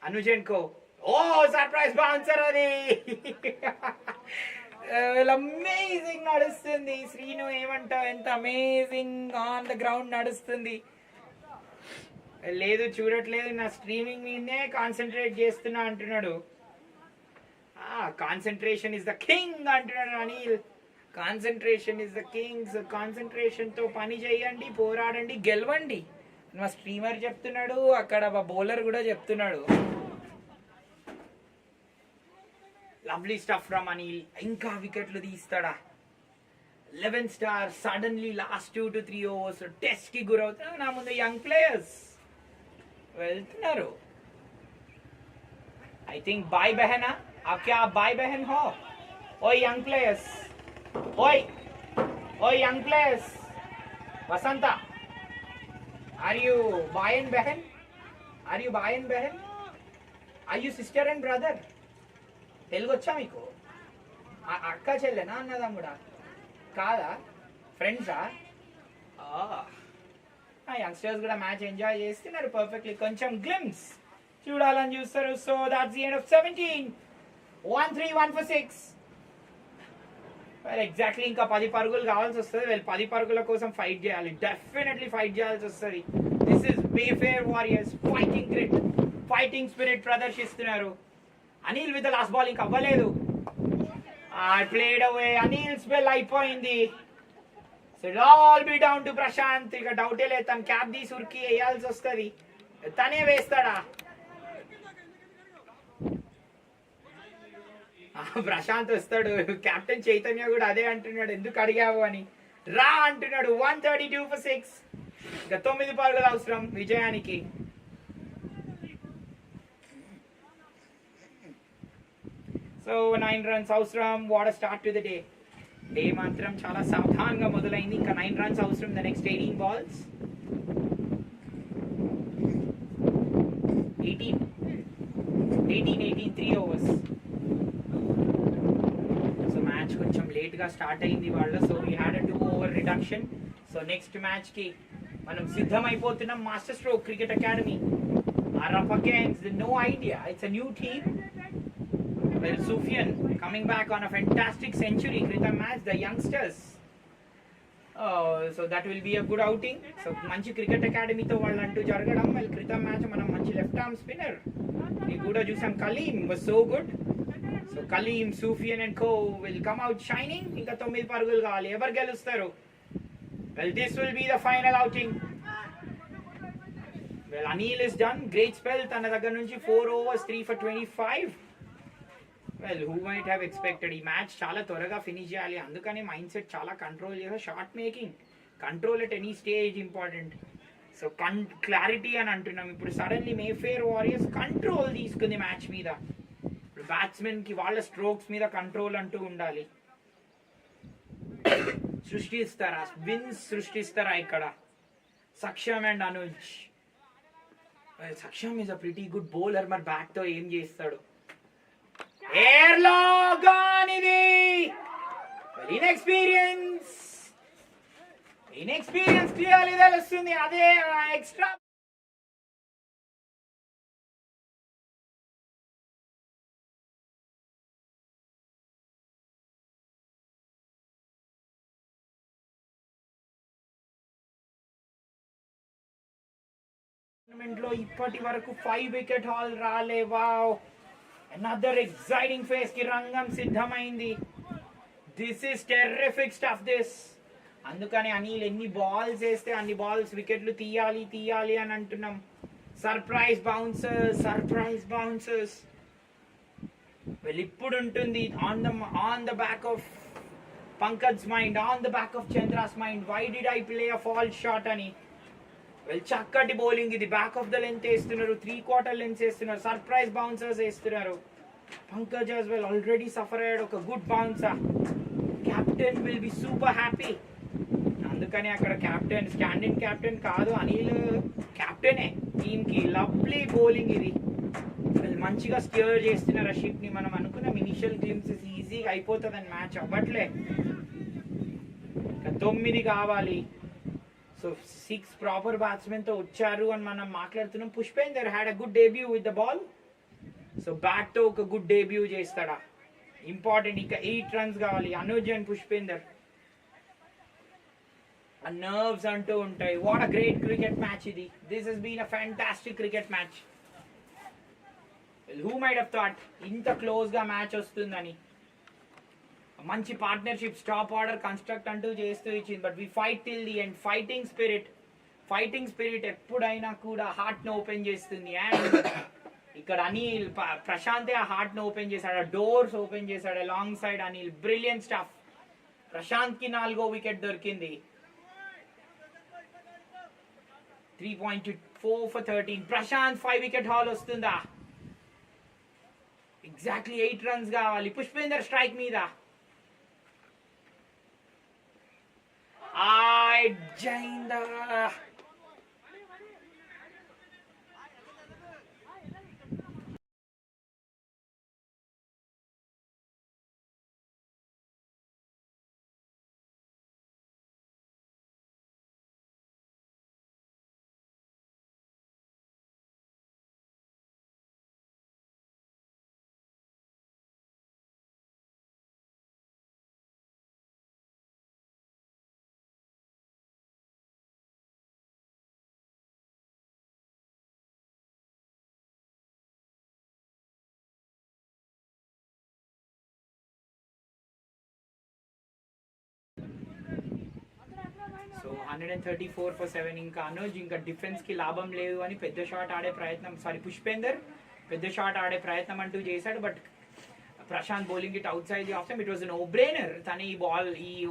అనుజన్కో సర్ప్రైజ్ బౌన్సర్ అది. అమేజింగ్ నడుస్తుంది. శ్రీను ఏమంటావు? ఎంత అమేజింగ్ ఆన్ ద గ్రౌండ్ నడుస్తుంది. లేదు చూడట్లేదు, నా స్ట్రీమింగ్ మీదనే కాన్సన్ట్రేట్ చేస్తున్నా అంటున్నాడు. కాన్సన్ట్రేషన్ ఇస్ ద కింగ్ అంటున్నాడు Anil. Concentration is the king. So కాన్సన్ట్రేషన్తో పని చేయండి, పోరాడండి, గెలవండి. మా స్ట్రీమర్ చెప్తున్నాడు, అక్కడ మా బౌలర్ కూడా చెప్తున్నాడు. Lovely stuff from Anil. ఇంకా వికెట్లు తీస్తాడా? 11 stars suddenly last 2 to 3 overs test కి గురవుతున్నారు. నా ముందు యంగ్ ప్లేయర్స్ వెళ్తున్నారు. ఐ థింక్ బాయ్ బెహనా, आप क्या बाय बहन हो? ओए यंग प्लेयर्स, ओए young players. Vasanta, are you boy and बहन? Are you boy and बहन? Are you sister and brother? Telugu వచ్చా మీకు? అక్క చెల్లెనా అన్నదమ్ముడా? కాదా? ఫ్రెండ్సా? యంగ్స్టర్స్ కూడా మ్యాచ్ ఎంజాయ్ చేస్తున్నారు పర్ఫెక్ట్లీ. కొంచెం గ్లిమ్స్ చూడాలని చూస్తారు. So that's the end of 17. 1-3-1 for 6. Exactly ఇంకా 10 పరుగులు కావాల్సి వస్తుంది. వీళ్ళు 10 పరుగుల కోసం ఫైట్ చేయాలి. డెఫినెట్లీ ఫైట్ చేయాల్సి వస్తుంది. This is Mayfair warriors. Fighting grit, fighting spirit ప్రదర్శిస్తున్నారు. అనిల్ విత్ లాస్ట్ బాల్ ఇంకా అవ్వలేదు. Played away. అనిల్ స్పెల్ అయిపోయింది. So it all be down to Prashant. ఇక డౌటే లేదు, తను క్యాప్ తీసి ఉరికి వేయాల్సి వస్తుంది. తనే వేస్తాడా? ప్రశాంత్ వస్తాడు. కెప్టెన్ చైతన్య కూడా అదే అంటున్నాడు, ఎందుకు అడిగావు అని. రా అంటున్నాడు. 132 for 6. ఇక 9 పరుగులు అవసరం విజయానికి. సో 9 runs అవసరం. What a start to the day. Day మాత్రం చాలా సావధానంగా మొదలైంది. ఇంకా 9 runs అవసరం the next 18 balls. 18 3 overs. So match కొంచెం లేట్గా స్టార్ట్ అయింది వాళ్ళ. So we had a 2 over reduction. So next మ్యాచ్కి మనం సిద్ధమైపోతున్నాం. Master stroke cricket Academy are up against no idea. It's a new team. Well, Sufyan coming back on a fantastic century. Kritam match, the youngsters. So that will be a good outing. So manchi cricket academy to vallu antu jaragadam. Well, Kritam match manam manchi left arm spinner ni kuda chusam. Kaleem was so good. So Kaleem, Sufyan and co will come out shining. Inka 9 parugulu kavali. Ever gelustaru? Well, this will be the final outing. Well, Anil is done. Great spell. తన దగ్గర నుంచి 4 overs 3 for 25. Well, who might have expected ఈ match చాలా త్వరగా finish చేయాలి, అందుకని mind set చాలా control చేసా. Short making control at any stage important. So clarity అని అంటున్నాం. ఇప్పుడు సడన్లీ మేఫేర్ వారియర్స్ కంట్రోల్ తీసుకుంది మ్యాచ్ మీద. ఇప్పుడు బ్యాట్స్మెన్కి వాళ్ళ స్ట్రోక్స్ మీద కంట్రోల్ అంటూ ఉండాలి. సృష్టిస్తారా విన్స్ సృష్టిస్తారా ఇక్కడ Saksham and Anuj. Saksham is a pretty good bowler. మరి బ్యాట్ తో ఏం చేస్తాడు? ఎయిర్ లో గానిది ఇన్ఎక్స్పీరియన్స్ క్లియర్లీ తెలుస్తుంది. అదే ఎక్స్ట్రా లో ఇప్పటి వరకు 5 వికెట్ హాల్ రాలే. వావ్, అనదర్ ఎక్సైటింగ్ ఫేస్ కి రంగం సిద్ధమైంది. This is terrific stuff this. అందుకని అనిల్ ఎన్ని బాల్స్ వేస్తే అన్ని బాల్స్ వికెట్లు తీయాలి అని అంటున్నాం. సర్ప్రైజ్ బౌన్సర్స్ వెల్ ఇప్పుడు ఉంటుంది on the back of Pankaj mind, on the back of Chandra's mind. Why did I play a fall shot అని. వెల్ చక్కటి బౌలింగ్ ఇది. బ్యాక్ ఆఫ్ ద లెంత్ వేస్తున్నారు, 3/4 లెంత్ వేస్తున్నారు, సర్ప్రైజ్ బౌన్సర్స్ వేస్తున్నారు. Pankaj as well already suffer అయ్యాడు ఒక good bouncer. Captain will be super happy. అందుకని అక్కడ కెప్టెన్ స్టాండింగ్ కెప్టెన్ కాదు, అనిల్ కెప్టెనే టీమ్ కి. లవ్లీ బౌలింగ్ ఇది. మంచిగా స్టియర్ చేస్తున్నారు ఆ షిప్ ని. మనం అనుకున్నాం ఇనిషియల్ గ్లిమ్సెస్ ఈజీగా అయిపోతుందని, మ్యాచ్ అవ్వట్లే. 9 కావాలి. సో 6 ప్రాపర్ బ్యాట్స్మెన్ తో వచ్చారు అని మనం మాట్లాడుతున్నాం. Pushpender had a good debut with the ball. So bat తో ఒక గుడ్ డెబ్యూ చేస్తాడా ఇంపార్టెంట్. ఇంకా 8 runs కావాలి. అనుజ్ అండ్ పుష్పేందర్ ఆ నర్వ్స్ అంటూ ఉంటాయి. What a great cricket match ఇది. This has been a fantastic cricket match. Who might have thought ఇంత క్లోజ్ గా మ్యాచ్ వస్తుందని. మంచి పార్ట్నర్షిప్ టాప్ ఆర్డర్ కన్స్ట్రక్ట్ అంటూ చేస్తూ ఇచ్చింది. But we fight till the end. Fighting spirit ఎప్పుడైనా కూడా హార్ట్ ను ఓపెన్ చేస్తుంది. అండ్ ఇక్కడ అనిల్ ప్రశాంతే ఆ హార్ట్ ను ఓపెన్ చేశాడు, డోర్స్ ఓపెన్ చేశాడు long side. Anil brilliant stuff. Prashant కి 4వ వికెట్ దొరికింది. 3.4 for 13. ప్రశాంత్ 5 వికెట్ హాల్ వస్తుందా? ఎగ్జాక్ట్లీ 8 runs కావాలి. పుష్పేందర్ స్ట్రైక్ మీద. జైందా సో 134 for 7. ఇంకా అనుజ్ ఇంకా డిఫెన్స్ కి లాభం లేదు అని పెద్ద షాట్ ఆడే ప్రయత్నం, పుష్పేందర్ పెద్ద షాట్ ఆడే ప్రయత్నం అంటూ చేశాడు. But Prashant bowling it out side the off time. It was no brainer తను ఈ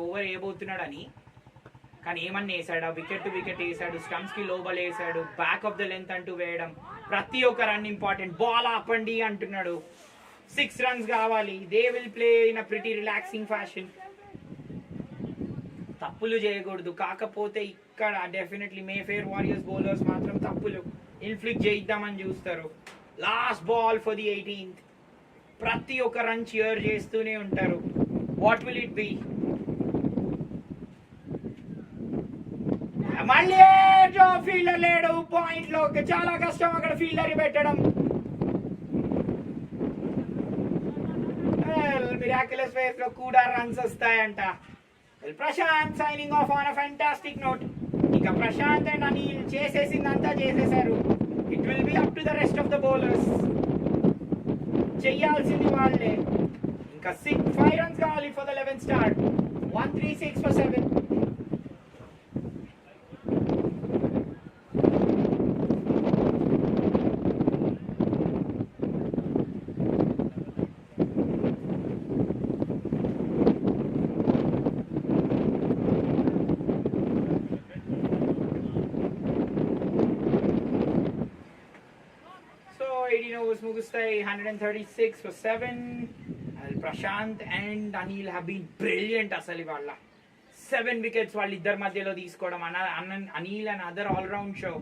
ఓవర్ వేయబోతున్నాడని. కానీ ఏమన్నా వేసాడు, ఆ వికెట్ టు వికెట్ వేసాడు, స్టంప్స్ కి లోబల్ వేసాడు, బ్యాక్ ఆఫ్ ద లెంత్ అంటూ వేయడం. ప్రతి ఒక్క రన్ ఇంపార్టెంట్. బాల్ ఆపండి అంటున్నాడు. 6 runs కావాలి. They will play in a pretty relaxing fashion. తప్పులు చేయకూడదు. కాకపోతే ఇక్కడ డెఫినెట్లీ మేఫేర్ వారియర్స్ బౌలర్స్ మాత్రం తప్పులు ఇన్ఫ్లిక్ట్ చేద్దామని చూస్తారు. Last ball for the 18th. ప్రతి ఒక్క రన్ చియర్ చేస్తూనే ఉంటారు. What will it be? మళ్ళీ ఫీల్డర్ లేడు పాయింట్ లో. చాలా కష్టం అక్కడ ఫీల్డర్ పెట్టడం. మిరాక్యులస్ వేస్ లో కూడా రన్స్ వస్తాయంట. Prashant signing off on a fantastic note. ఇక ప్రశాంత్ అండ్ అనిల్ చేసేసిందంతా చేసేశారు. It will be up to the rest of the bowlers. చెయ్యాల్సింది వాళ్ళే. ఇంకా 5 runs కావాలి for the 11th star. 136 for 7. overs ముగుస్తాయి. 136 for 7. Prashant and Anil have been brilliant అసలు ఇవాళ. 7 wickets వాళ్ళిద్దరి మధ్యలో తీసుకోవడం. Anil and other all round show.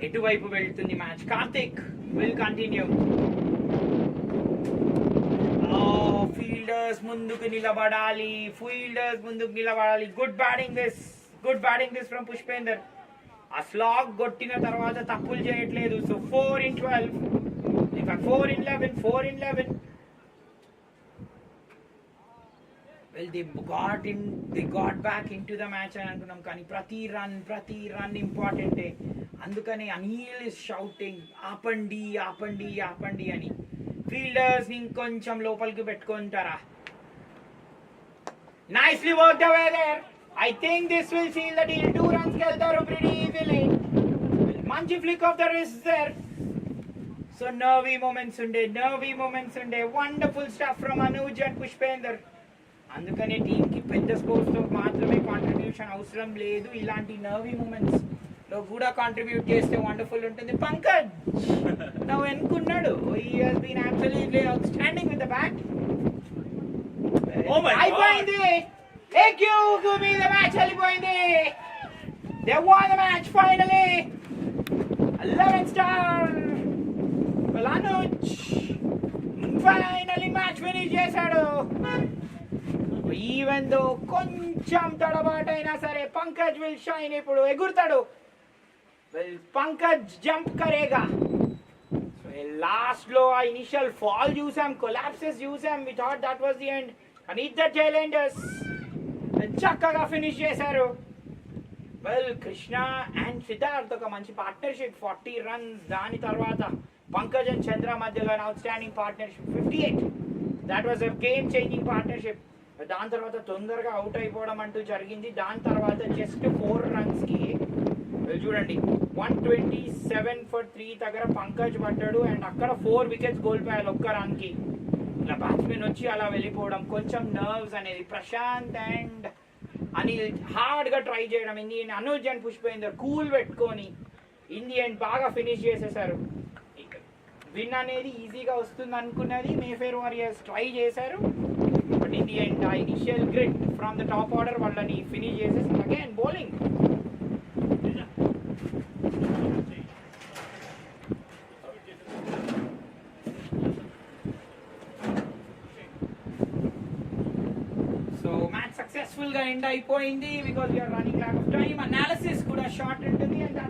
ఎటువైపు వెళ్తుంది match? Karthik will continue. Fielders ముందుకు నిలబడాలి. Good batting this from Pushpender. ఆ స్లాగ్ కొట్టిన తర్వాత తప్పులు చేయట్లేదు. So 4 in 12, in fact 4 in 11. Well, they got back into the match అని అనుకున్నాం, కానీ ప్రతి రన్ ఇంపార్టెంటే. అందుకని అనిల్ ఇస్ షౌటింగ్ ఆపండి అని. ఫీల్డర్స్ ఇంకొంచెం లోపలికి పెట్టుకుంటారా? Nicely worked away there. I think this will seal the deal. 2 runs వెళ్తారు pretty easily. మంచి flick of the wrist there. So nervy moments ఉండే. Wonderful stuff from Anuj and Pushpender. అందుకనే టీంకి పెద్ద స్కోర్స్ తో మాత్రమే కాంట్రిబ్యూషన్ అవసరం లేదు. ఇలాంటి నర్వీ మూమెంట్స్ లో కూడా కాంట్రిబ్యూట్ చేస్తే వండర్ఫుల్ ఉంటుంది. పంకజ్ నవ్వు ఎన్నుకున్నాడు. He has been absolutely outstanding with the bat. Oh my God! అయిపోయింది. ఏక్యూకు మీద మ్యాచ్ వెళ్ళిపోయింది. They won the match finally. 11 star. Well, Anuj finally match finish చేశాడు. ఈవెన్ దో కొంచెం తడబాటైనా సరే పంకజ్ విల్ షైన్. ఇప్పుడు ఎగురుతాడు. పంకజ్ జంప్ కరేగా. లాస్ట్ లో ఆ ఇనిషియల్ ఫాల్ చూసాం, కొలాప్సెస్ చూసాం. We thought that was the end. కానీ ఇద్దరు టైలెండర్స్ చక్కగా ఫినిష్ చేశారు. వెల్, కృష్ణ అండ్ సిద్ధార్థ్ ఒక మంచి పార్ట్నర్షిప్, 40 runs. దాని తర్వాత పంకజ్ అండ్ చంద్ర మధ్యలో out standing partnership 58. That was a game changing partnership. దాని తర్వాత తొందరగా అవుట్ అయిపోవడం అంటూ జరిగింది. దాని తర్వాత జస్ట్ 4 runs కి చూడండి 127 for 3 దగ్గర పంకజ్ పడ్డాడు. అండ్ అక్కడ 4 wickets కోల్పోయాలి ఒక్క రన్ కి. ఇలా బ్యాట్స్మెన్ వచ్చి అలా వెళ్ళిపోవడం, కొంచెం నర్వ్స్ అనేది. ప్రశాంత్ అండ్ అనిల్ హార్డ్ గా ట్రై చేయడం. In the end Anuj and Pushpender cool పెట్టుకొని ఇన్ ది ఎండ్ బాగా ఫినిష్ చేసేసారు. విన్ అనేది ఈజీగా వస్తుంది అనుకున్నది మేఫేర్ వారియర్స్ ట్రై చేశారు. But in the end, the initial grit from the top order వాళ్ళని finish చేసేసి again bowling. So match successful గా end అయిపోయింది because we are running out of time. Analysis కూడా short ఉంటుంది, and that's